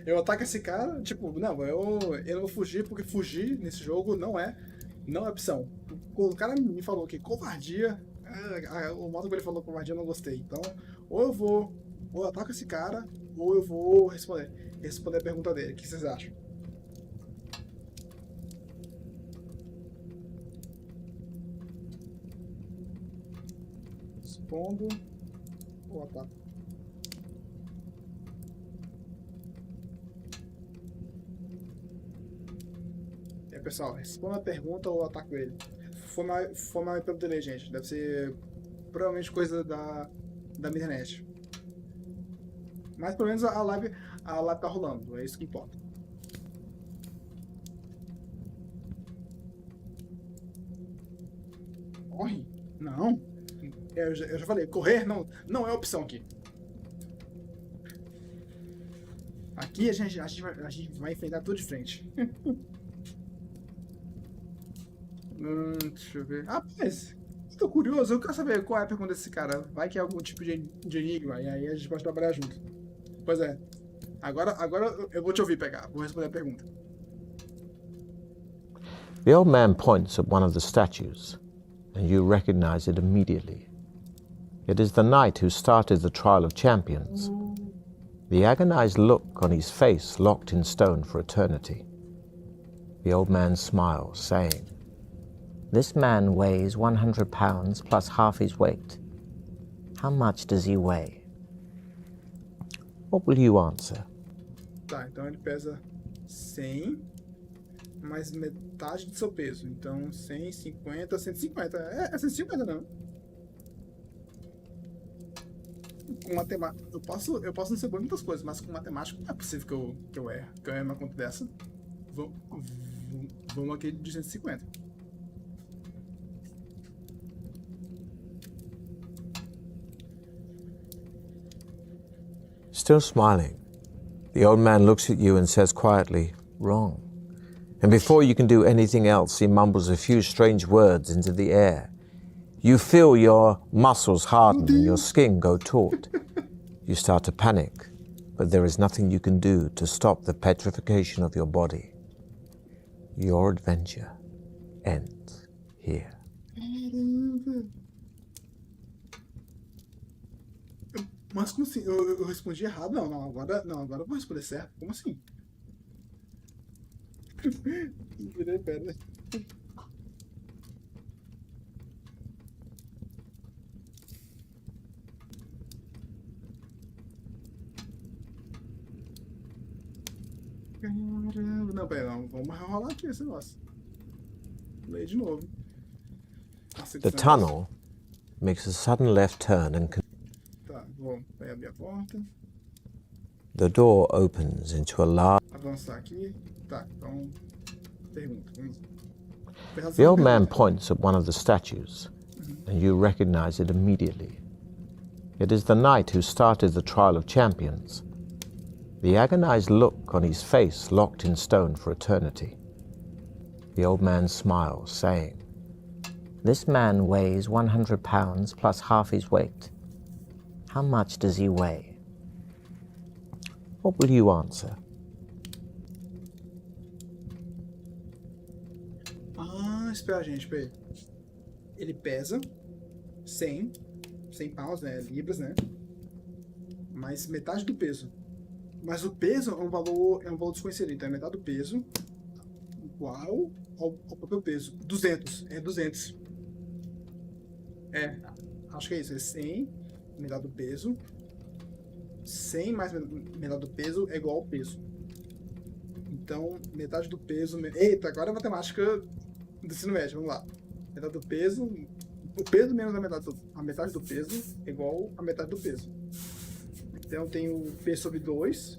Eu ataco esse cara, tipo, não, eu não vou fugir, porque fugir nesse jogo não é opção. O cara me falou que covardia, o modo que ele falou covardia eu não gostei. Então, ou eu ataco esse cara, ou eu vou responder a pergunta dele. O que vocês acham? Respondo ou ataco? E aí, pessoal, responda a pergunta ou ataco ele. Foi mal pelo delay, gente. Deve ser provavelmente coisa da minha internet. Mas pelo menos a live tá rolando, é isso que importa. Corre? Não. Eu já falei, correr não é opção aqui. Aqui a gente vai enfrentar tudo de frente. Deixa eu ver. Rapaz, tô curioso, eu quero saber qual é a pergunta desse cara. Vai que é algum tipo de enigma, e aí a gente pode trabalhar junto. Pois é. Agora eu vou te ouvir pegar. Vou responder a pergunta. The old man points at one of the statues, and you recognize it immediately. It is the knight who started the trial of champions. The agonized look on his face locked in stone for eternity. The old man smiles, saying, "This man weighs 100 pounds plus half his weight. How much does he weigh?" What will you answer? Tá, então ele pesa 100, mais metade do seu peso. Então 100, 50, 150. É 150 não. Com matemática, eu posso não ser bom em muitas coisas, mas com matemática não é possível que eu erre. Que eu erre uma conta dessa. Vamos aqui de 150. Still smiling, the old man looks at you and says quietly, "Wrong." And before you can do anything else, he mumbles a few strange words into the air. You feel your muscles harden and your skin go taut. You start to panic, but there is nothing you can do to stop the petrification of your body. Your adventure ends here. Mas como assim? Eu respondi errado? Agora eu vou responder certo. Como assim? Virei pedra. Caramba, não, pera, não. Vamos rolar aqui esse negócio. Lê de novo. The tunnel makes a sudden left turn and Tá, vou abrir a porta. the door opens into a large... Avançar aqui. Tá, então. Pergunta. Vamos. The old man points at one of the statues, and you recognize it immediately. It is the knight who started the trial of champions. The agonized look on his face locked in stone for eternity. The old man smiles, saying, "This man weighs 100 pounds plus half his weight. How much does he weigh?" What will you answer? Espera, gente, peraí. Ele pesa 100 pounds, né? Libras, né? Mais metade do peso. Mas o peso é um valor desconhecido. Então é metade do peso igual ao próprio peso. 200. É 200. Acho que é isso. É 100, metade do peso. 100 mais metade do peso é igual ao peso. Então, metade do peso... Eita, agora é matemática do ensino médio, vamos lá. Metade do peso... O peso menos a metade do peso é igual a metade do peso. Então, eu tenho P sobre 2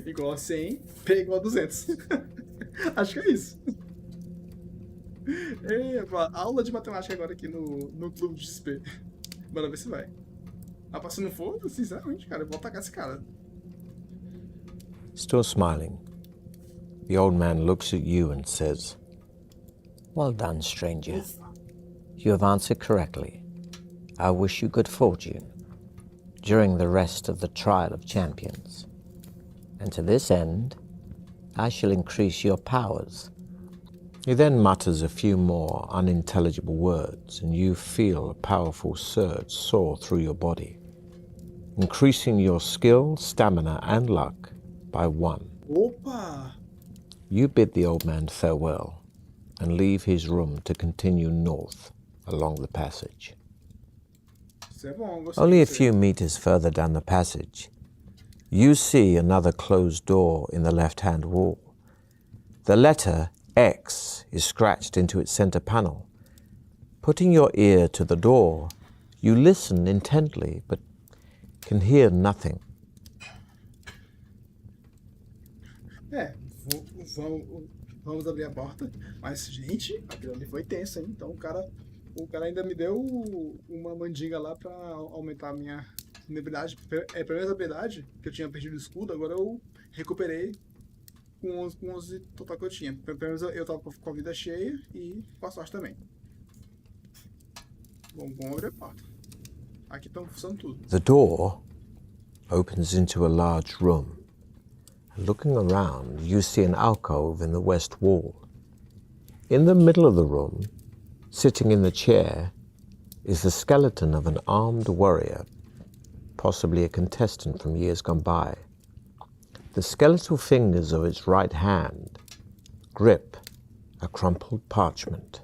igual a 100, P igual a 200. Acho que é isso. Aula de matemática agora aqui no Clube de XP. Bora ver se vai. Se não for, sinceramente, cara, eu vou atacar esse cara. Still smiling, the old man looks at you and says, "Well done, stranger. You have answered correctly. I wish you good fortune during the rest of the trial of champions." And to this end, I shall increase your powers. He then mutters a few more unintelligible words, and you feel a powerful surge soar through your body, increasing your skill, stamina, and luck by 1. Opa! You bid the old man farewell and leave his room to continue north along the passage. Isso é bom, gostei Only a disso aí. few meters further down the passage, you see another closed door in the left-hand wall. The letter X is scratched into its center panel. Putting your ear to the door, you listen intently, but can hear nothing. Vamos abrir a porta. Mas, gente, aquilo ali foi tenso, hein? Então o cara ainda me deu uma mandinga lá pra aumentar a minha habilidade. Primeira habilidade, que eu tinha perdido o escudo, agora eu recuperei com os total que eu tinha. Pelo menos eu tava com a vida cheia e com a sorte também. Vamos abrir a porta. Aqui estão funcionando tudo. The door opens into a large room. Looking around, you see an alcove in the west wall. In the middle of the room, sitting in the chair, is the skeleton of an armed warrior, possibly a contestant from years gone by. The skeletal fingers of its right hand grip a crumpled parchment.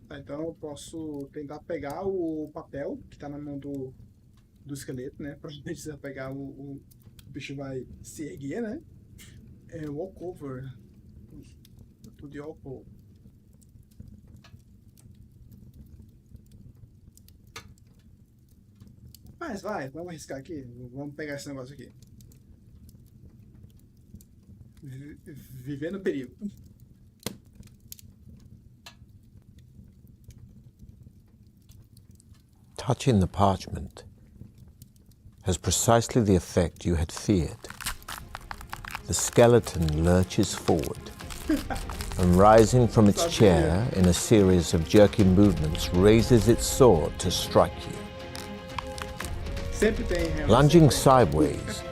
Tá, então eu posso tentar pegar o papel que tá na mão do esqueleto, né? Provavelmente se eu pegar o bicho vai se erguer, né? É walkover. Tudo de walkover. Mas vai, vamos arriscar aqui. Vamos pegar esse negócio aqui. Viver no perigo. Touching the parchment has precisely the effect you had feared. The skeleton lurches forward and, rising from its chair in a series of jerky movements, raises its sword to strike you. Sempre tem realmente. Lunging sideways,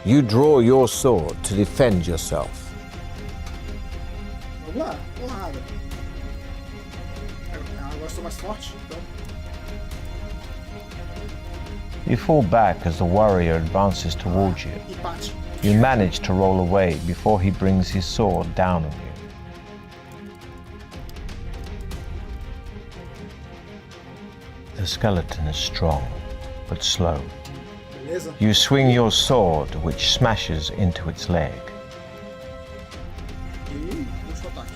you draw your sword to defend yourself. Vamos lá, porrada. Agora eu sou mais forte, então. You fall back as the warrior advances towards you. Empate. You manage to roll away before he brings his sword down on you. The skeleton is strong, but slow. Beleza? You swing your sword, which smashes into its leg. E puxa o ataque.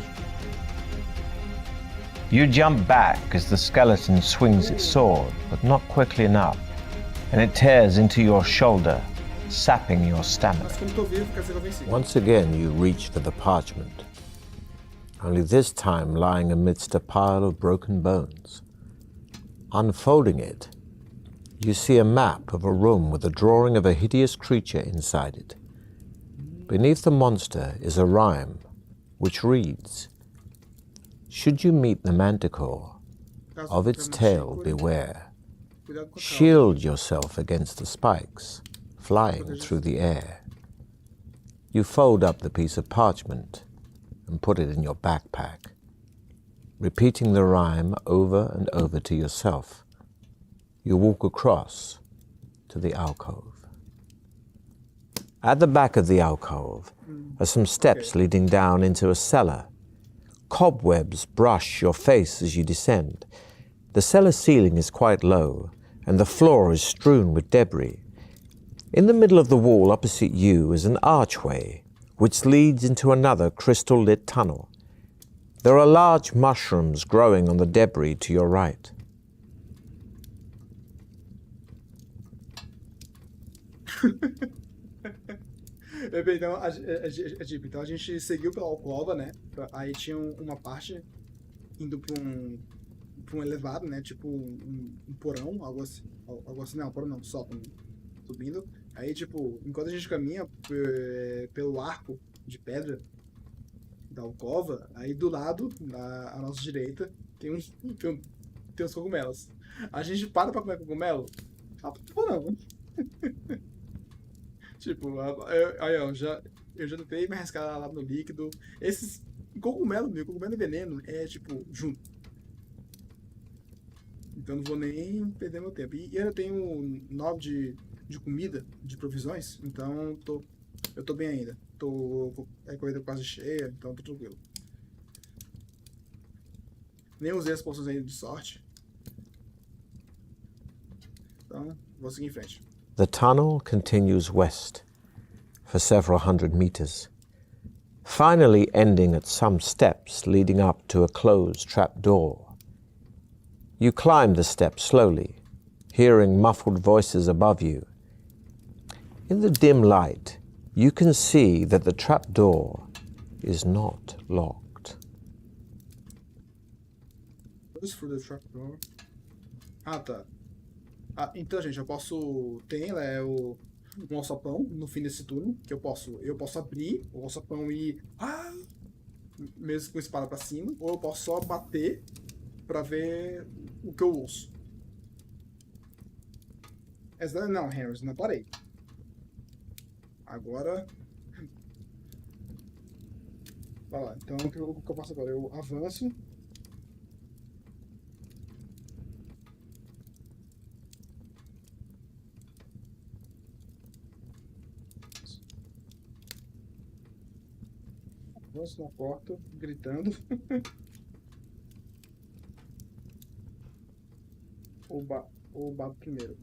You jump back as the skeleton swings its sword, but not quickly enough, and it tears into your shoulder, sapping your stamina. Mas como tô vivo, quer dizer que eu venci. Once again, you reach for the parchment, only this time lying amidst a pile of broken bones. Unfolding it, you see a map of a room with a drawing of a hideous creature inside it. Beneath the monster is a rhyme, which reads, "Should you meet the manticore, of its tail beware. Cuidado com a cauda. Shield yourself against the spikes, flying through the air." You fold up the piece of parchment and put it in your backpack, repeating the rhyme over and over to yourself. You walk across to the alcove. At the back of the alcove are some steps leading down into a cellar. Cobwebs brush your face as you descend. The cellar ceiling is quite low, and the floor is strewn with debris. In the middle of the wall opposite you is an archway, which leads into another crystal-lit tunnel. There are large mushrooms growing on the debris to your right. Então a gente seguiu pela alcova, né? Aí tinha uma parte indo pra um elevado, né? Tipo um porão, algo assim. Não, porão não, sótão subindo. Aí, tipo, enquanto a gente caminha pelo arco de pedra da alcova, aí do lado, à nossa direita, tem tem os cogumelos. A gente para pra comer cogumelo? Não. Tipo, aí ó, eu já tentei me arriscar lá no líquido. Esses cogumelo e veneno é tipo, junto. Então não vou nem perder meu tempo. E eu tenho 9 de comida, de provisões, então eu tô bem ainda. A corrida quase cheia, então tô tranquilo. Nem usei as poções ainda de sorte. Então, vou seguir em frente. The tunnel continues west for several hundred meters, finally ending at some steps leading up to a closed trapdoor. You climb the steps slowly, hearing muffled voices above you. In the dim light, you can see that the trapdoor is not locked. Close for the trapdoor. Ah, tá. Então, gente, eu posso... Tem um alçapão no fim desse turno, que eu posso abrir o alçapão e... mesmo com a espada pra cima, ou eu posso só bater pra ver o que eu ouço. Não, Harris, não parei. Agora... Vai lá, então o que eu faço agora? Eu avanço. Avanço na porta, gritando. ou bato primeiro.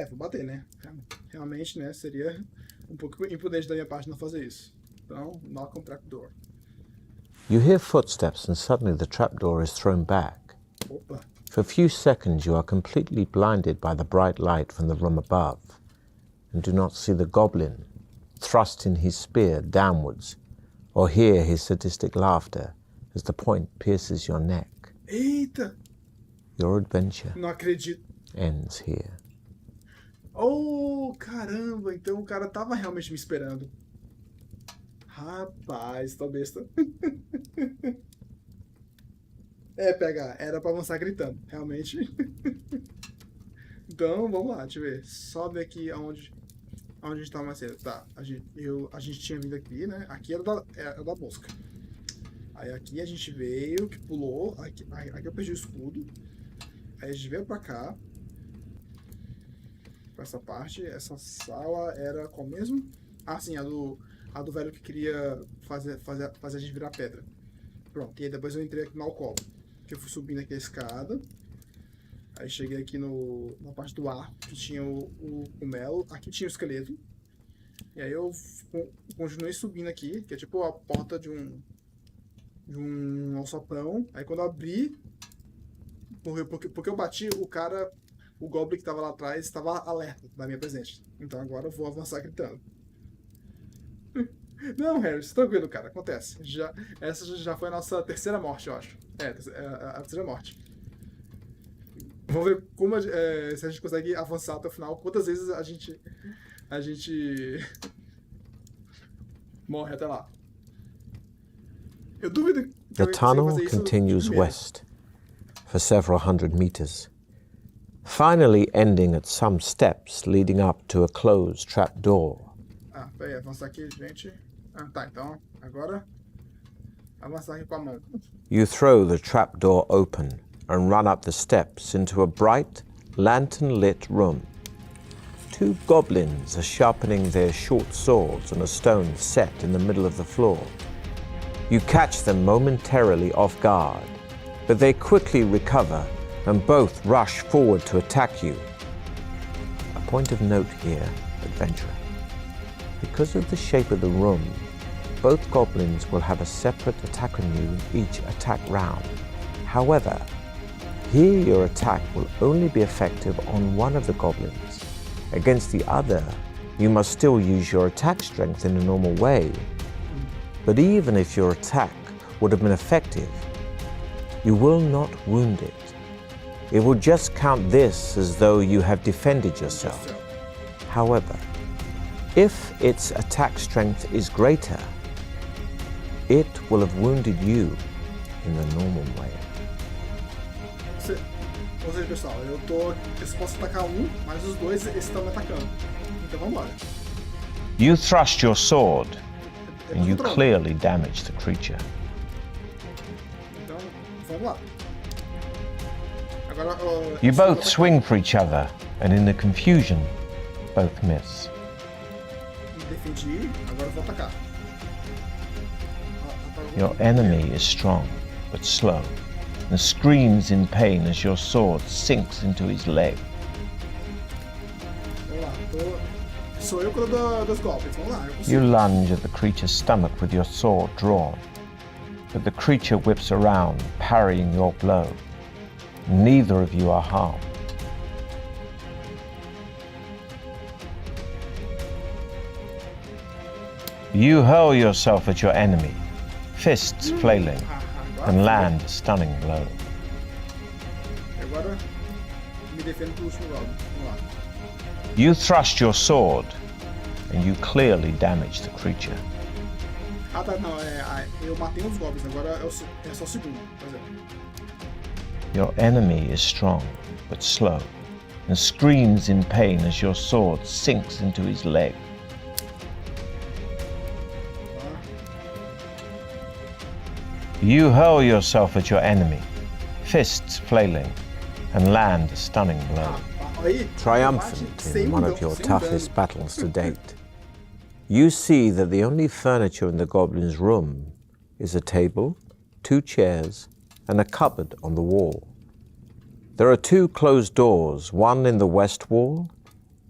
Vou bater, né? Realmente, né? Seria um pouco imprudente da minha parte não fazer isso. Então, knock on trapdoor. You hear footsteps and suddenly the trapdoor is thrown back. Opa. For a few seconds you are completely blinded by the bright light from the room above and do not see the goblin thrust in his spear downwards or hear his sadistic laughter as the point pierces your neck. Eita! Your adventure Não acredito. ends here. Oh, caramba! Então o cara tava realmente me esperando. Rapaz, tô besta. PH, era pra avançar gritando, realmente. Então, vamos lá, deixa eu ver. Sobe aqui aonde a gente tava mais cedo. Tá, a gente tinha vindo aqui, né? Aqui era da mosca. Aí aqui a gente veio, que pulou. Aqui eu perdi o escudo. Aí a gente veio pra cá. Pra essa parte. Essa sala era qual mesmo? Ah, sim, a do velho que queria fazer a gente virar pedra. Pronto, e aí depois eu entrei aqui no alcove. Que eu fui subindo aqui a escada. Aí cheguei aqui na parte do ar, que tinha o melo. Aqui tinha o esqueleto. E aí eu continuei subindo aqui, que é tipo a porta de um alçapão. Aí quando eu abri, porque eu bati, o goblin que tava lá atrás estava alerta da minha presença. Então agora eu vou avançar gritando. Não, Harris, tranquilo, cara, acontece. Essa já foi a nossa terceira morte, eu acho. A terceira morte. Vamos ver se a gente consegue avançar até o final. Quantas vezes a gente morre até lá. Eu duvido que The tunnel continues west for several hundred meters, finally ending at some steps leading up to a closed trapdoor. Peraí, avançar aqui, gente. Tá, então, agora avançar aqui com a mão. You throw the trapdoor open and run up the steps into a bright, lantern-lit room. Two goblins are sharpening their short swords on a stone set in the middle of the floor. You catch them momentarily off guard, but they quickly recover and both rush forward to attack you. A point of note here, adventurer. Because of the shape of the room, both goblins will have a separate attack on you each attack round. However, here your attack will only be effective on one of the goblins. Against the other, you must still use your attack strength in a normal way. But even if your attack would have been effective, You will not wound it. It will just count this as though you have defended yourself. However, if its attack strength is greater, it will have wounded you in the normal way. Ou seja, pessoal, eu só posso atacar um, mas os dois estão me atacando. Então vamos embora. You thrust your sword, and you clearly damage the creature. Então, vamos lá. Agora, You both swing for each other, and in the confusion, both miss. Defendi, agora eu vou atacar. Your enemy is strong, but slow, and screams in pain as your sword sinks into his leg. Vamos lá, sou eu que dou dos golpes, vamos lá. You lunge at the creature's stomach with your sword drawn, but the creature whips around, parrying your blow. Neither of you are harmed. You hurl yourself at your enemy, fists flailing, and land a stunning blow. Agora me defendo do último golpe. Vamos lá. You thrust your sword, and you clearly damage the creature. Ah tá, não, eu matei uns golpes, agora é só o segundo, por exemplo. Your enemy is strong, but slow, and screams in pain as your sword sinks into his leg. You hurl yourself at your enemy, fists flailing, and land a stunning blow. Triumphant in one of your toughest battles to date, you see that the only furniture in the goblin's room is a table, 2 chairs, and a cupboard on the wall. There are 2 closed doors, one in the west wall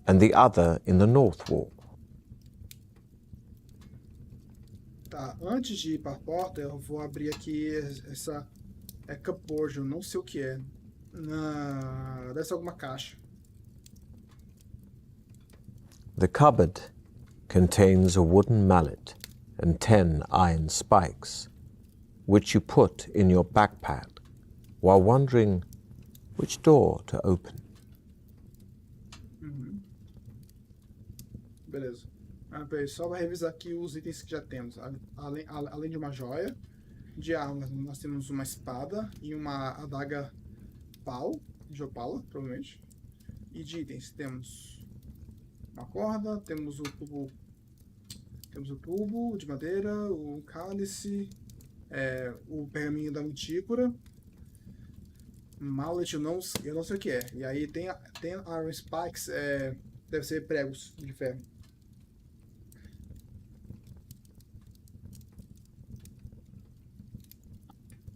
and the other in the north wall. Tá, antes de ir para a porta, eu vou abrir aqui essa cupboard, eu não sei o que é. Deve ser alguma caixa. The cupboard contains a wooden mallet and 10 iron spikes, which you put in your backpack while wondering which door to open. Beleza. Peraí, só para revisar aqui os itens que já temos. Além de uma joia, de armas, nós temos uma espada e uma adaga pau, de opala, provavelmente. E de itens temos uma corda, temos o tubo de madeira, o cálice, o pergaminho da mantícora, mallet, eu não sei o que é. E aí tem Iron Spikes, deve ser pregos de ferro.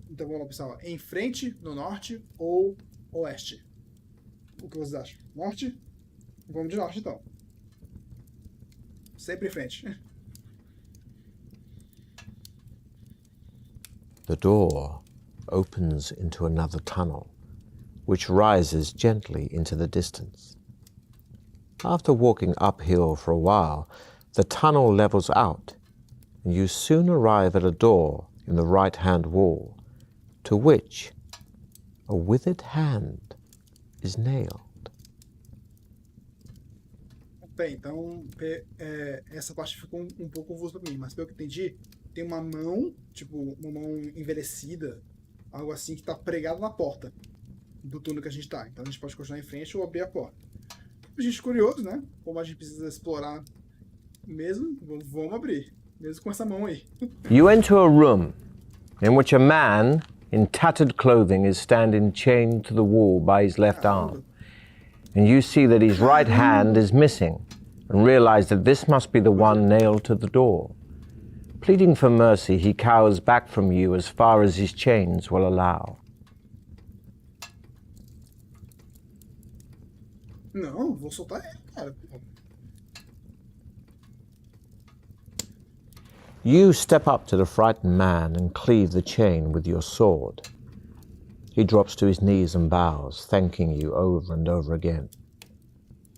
Então vamos lá, pessoal. Em frente, no norte ou oeste? O que vocês acham? Norte? Vamos de norte, então. Sempre em frente. The door opens into another tunnel, which rises gently into the distance. After walking uphill for a while, the tunnel levels out, and you soon arrive at a door in the right-hand wall, to which a withered hand is nailed. Bem, então essa parte ficou um pouco confusa para mim, mas pelo que eu entendi, tem uma mão, tipo uma mão envelhecida, algo assim, que está pregada na porta do túnel que a gente está. Então a gente pode continuar em frente ou abrir a porta. A gente é curioso, né? Como a gente precisa explorar mesmo, vamos abrir, mesmo com essa mão aí. You enter a room in which a man in tattered clothing is standing chained to the wall by his left arm. And you see that his right hand is missing, and realize that this must be the one nailed to the door. Pleading for mercy, he cowers back from you as far as his chains will allow. Não, vou soltar ele, cara. You step up to the frightened man and cleave the chain with your sword. He drops to his knees and bows, thanking you over and over again.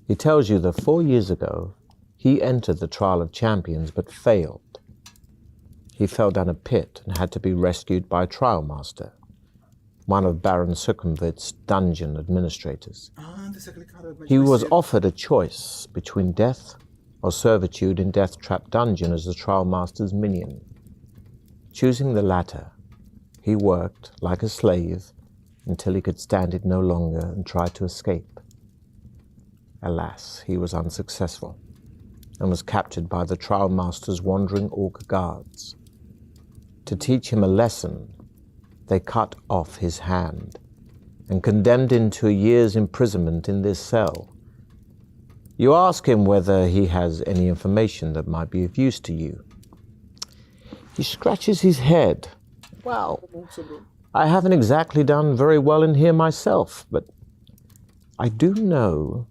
He tells you that 4 years ago, he entered the Trial of Champions but failed. He fell down a pit and had to be rescued by a trial master. one of Baron Sukhumvit's dungeon administrators. Ah, desse é aquele cara mais He was conhecido. offered a choice between death or servitude in Deathtrap Dungeon as the trial master's minion. Choosing the latter, he worked like a slave until he could stand it no longer and tried to escape. Alas, he was unsuccessful and was captured by the trial master's wandering orc guards. To teach him a lesson, they cut off his hand and condemned him to a year's imprisonment in this cell. You ask him whether he has any information that might be of use to you. He scratches his head. Well, I haven't exactly done very well in here myself, but I do know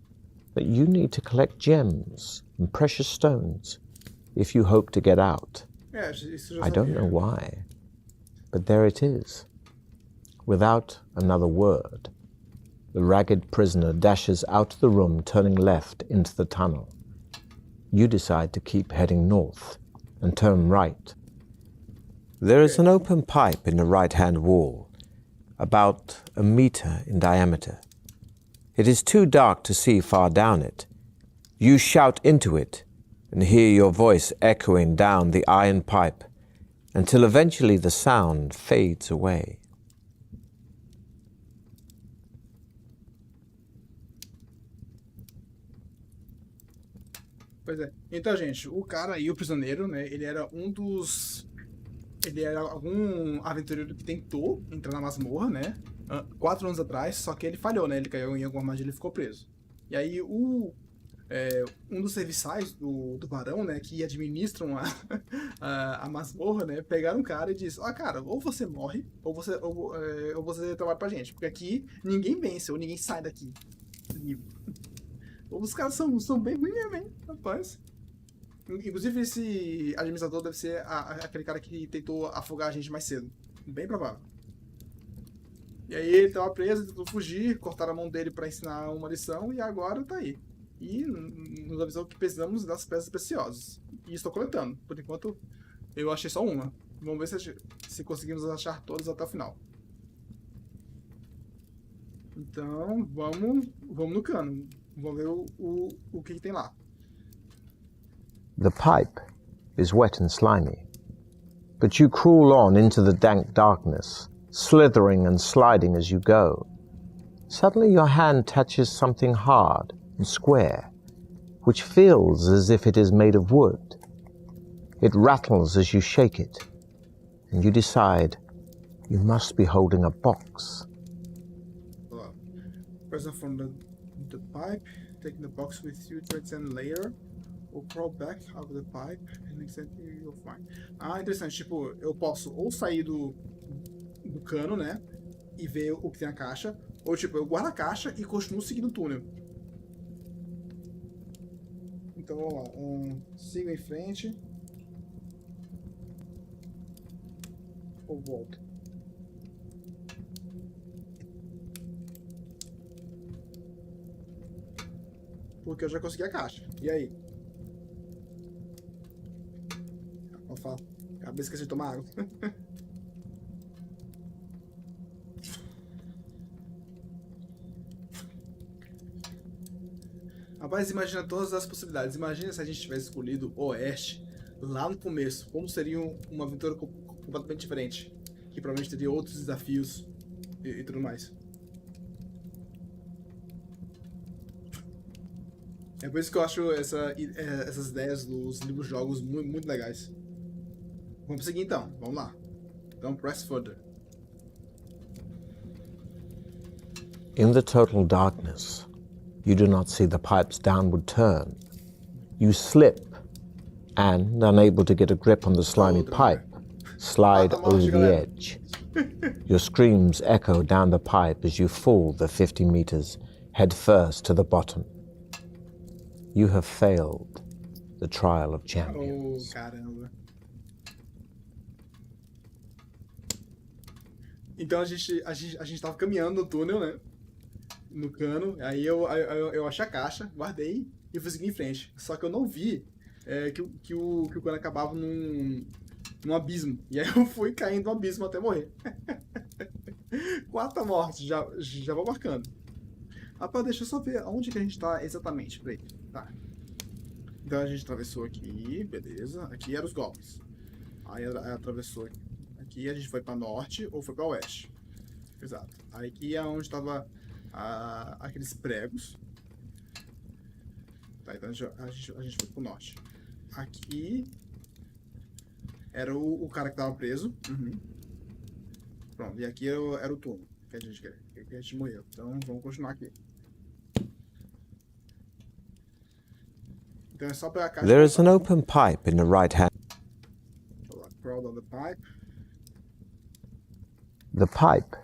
that you need to collect gems and precious stones if you hope to get out. É, isso eu já I don't sabia. know why, but there it is. Without another word, the ragged prisoner dashes out of the room, turning left into the tunnel. You decide to keep heading north and turn right. There is an open pipe in the right-hand wall, about a meter in diameter. It is too dark to see far down it. You shout into it and hear your voice echoing down the iron pipe until eventually the sound fades away. Pois é. Então, gente, o cara aí, o prisioneiro, né? Ele era um dos... Ele era algum aventureiro que tentou entrar na masmorra, né? 4 anos atrás, só que ele falhou, né? Ele caiu em alguma armadilha e ficou preso. E aí um dos serviçais do barão, né? Que administram a masmorra, né? Pegaram um cara e disse: ó, cara, ou você morre, ou você trabalha pra gente. Porque aqui ninguém vence, ou ninguém sai daqui. Os caras são bem ruins mesmo, hein, rapaz. Inclusive, esse administrador deve ser aquele cara que tentou afogar a gente mais cedo. Bem provável. E aí ele tava preso, tentou fugir, cortaram a mão dele pra ensinar uma lição e agora tá aí. E nos avisou que precisamos das peças preciosas. E estou coletando. Por enquanto, eu achei só uma. Vamos ver se conseguimos achar todas até o final. Então, vamos no cano. Vamos ver o que tem lá. The pipe is wet and slimy, but you crawl on into the dank darkness, slithering and sliding as you go. Suddenly your hand touches something hard and square, which feels as if it is made of wood. It rattles as you shake it, and you decide you must be holding a box. Press from the pipe, taking the box with you to extend layer, or crawl back out of the pipe and extend you'll find. Ah, interessante. Tipo, eu posso ou sair do cano, né, e ver o que tem na caixa, ou tipo, eu guardo a caixa e continuo seguindo o túnel. Então vamos lá, sigo em frente ou volto. Porque eu já consegui a caixa. E aí? Vou falar. Acabei esqueci de tomar água. Rapaz, imagina todas as possibilidades. Imagina se a gente tivesse escolhido o Oeste lá no começo. Como seria uma aventura completamente diferente. Que provavelmente teria outros desafios e tudo mais. É por isso que eu acho essas ideias dos livros jogos muito, muito legais. Vamos seguir então, vamos lá. Então, press further. In the total darkness, you do not see the pipe's downward turn. You slip and, unable to get a grip on the slimy pipe, slide over the edge. Your screams echo down the pipe as you fall the 50 meters head first to the bottom. You have failed the trial of champions. Oh, caramba. Então a gente tava caminhando no túnel, né? No cano. Aí eu achei a caixa, guardei e fui seguir em frente. Só que eu não vi que o cano acabava num abismo. E aí eu fui caindo no abismo até morrer. Quarta morte, já vou marcando. Rapaz, deixa eu só ver onde que a gente tá exatamente. Peraí. Tá. Então a gente atravessou aqui, beleza. Aqui eram os goblins. Aí atravessou aqui. Aqui a gente foi pra norte ou foi pra oeste. Exato. Aí aqui é onde tava aqueles pregos. Tá, então a gente foi pro norte. Aqui era o cara que tava preso. Uhum. Pronto, e aqui era o túmulo que a gente morreu. Então vamos continuar aqui. Então é só pegar a caixa. There is an open pipe in the right hand. Crawl on the pipe. The pipe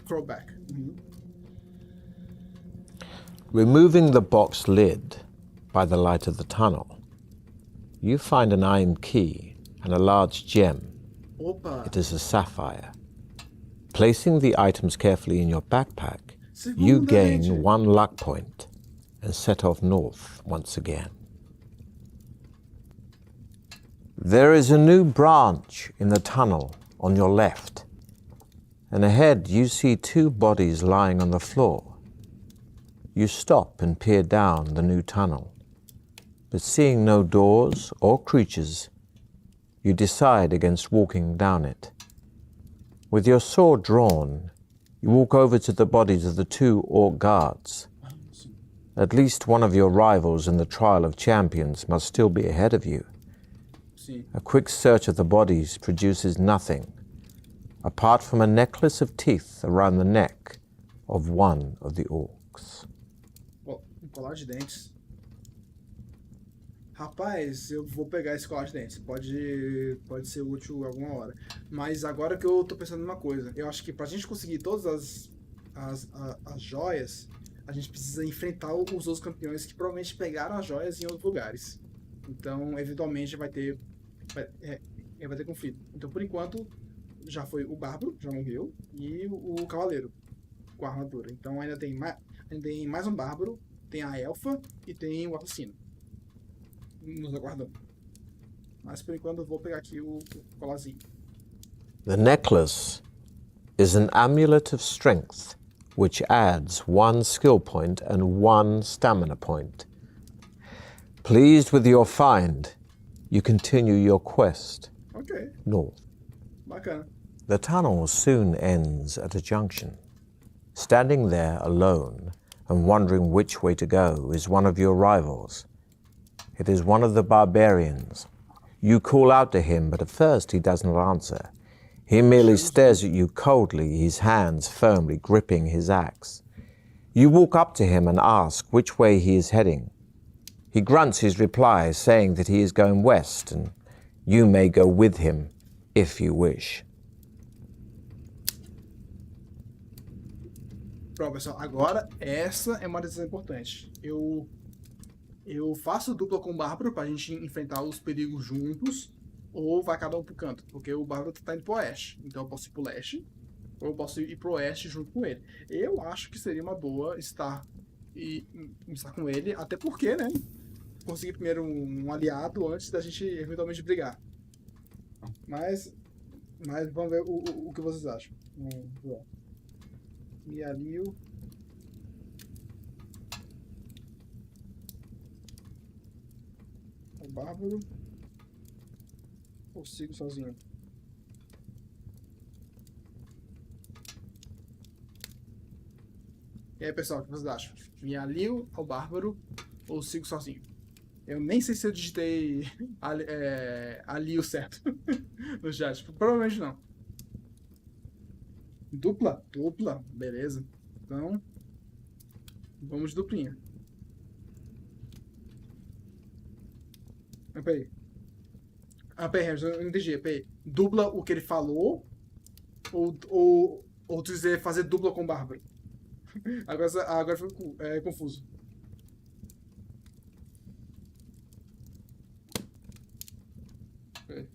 Crawl back. Uhum. Removing the box lid by the light of the tunnel, you find an iron key and a large gem. Opa! It is a sapphire. Placing the items carefully in your backpack, you Segunda, gain gente. 1 luck point and set off north once again. There is a new branch in the tunnel on your left, and ahead you see 2 bodies lying on the floor. You stop and peer down the new tunnel, but seeing no doors or creatures, you decide against walking down it. With your sword drawn, you walk over to the bodies of the 2 orc guards. At least one of your rivals in the Trial of Champions must still be ahead of you. Sim. A quick search of the bodies produces nothing, apart from a necklace of teeth around the neck of one of the orcs. Colar de dentes. Rapaz, eu vou pegar esse colar de dentes. Pode ser útil alguma hora. Mas agora que eu tô pensando numa coisa. Eu acho que pra gente conseguir todas as joias, a gente precisa enfrentar os outros campeões que provavelmente pegaram as joias em outros lugares. Então, eventualmente vai ter conflito. Então, por enquanto, já foi o Bárbaro, já morreu, e o Cavaleiro com a armadura. Então ainda tem mais um Bárbaro, tem a Elfa e tem o Assassino nos aguardando. Mas por enquanto eu vou pegar aqui o colarzinho. The necklace is an amulet of strength, which adds 1 skill point and 1 stamina point. Pleased with your find, you continue your quest Ok, north. bacana. The tunnel soon ends at a junction. Standing there alone and wondering which way to go is one of your rivals. It is one of the barbarians. You call out to him, but at first he does not answer. He merely stares at you coldly, his hands firmly gripping his axe. You walk up to him and ask which way he is heading. He grunts his reply, saying that he is going west, and you may go with him if you wish. Pronto, pessoal, agora essa é uma decisão importante. Eu faço dupla com o Bárbaro pra gente enfrentar os perigos juntos, ou vai cada um pro canto, porque o Bárbaro tá indo pro oeste. Então eu posso ir pro leste, ou eu posso ir pro oeste junto com ele. Eu acho que seria uma boa estar com ele, até porque, né, conseguir primeiro um aliado antes da gente eventualmente brigar. Mas vamos ver o que vocês acham. Me alio. O Bárbaro. Ou sigo sozinho? E aí, pessoal, o que vocês acham? Me alio ao Bárbaro ou sigo sozinho? Eu nem sei se eu digitei alio certo no chat. Provavelmente não. Dupla? Dupla. Beleza. Então, vamos de duplinha. Peraí. Peraí, eu não entendi. Peraí. Dupla o que ele falou ou dizer fazer dupla com o Bárbaro? Agora foi confuso. Peraí.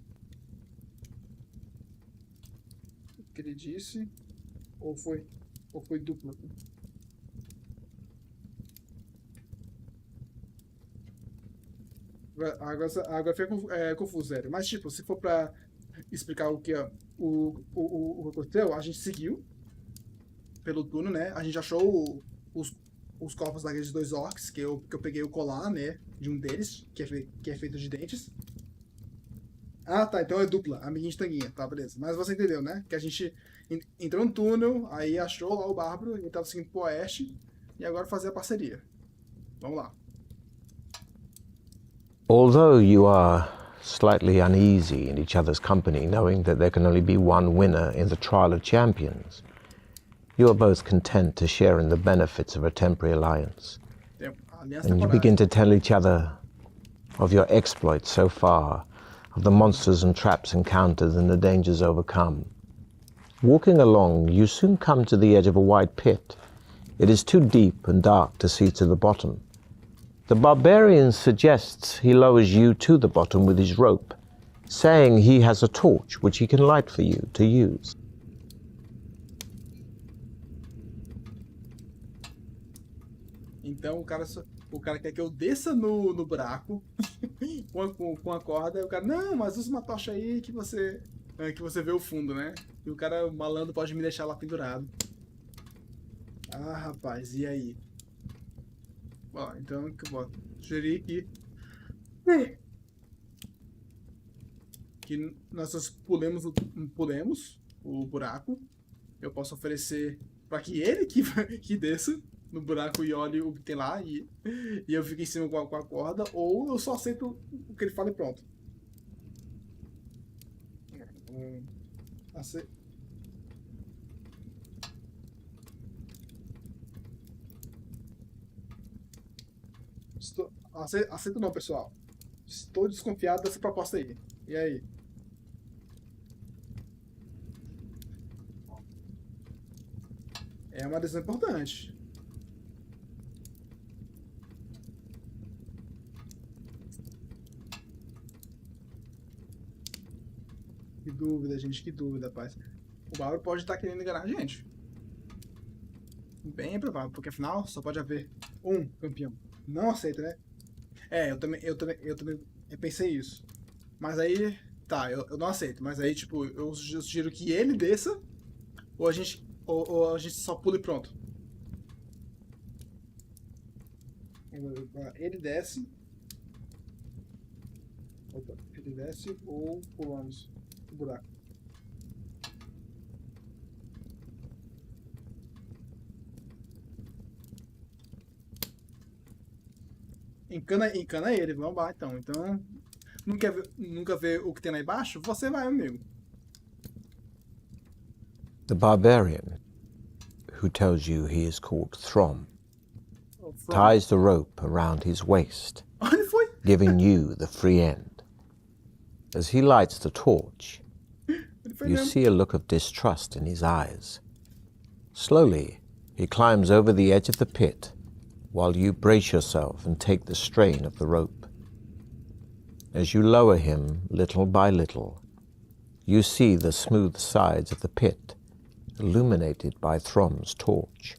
O que ele disse? Ou foi dupla? Agora fica confuso, sério. Mas, tipo, se for pra explicar o que o aconteceu, a gente seguiu pelo túnel, né? A gente achou os corpos daqueles 2 orcs, que eu peguei o colar, né? De um deles, que é feito de dentes. Ah, tá, então é dupla, amiguinho de tanguinha, tá, beleza. Mas você entendeu, né? Que a gente entrou no túnel, aí achou lá o bárbaro, ele tava seguindo pro oeste, e agora fazer a parceria. Vamos lá. Although you are slightly uneasy in each other's company, knowing that there can only be one winner in the trial of champions, you are both content to share in the benefits of a temporary alliance. Aliança And you temporária. begin to tell each other of your exploits so far, of the monsters and traps encountered and the dangers overcome. Walking along, you soon come to the edge of a wide pit. It is too deep and dark to see to the bottom. The barbarian suggests he lowers you to the bottom with his rope, saying he has a torch which he can light for you to use. Então o cara quer que eu desça no buraco com a corda, e o cara, não, mas usa uma tocha aí que você vê o fundo, né? E o cara, o malandro, pode me deixar lá pendurado. Ah, rapaz, e aí? Bom, então que eu vou sugerir que nós pulemos o buraco. Eu posso oferecer para que ele que desça no buraco e olhe o que tem lá e eu fico em cima com a corda, ou eu só aceito o que ele fala e pronto. Aceito não, pessoal. Estou desconfiado dessa proposta aí. E aí? É uma decisão importante. Que dúvida, gente, que dúvida, rapaz. O Bárbaro pode estar querendo enganar a gente. Bem provável, porque afinal só pode haver um campeão. Não aceita, né? É, eu também pensei isso. Mas aí, tá, eu não aceito. Mas aí, tipo, eu sugiro que ele desça, ou a gente só pula e pronto. Ele desce. Opa, ele desce ou pulamos o buraco. Encana ele, vamos lá então. Então, nunca vê o que tem lá embaixo? Você vai, amigo. The barbarian, who tells you he is called Throm, ties the rope around his waist, Onde foi? giving you the free end. As he lights the torch, Ele foi you mesmo. see a look of distrust in his eyes. Slowly, he climbs over the edge of the pit, while you brace yourself and take the strain of the rope. As you lower him little by little, you see the smooth sides of the pit, illuminated by Throm's torch.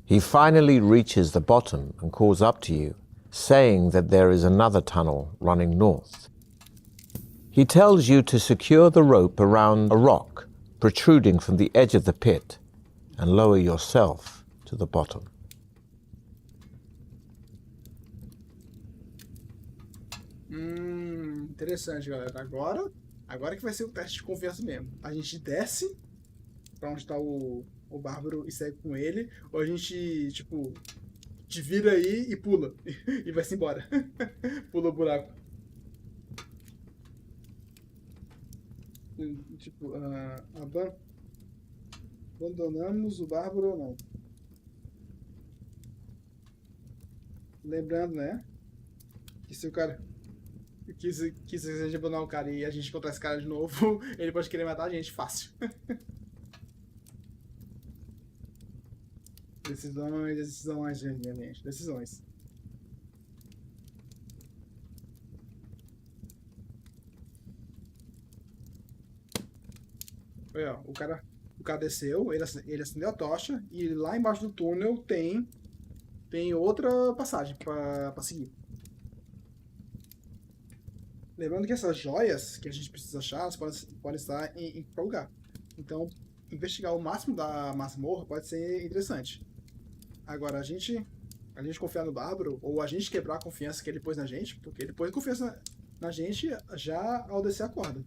He finally reaches the bottom and calls up to you, saying that there is another tunnel running north. He tells you to secure the rope around a rock protruding from the edge of the pit and lower yourself to the bottom. Interessante, galera. Agora que vai ser o teste de confiança mesmo. A gente desce pra onde tá o Bárbaro e segue com ele, ou a gente, tipo, te vira aí e pula. E vai-se embora. Pula o buraco. Tipo, abandonamos o Bárbaro ou não? Lembrando, né? Que se o cara quis abandonar o cara e a gente encontrar esse cara de novo, ele pode querer matar a gente fácil. Decisões, gente. Decisões. Olha, ó, o cara desceu, ele acendeu a tocha e lá embaixo do túnel tem outra passagem pra seguir. Lembrando que essas joias que a gente precisa achar, elas podem estar em qualquer lugar. Então, investigar o máximo da masmorra pode ser interessante. Agora, a gente confiar no Bárbaro, ou a gente quebrar a confiança que ele pôs na gente, porque ele pôs confiança na gente já ao descer a corda.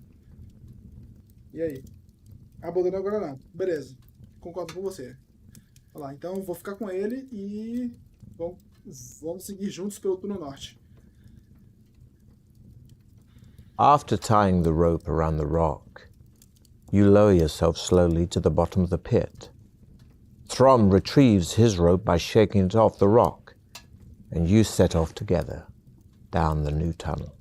E aí? Abandonou agora não. Beleza. Concordo com você. Olha lá, então vou ficar com ele e vamos seguir juntos pelo turno norte. After tying the rope around the rock, you lower yourself slowly to the bottom of the pit. Throm retrieves his rope by shaking it off the rock, and you set off together down the new tunnel.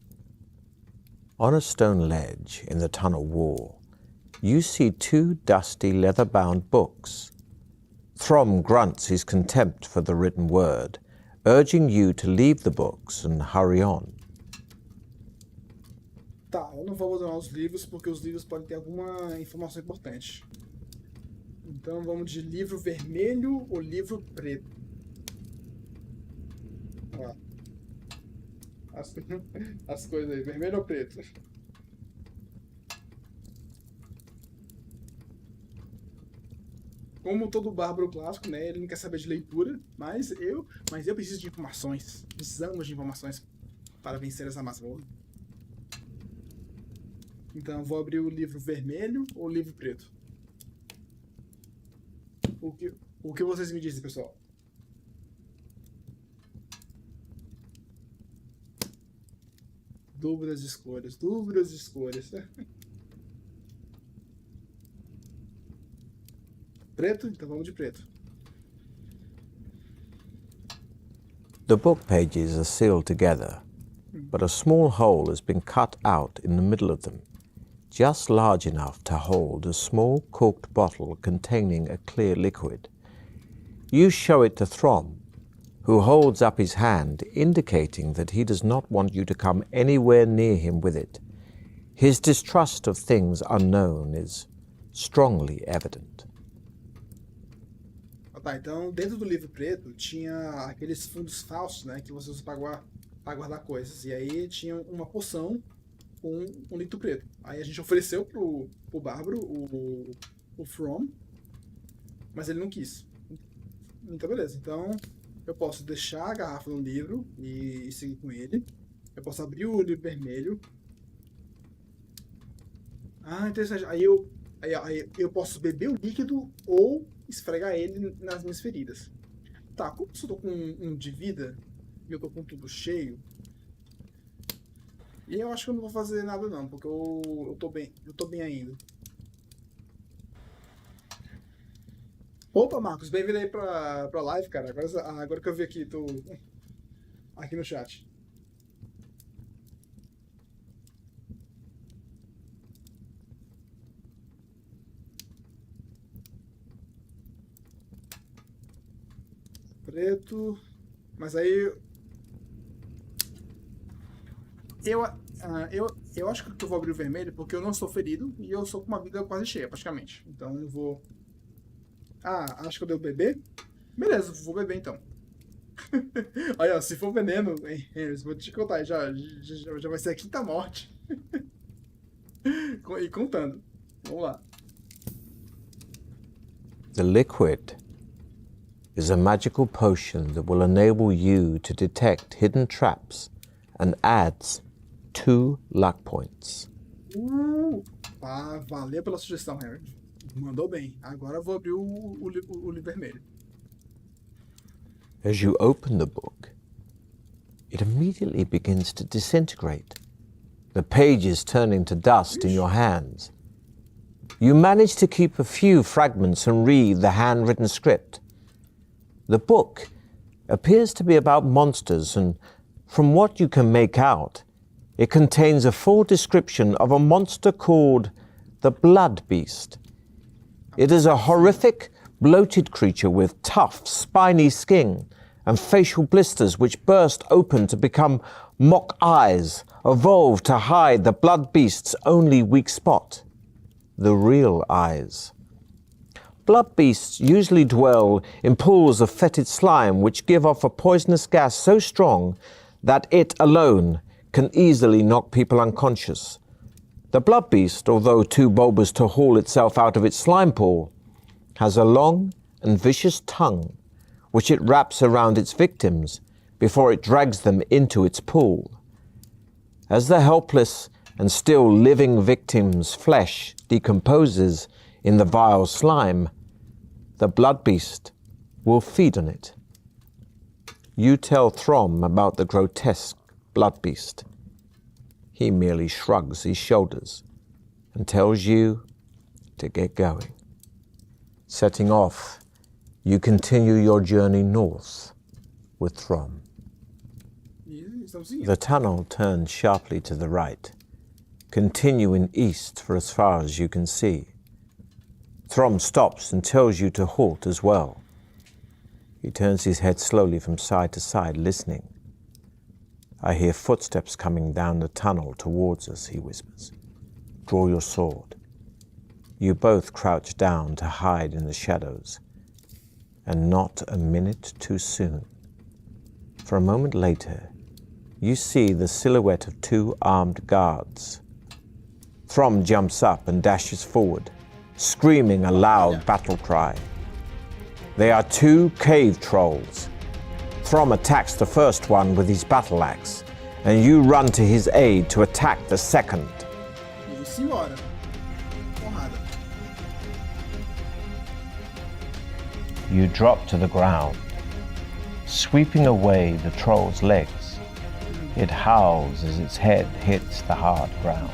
On a stone ledge in the tunnel wall, you see 2 dusty leather-bound books. Throm grunts his contempt for the written word, urging you to leave the books and hurry on. Tá, eu não vou abandonar os livros porque os livros podem ter alguma informação importante. Então vamos de livro vermelho ou livro preto. Ó. As coisas aí, vermelho ou preto? Como todo bárbaro clássico, né, ele não quer saber de leitura, mas eu preciso de informações. Precisamos de informações para vencer essa masmorra. Então vou abrir o livro vermelho ou o livro preto. O que vocês me dizem, pessoal? Dúvidas de escolhas, dúvidas de escolhas. Preto? Então vamos de preto. The book pages are sealed together, but a small hole has been cut out in the middle of them, just large enough to hold a small corked bottle containing a clear liquid. You show it to Throm, who holds up his hand, indicating that he does not want you to come anywhere near him with it. His distrust of things unknown is strongly evident. Tá, então dentro do livro preto tinha aqueles fundos falsos, né, que você usa para guardar coisas. E aí tinha uma poção com um líquido preto. Aí a gente ofereceu pro Bárbaro o From, mas ele não quis. Então beleza, então eu posso deixar a garrafa no livro e seguir com ele. Eu posso abrir o livro vermelho. Ah, interessante. Aí eu posso beber o líquido ou esfregar ele nas minhas feridas. Tá, como se eu tô com 1 de vida e eu tô com tudo cheio, e eu acho que eu não vou fazer nada não, porque eu tô bem ainda. Opa, Marcos, bem-vindo aí pra live, cara. Agora que eu vi aqui, tô aqui no chat. Preto. Mas aí eu acho que eu vou abrir o vermelho porque eu não sou ferido e eu sou com uma vida quase cheia, praticamente. Então eu vou... Ah, acho que eu devo beber? Beleza, vou beber então. Olha, se for veneno, vou te contar, já vai ser a 5ª morte. E contando. Vamos lá. The liquid is a magical potion that will enable you to detect hidden traps and adds 2 luck points. Valeu pela sugestão, Harry. Mandou bem. Agora eu vou abrir o livro vermelho. As you open the book, it immediately begins to disintegrate, the pages turning to dust in your hands. You manage to keep a few fragments and read the handwritten script. The book appears to be about monsters, and from what you can make out, it contains a full description of a monster called the Blood Beast. It is a horrific, bloated creature with tough, spiny skin and facial blisters which burst open to become mock eyes, evolved to hide the Blood Beast's only weak spot, the real eyes. Blood beasts usually dwell in pools of fetid slime which give off a poisonous gas so strong that it alone can easily knock people unconscious. The blood beast, although too bulbous to haul itself out of its slime pool, has a long and vicious tongue which it wraps around its victims before it drags them into its pool. As the helpless and still living victim's flesh decomposes in the vile slime, the blood beast will feed on it. You tell Throm about the grotesque blood beast. He merely shrugs his shoulders and tells you to get going. Setting off, you continue your journey north with Throm. The tunnel turns sharply to the right, continuing east for as far as you can see. Throm stops and tells you to halt as well. He turns his head slowly from side to side, listening. I hear footsteps coming down the tunnel towards us, he whispers. Draw your sword. You both crouch down to hide in the shadows, and not a minute too soon. For a moment later, you see the silhouette of two armed guards. Throm jumps up and dashes forward, screaming a loud battle cry. They are two cave trolls. Throm attacks the first one with his battle axe, and you run to his aid to attack the second. Senhora. Porrada. You drop to the ground, sweeping away the troll's legs. It howls as its head hits the hard ground.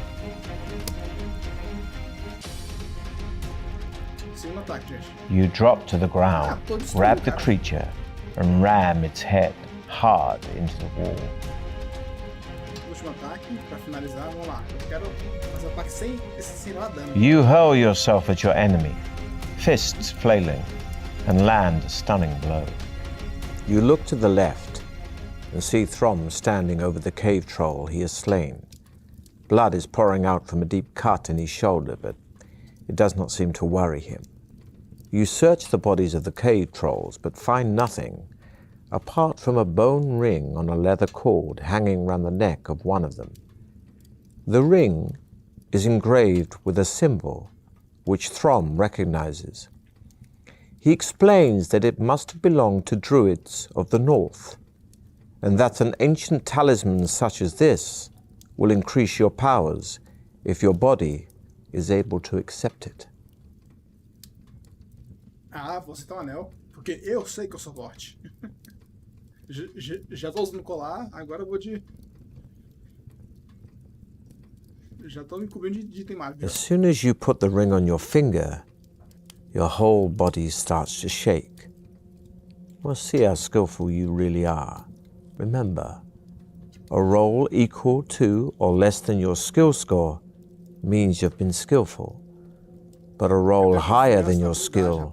Segundo ataque, gente. You drop to the ground, grab the creature, and ram its head hard into the wall. Último ataque, pra finalizar, vamos lá. Eu quero fazer o ataque sem dar dano. You hurl yourself at your enemy, fists flailing, and land a stunning blow. You look to the left and see Throm standing over the cave troll he has slain. Blood is pouring out from a deep cut in his shoulder, but it does not seem to worry him. You search the bodies of the cave trolls, but find nothing apart from a bone ring on a leather cord hanging round the neck of one of them. The ring is engraved with a symbol which Throm recognizes. He explains that it must have belonged to druids of the north, and that an ancient talisman such as this will increase your powers if your body is able to accept it. Ah, você tem um anel, porque eu sei que eu sou forte. Já tô usando colar, agora eu vou de... Já tô me cobrindo de item mágico. As soon as you put the ring on your finger, your whole body starts to shake. We'll see how skillful you really are. Remember, a roll equal to or less than your skill score means you've been skillful, but a roll higher than your skill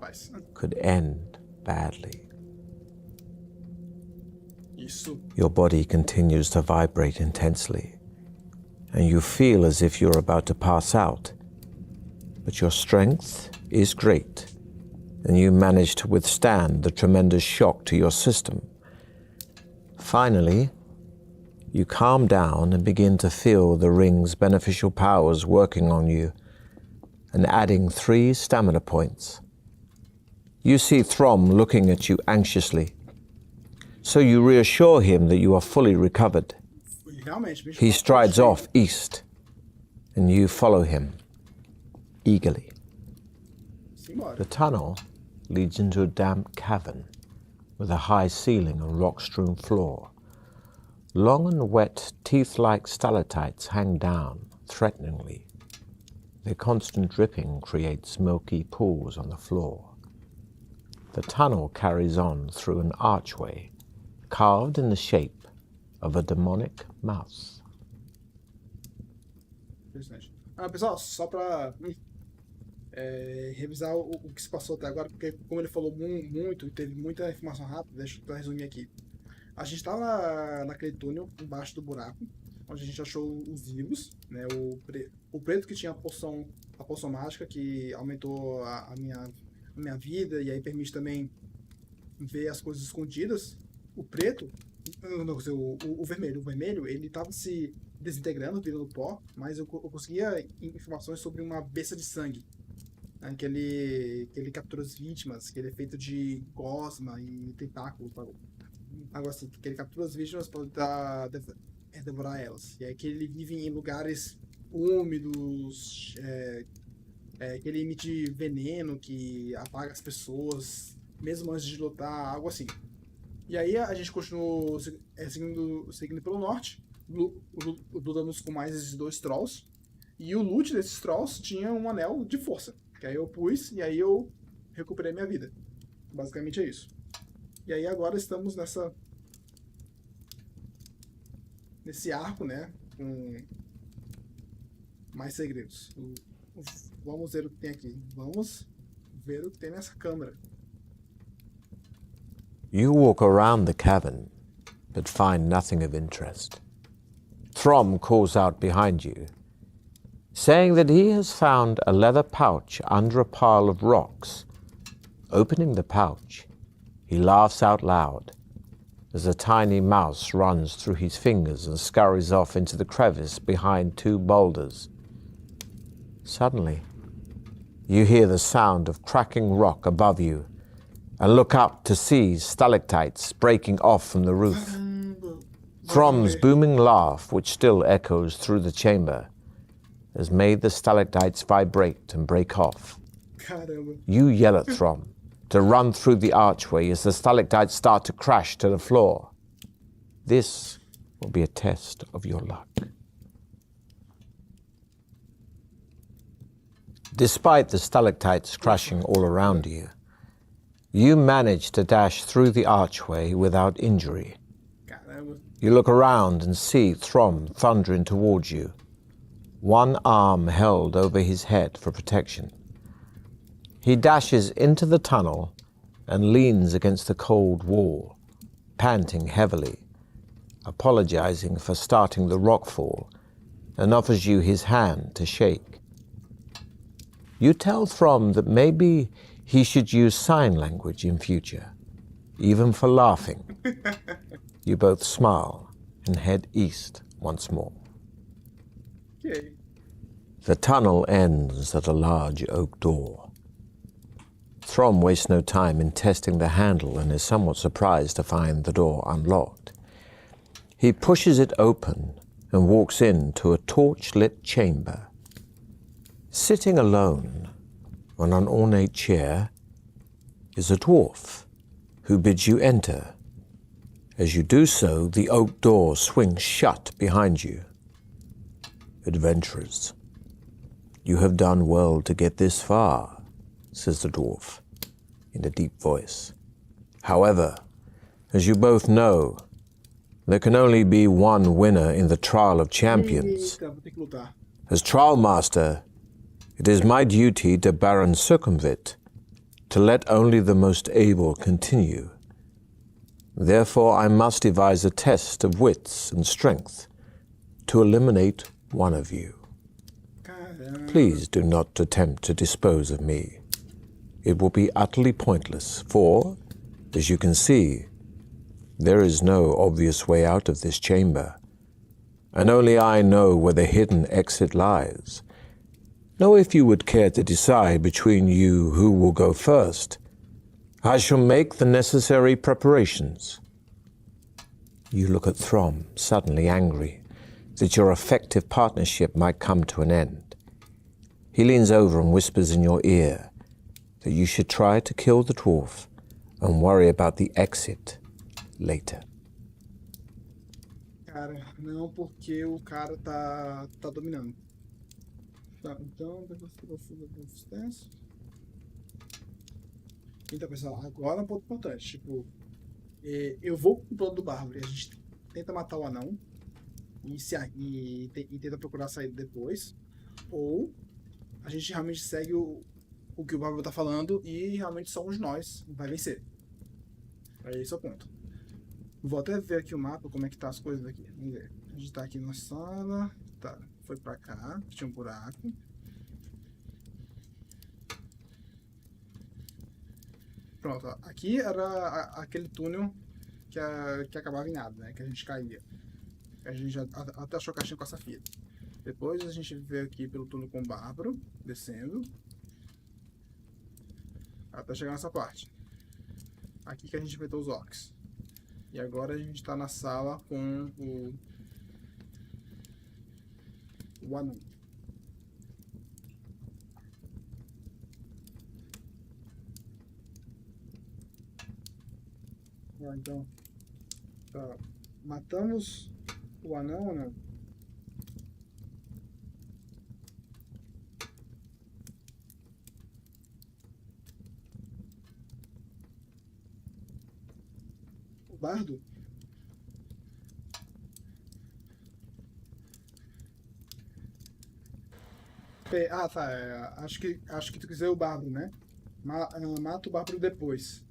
could end badly. Isso. Your body continues to vibrate intensely, and you feel as if you're about to pass out. But your strength is great, and you manage to withstand the tremendous shock to your system. Finally, you calm down and begin to feel the ring's beneficial powers working on you and adding 3 stamina points. You see Throm looking at you anxiously, so you reassure him that you are fully recovered. He strides off east, and you follow him eagerly. The tunnel leads into a damp cavern with a high ceiling and rock-strewn floor. Long and wet, teeth-like stalactites hang down threateningly. Their constant dripping creates milky pools on the floor. The tunnel carries on through an archway carved in the shape of a demonic mouse. Interessante. Ah, pessoal, só pra revisar o que se passou até agora, porque como ele falou muito e teve muita informação rápida, deixa eu resumir aqui. A gente estava naquele túnel embaixo do buraco, onde a gente achou os livros, né? O preto que tinha a poção mágica que aumentou a minha vida e aí permite também ver as coisas escondidas. O preto Não, o vermelho. O vermelho, ele tava se desintegrando, virando pó, mas eu conseguia informações sobre uma besta de sangue. Né, que ele captura as vítimas, que ele é feito de gosma e tentáculo, algo assim, que ele captura as vítimas para devorar elas. E é que ele vive em lugares úmidos, que ele emite veneno que apaga as pessoas, mesmo antes de lutar, algo assim. E aí a gente continuou seguindo pelo norte, lutamos com mais esses 2 trolls, e o loot desses trolls tinha um anel de força, que aí eu pus e aí eu recuperei minha vida. Basicamente é isso. E aí agora estamos nesse arco, né, com mais segredos. Vamos ver o que tem aqui. Vamos ver o que tem nessa câmara. You walk around the cavern, but find nothing of interest. Throm calls out behind you, saying that he has found a leather pouch under a pile of rocks. Opening the pouch, he laughs out loud as a tiny mouse runs through his fingers and scurries off into the crevice behind 2 boulders. Suddenly, you hear the sound of cracking rock above you and look up to see stalactites breaking off from the roof. Throm's booming laugh, which still echoes through the chamber, has made the stalactites vibrate and break off. Caramba. You yell at Throm to run through the archway as the stalactites start to crash to the floor. This will be a test of your luck. Despite the stalactites crashing all around you, you manage to dash through the archway without injury. Caramba. You look around and see Throm thundering towards you, one arm held over his head for protection. He dashes into the tunnel and leans against the cold wall, panting heavily, apologizing for starting the rockfall, and offers you his hand to shake. You tell Throm that maybe he should use sign language in future, even for laughing. You both smile and head east once more. Okay. The tunnel ends at a large oak door. Throm wastes no time in testing the handle and is somewhat surprised to find the door unlocked. He pushes it open and walks into a torch-lit chamber. Sitting alone on an ornate chair is a dwarf who bids you enter. As you do so, the oak door swings shut behind you. Adventurers, you have done well to get this far, says the dwarf in a deep voice. However, as you both know, there can only be one winner in the Trial of Champions. Eita, vou ter que lutar. As Trial Master, it is my duty to Baron Circumvit to let only the most able continue. Therefore, I must devise a test of wits and strength to eliminate one of you. Caramba. Please do not attempt to dispose of me. It will be utterly pointless, for, as you can see, there is no obvious way out of this chamber, and only I know where the hidden exit lies. Now, if you would care to decide between you who will go first, I shall make the necessary preparations. You look at Throm, suddenly angry that your effective partnership might come to an end. He leans over and whispers in your ear that you should try to kill the dwarf and worry about the exit later. Cara, não, porque o cara tá dominando. Tá, então, então, pessoal, agora um ponto importante. Tipo, eu vou com o plano do Bárbaro e a gente tenta matar o anão e tenta procurar a saída depois. Ou a gente realmente segue o que o Bárbaro tá falando e realmente somos nós vai vencer. É esse é o ponto. Vou até ver aqui o mapa, como é que tá as coisas aqui. Vamos ver. A gente tá aqui na sala. Tá, foi pra cá, tinha um buraco. Pronto, ó. Aqui era aquele túnel que que acabava em nada, né? Que a gente caía. A gente já até achou a caixinha com a safira. Depois a gente veio aqui pelo túnel com o bárbaro, descendo. Até chegar nessa parte. Aqui que a gente enfrentou os orcs. E agora a gente tá na sala com o anão. Então, tá. Matamos o anão ou não? O bardo? Ah, tá. Acho que tu quiser o bárbaro, né? Mata o bárbaro depois.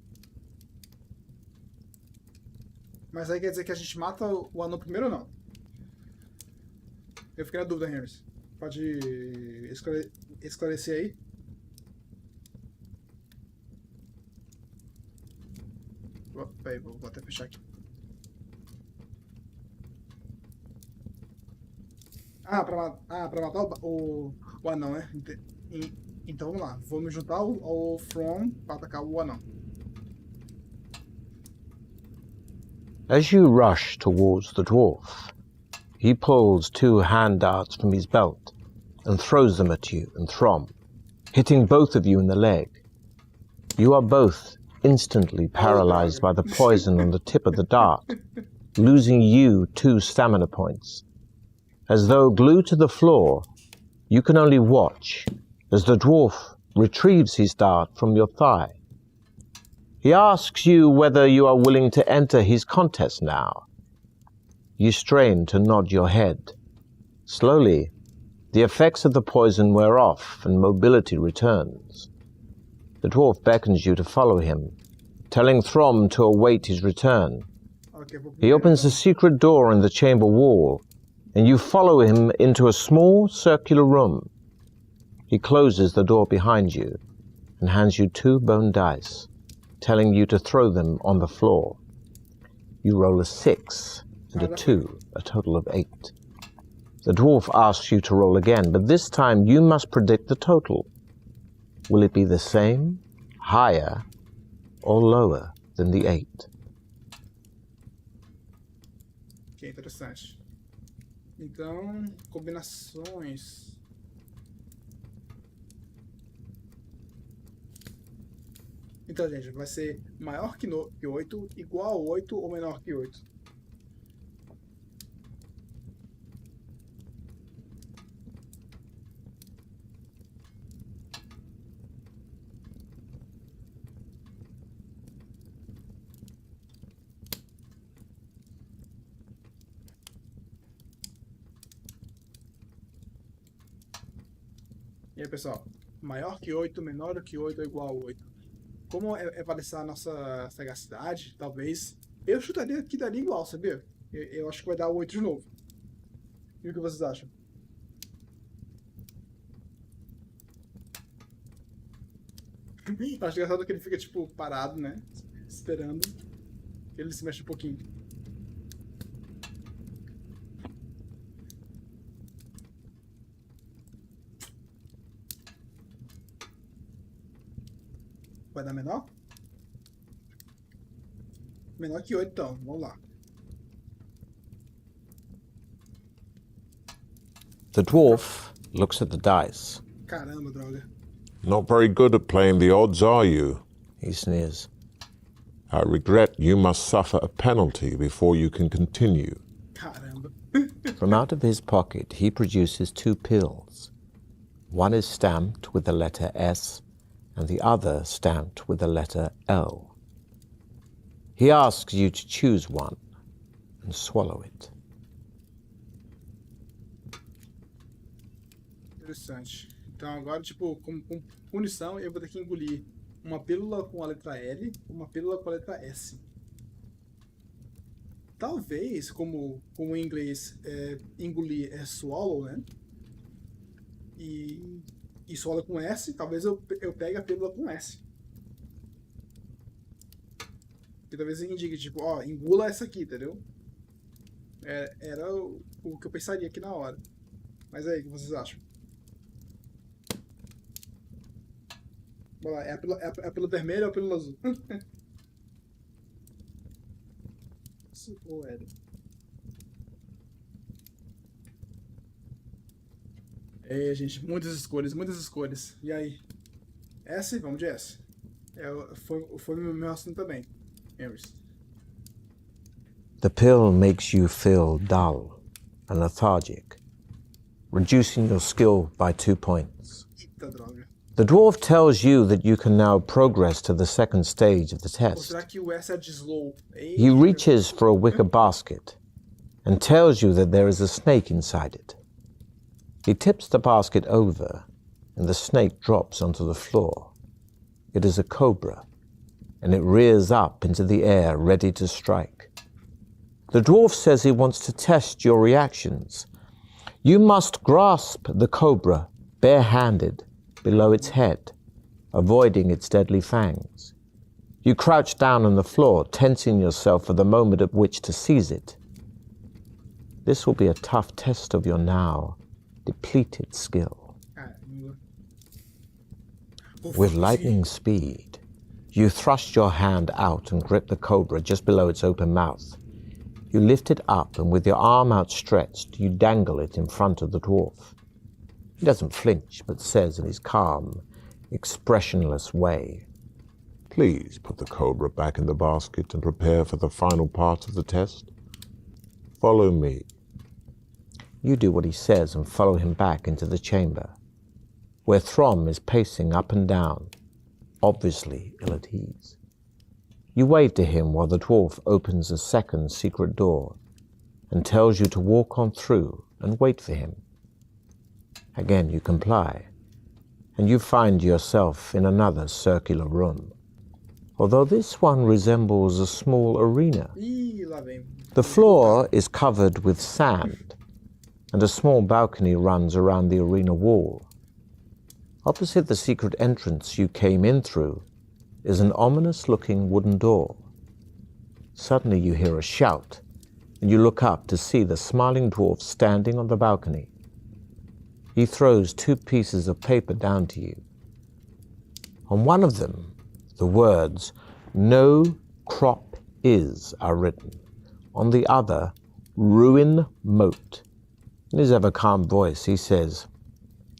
Mas aí quer dizer que a gente mata o anão primeiro ou não? Eu fiquei na dúvida, Harris. Pode esclarecer aí? Peraí, vou até fechar aqui. Pra matar o anão, né? Então vamos lá. Vou me juntar ao From pra atacar o anão. As you rush towards the dwarf, he pulls 2 hand darts from his belt and throws them at you and Throm, hitting both of you in the leg. You are both instantly paralyzed by the poison on the tip of the dart, losing you 2 stamina points. As though glued to the floor, you can only watch as the dwarf retrieves his dart from your thigh. He asks you whether you are willing to enter his contest now. You strain to nod your head. Slowly, the effects of the poison wear off and mobility returns. The dwarf beckons you to follow him, telling Throm to await his return. He opens a secret door in the chamber wall, and you follow him into a small circular room. He closes the door behind you and hands you 2 bone dice, telling you to throw them on the floor. You roll a 6 and a 2, a total of 8. The dwarf asks you to roll again, but this time you must predict the total. Will it be the same, higher, or lower than the 8? Que interessante. Então, combinações. Então, gente, vai ser maior que 8, igual a 8 ou menor que 8. E aí, pessoal? Maior que 8, menor que 8 ou igual a 8. Como é parecer a nossa sagacidade, talvez... Eu chutaria que daria igual, sabia? Eu acho que vai dar 8 de novo. E o que vocês acham? Acho engraçado que ele fica, tipo, parado, né? Esperando. Ele se mexe um pouquinho. Vai dar menor? Menor que 8, então. Vamos lá. The dwarf looks at the dice. Caramba, droga. Not very good at playing the odds, are you? He sneers. I regret you must suffer a penalty before you can continue. Caramba. From out of his pocket, he produces 2 pills. One is stamped with the letter S, and the other stamped with the letter L. He asks you to choose one and swallow it. Interessante. Então agora, tipo, com punição, eu vou ter que engolir uma pílula com a letra L, uma pílula com a letra S. Talvez, como em inglês engolir é swallow, né? E swallow com S, talvez eu pegue a pílula com S. Que talvez indique, tipo, ó, engula essa aqui, entendeu? Era o que eu pensaria aqui na hora. Mas aí, o que vocês acham? Bora lá, é a pílula vermelha ou a pílula azul? Isso, ou L? É, gente, muitas escolhas, muitas escolhas. E aí? S? Vamos de S. Foi o meu assunto também. Henrys. The pill makes you feel dull and lethargic, reducing your skill by 2 points. Eita droga. The dwarf tells you that you can now progress to the second stage of the Ou test. será que o S é de slow? He reaches for a wicker basket and tells you that there is a snake inside it. He tips the basket over and the snake drops onto the floor. It is a cobra, and it rears up into the air ready to strike. The dwarf says he wants to test your reactions. You must grasp the cobra bare-handed below its head, avoiding its deadly fangs. You crouch down on the floor, tensing yourself for the moment at which to seize it. This will be a tough test of your now depleted skill. With lightning speed, you thrust your hand out and grip the cobra just below its open mouth. You lift it up, and with your arm outstretched, you dangle it in front of the dwarf. He doesn't flinch, but says in his calm, expressionless way, Please put the cobra back in the basket and prepare for the final part of the test. Follow me. You do what he says and follow him back into the chamber, where Throm is pacing up and down, obviously ill at ease. You wave to him while the dwarf opens a second secret door and tells you to walk on through and wait for him. Again you comply, and you find yourself in another circular room, although this one resembles a small arena. Ih, lá vem. The floor is covered with sand, and a small balcony runs around the arena wall. Opposite the secret entrance you came in through is an ominous-looking wooden door. Suddenly you hear a shout, and you look up to see the smiling dwarf standing on the balcony. He throws 2 pieces of paper down to you. On one of them, the words, "No crop is," are written. On the other, "Ruin moat." In his ever-calm voice, he says,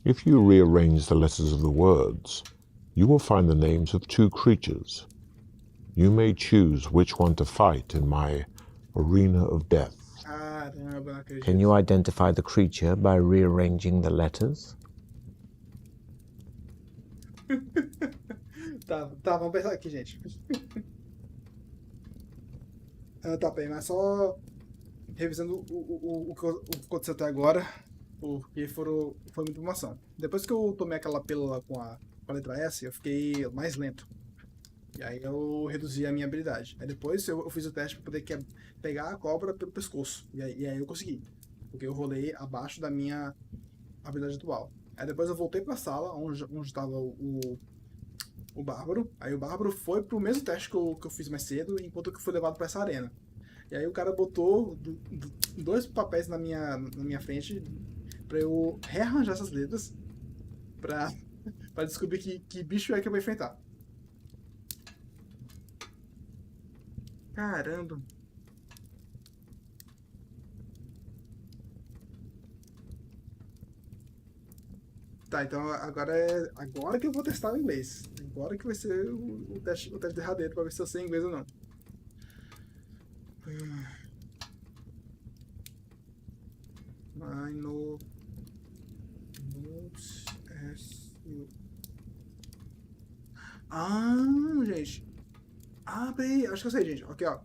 If you rearrange the letters of the words, you will find the names of 2 creatures. You may choose which one to fight in my arena of death. Caramba, não acredito. Can you identify the creature by rearranging the letters? Tá, vamos pensar aqui, gente. Tá bem, mas só revisando o que aconteceu até agora, porque foi muita informação. Depois que eu tomei aquela pílula com a letra S, eu fiquei mais lento. E aí eu reduzi a minha habilidade. Aí depois eu fiz o teste para poder pegar a cobra pelo pescoço. E aí eu consegui. Porque eu rolei abaixo da minha habilidade atual. Aí depois eu voltei para a sala onde estava o Bárbaro. Aí o Bárbaro foi pro mesmo teste que eu fiz mais cedo, enquanto que eu fui levado para essa arena. E aí o cara botou 2 papéis na minha frente para eu rearranjar essas letras para descobrir que bicho é que eu vou enfrentar. Caramba. Tá, então agora que eu vou testar o inglês. Agora que vai ser o teste derradeiro pra ver se eu sei inglês ou não. I know notes as you. Gente. Peraí, acho que eu sei, gente. Aqui, ó.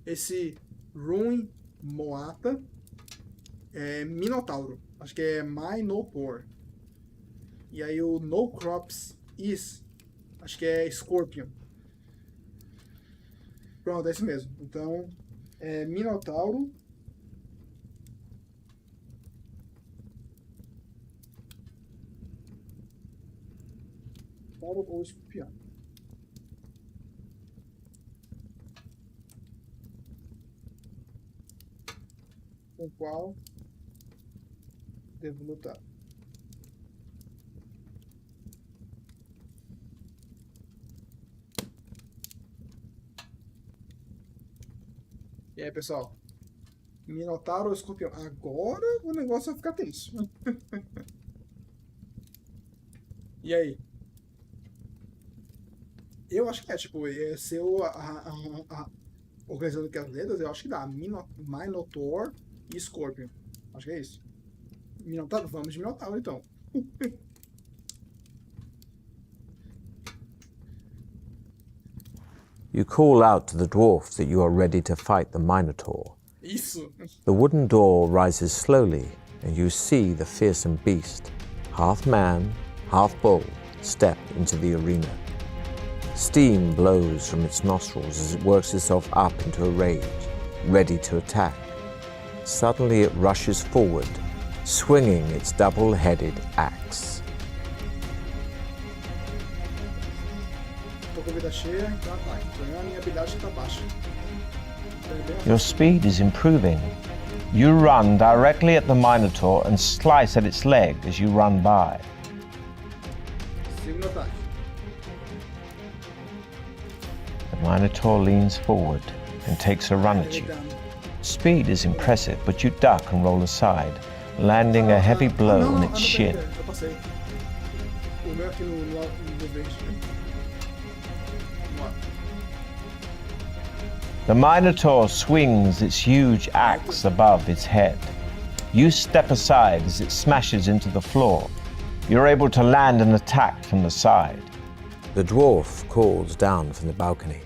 Esse Ruin Moata é Minotauro. Acho que é Minotaur. E aí o No Crops Is, acho que é Scorpion. Pronto, é isso mesmo. Então, é Minotauro. Ou Escorpião. com qual devo lutar. E aí, pessoal? Minotauro ou escorpião? Agora o negócio vai ficar tenso. E aí? Eu acho que é, tipo, se eu organizando aqui as letras, eu acho que dá. Minotaur e Scorpion. Acho que é isso. Minotauro? Vamos de Minotauro, então. You call out to the dwarf that you are ready to fight the Minotaur. Isso. The wooden door rises slowly, and you see the fearsome beast, half man, half bull, step into the arena. Steam blows from its nostrils as it works itself up into a rage, ready to attack. Suddenly it rushes forward, swinging its double-headed axe. Tô com vida cheia, então ataque. A minha habilidade está baixa. Your speed is improving. You run directly at the Minotaur and slice at its leg as you run by. Segundo ataque. The Minotaur leans forward and takes a run at you. Speed is impressive, but you duck and roll aside, landing a heavy blow on its shin. Eu passei. O meu aqui no verde. Vamos lá. The Minotaur swings its huge axe above its head. You step aside as it smashes into the floor. You're able to land an attack from the side. The dwarf calls down from the balcony,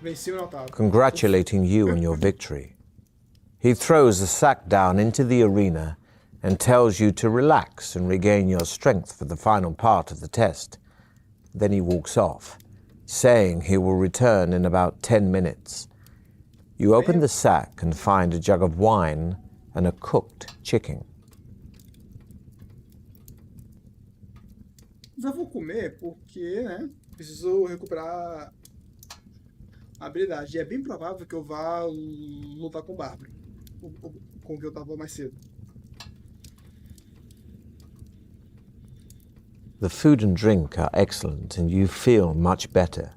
Venci o Minotauro. congratulating you on your victory. He throws the sack down into the arena and tells you to relax and regain your strength for the final part of the test. Then he walks off, saying he will return in about 10 minutes. You open the sack and find a jug of wine and a cooked chicken. Já vou comer porque, né, preciso recuperar a habilidade. E é bem provável que eu vá lutar com o Bárbaro, com o que eu tava mais cedo. The food and drink are excellent and you feel much better,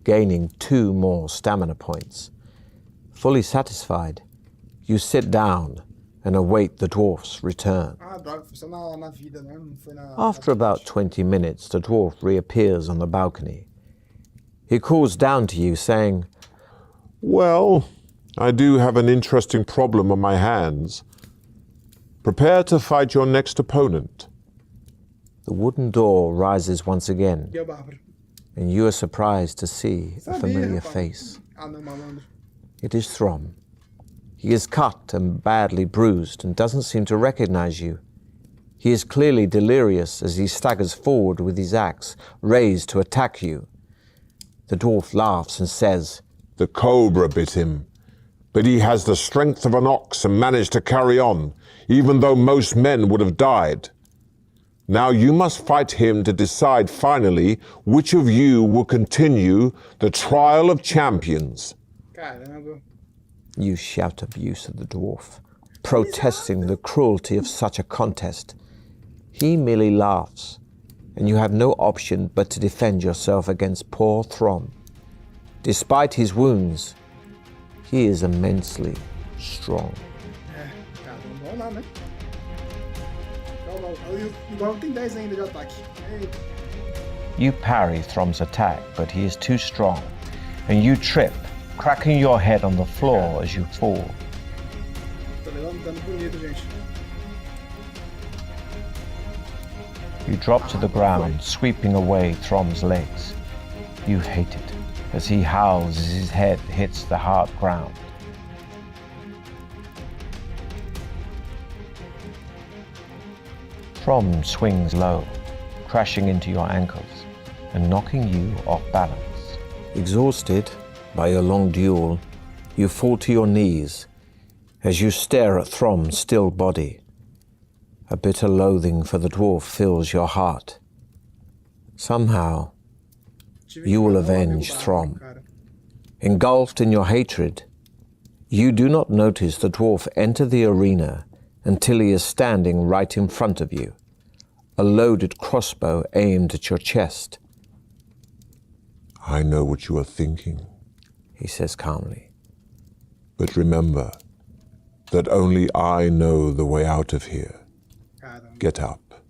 gaining 2 more stamina points. Fully satisfied, you sit down and await the dwarf's return. Ah, droga, foi só na vida, né? Não foi na... After about 20 minutes, the dwarf reappears on the balcony. He calls down to you, saying, Well, I do have an interesting problem on my hands. Prepare to fight your next opponent. The wooden door rises once again, E é o Bárbaro. and you are surprised to see a Sabia, familiar rapaz. face. Ah, não, malandro. It is Throm. He is cut and badly bruised and doesn't seem to recognize you. He is clearly delirious as he staggers forward with his axe, raised to attack you. The dwarf laughs and says, The cobra bit him, but he has the strength of an ox and managed to carry on, even though most men would have died. Now you must fight him to decide finally which of you will continue the trial of champions. Caramba. You shout abuse at the dwarf, protesting the cruelty of such a contest. He merely laughs, and you have no option but to defend yourself against poor Throm. Despite his wounds, he is immensely strong. É, cara, vamos lá, né? Calma, igual tem 10 ainda de ataque. Eita. You parry Throm's attack, but he is too strong, and you trip, cracking your head on the floor as you fall. Tô levando dano bonito, gente. You drop to the ground, sweeping away Throm's legs. You hate it, as he howls as his head hits the hard ground. Throm swings low, crashing into your ankles and knocking you off balance. Exhausted by your long duel, you fall to your knees as you stare at Throm's still body. A bitter loathing for the dwarf fills your heart. Somehow, Tive You que will matar o amigo avenge Bárbaro, Throm. cara. engulfed in your hatred, You do not notice the dwarf enter the arena until he is standing right in front of you, a loaded crossbow aimed at your chest. I know what you are thinking, He says calmly. but remember that only I know the way out of here. Caramba. Get up.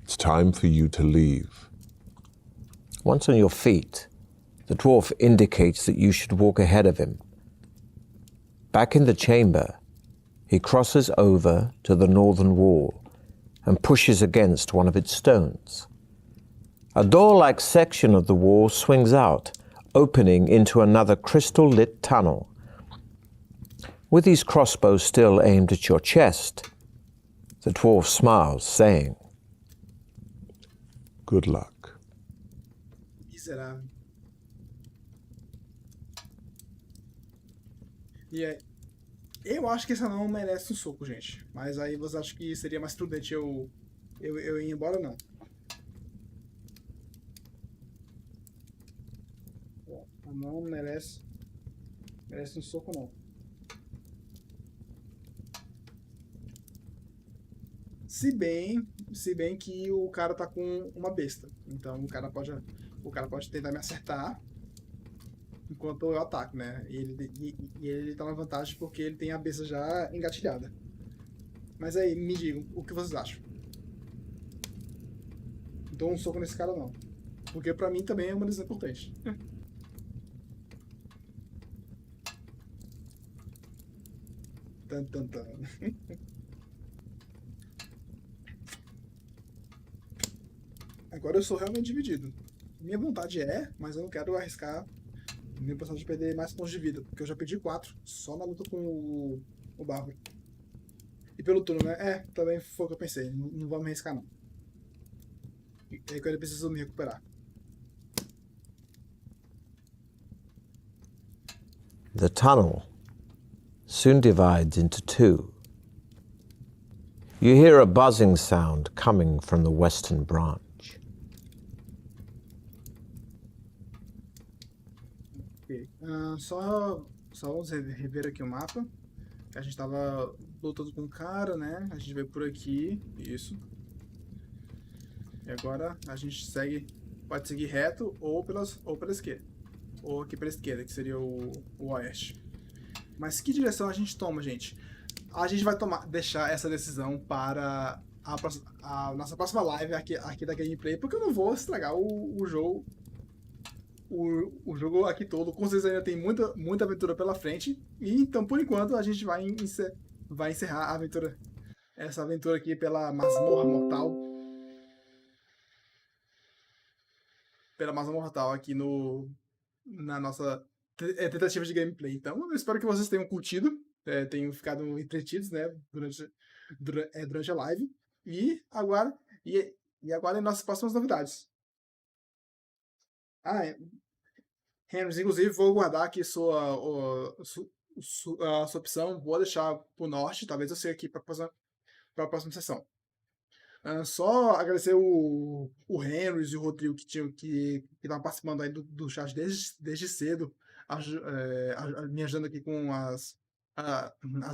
It's time for you to leave. Once on your feet, the dwarf indicates that you should walk ahead of him. Back in the chamber, he crosses over to the northern wall and pushes against one of its stones. A door-like section of the wall swings out, opening into another crystal-lit tunnel. With his crossbow still aimed at your chest, the dwarf smiles, saying, Good luck. Miserável. E aí, eu acho que esse anão merece um soco, gente. Mas aí você acha que seria mais prudente eu ir embora ou não? O anão merece um soco não. Se bem que o cara tá com uma besta. Então o cara pode tentar me acertar enquanto eu ataco, né? E ele tá na vantagem porque ele tem a besta já engatilhada. Mas aí, me digam, o que vocês acham? Dou um soco nesse cara ou não? Porque pra mim também é uma decisão importante. Tan, tan, tan. Agora eu sou realmente dividido. Minha vontade mas eu não quero arriscar minha personagem perder mais pontos de vida, porque eu já perdi 4 só na luta com o Bárbaro. E pelo turno, né? Também foi o que eu pensei. Não vou me arriscar, não. E aí que eu preciso me recuperar. The tunnel soon divides into two. You hear a buzzing sound coming from the western branch. Ok. Só vamos rever aqui o mapa. A gente tava lutando com o cara, né? A gente veio por aqui. Isso. E agora a gente pode seguir reto ou pela esquerda. Ou aqui pela esquerda, que seria o oeste. Mas que direção a gente toma, gente? A gente vai deixar essa decisão para a nossa próxima live aqui da gameplay, porque eu não vou estragar o jogo. O jogo aqui todo, com certeza ainda tem muita aventura pela frente. E então, por enquanto, a gente vai encerrar a aventura. Essa aventura aqui pela Masmorra Mortal. Pela Masmorra Mortal aqui na nossa tentativa de gameplay. Então, eu espero que vocês tenham curtido, tenham ficado entretidos, né, durante a live. E aguardem nossas próximas novidades. Henry, inclusive, vou guardar aqui a sua opção. Vou deixar pro norte, talvez eu seja aqui para a próxima sessão. Só agradecer o Henry e o Rodrigo que estavam participando aí do chat desde cedo, me ajudando aqui com as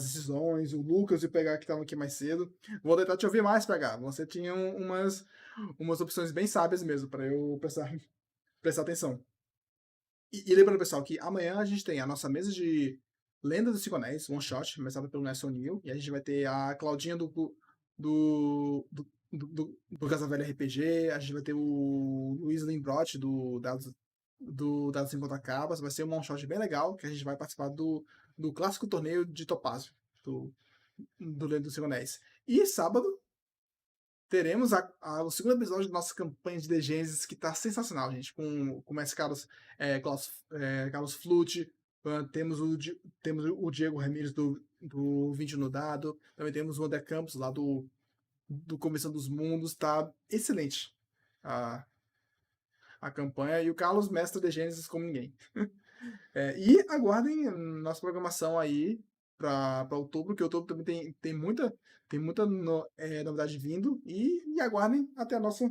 decisões, o Lucas e o PH que estavam aqui mais cedo. Vou tentar te ouvir mais, PH. Você tinha umas opções bem sábias mesmo, para eu prestar atenção. E lembrando, pessoal, que amanhã a gente tem a nossa mesa de Lendas dos Cinco Anéis, one shot, começada pelo Nesse, e a gente vai ter a Claudinha do Casa Velha RPG, a gente vai ter o Luiz Limbrot do Dados em Conta Cabas. Vai ser um one shot bem legal, que a gente vai participar do clássico torneio de Topázio do Lendas dos Cinco Anéis. E sábado teremos o segundo episódio da nossa campanha de The Genesis, que tá sensacional, gente. Com o mestre Carlos Flute, temos o Diego Ramírez do 20 no Dado, também temos o André Campos lá do Comissão dos Mundos. Tá excelente a campanha, e o Carlos mestre The Genesis como ninguém. E aguardem nossa programação aí para outubro, que outubro também tem muita novidade vindo, e aguardem até a nossa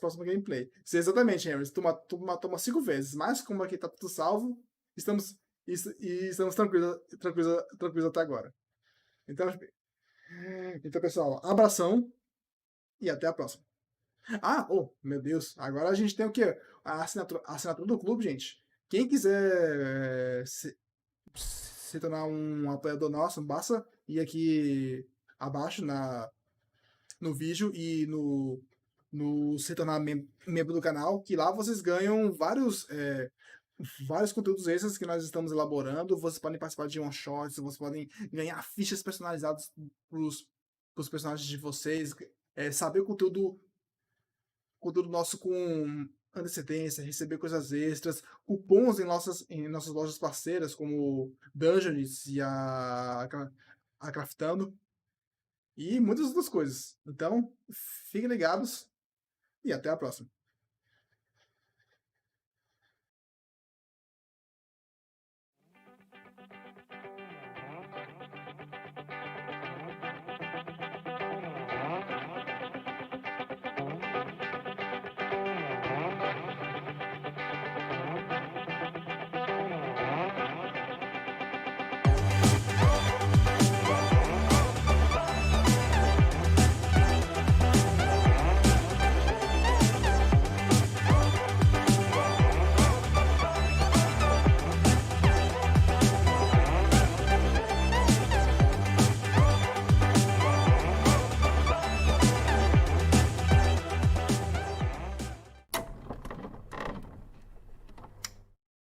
próxima gameplay. Exatamente, Henry, tu matou 5 vezes, mas como aqui tá tudo salvo, estamos e estamos tranquilos até agora. Então, pessoal, abração e até a próxima. Meu Deus, agora a gente tem o quê? A assinatura do clube, gente. Quem quiser se tornar um apoiador nosso, basta ir aqui abaixo no vídeo e no se tornar membro do canal, que lá vocês ganham vários conteúdos extras que nós estamos elaborando. Vocês podem participar de one-shots, vocês podem ganhar fichas personalizadas pros personagens de vocês, saber o conteúdo nosso com antecedência, receber coisas extras, cupons em nossas lojas parceiras, como Dungeons e a Craftando, e muitas outras coisas. Então, fiquem ligados e até a próxima.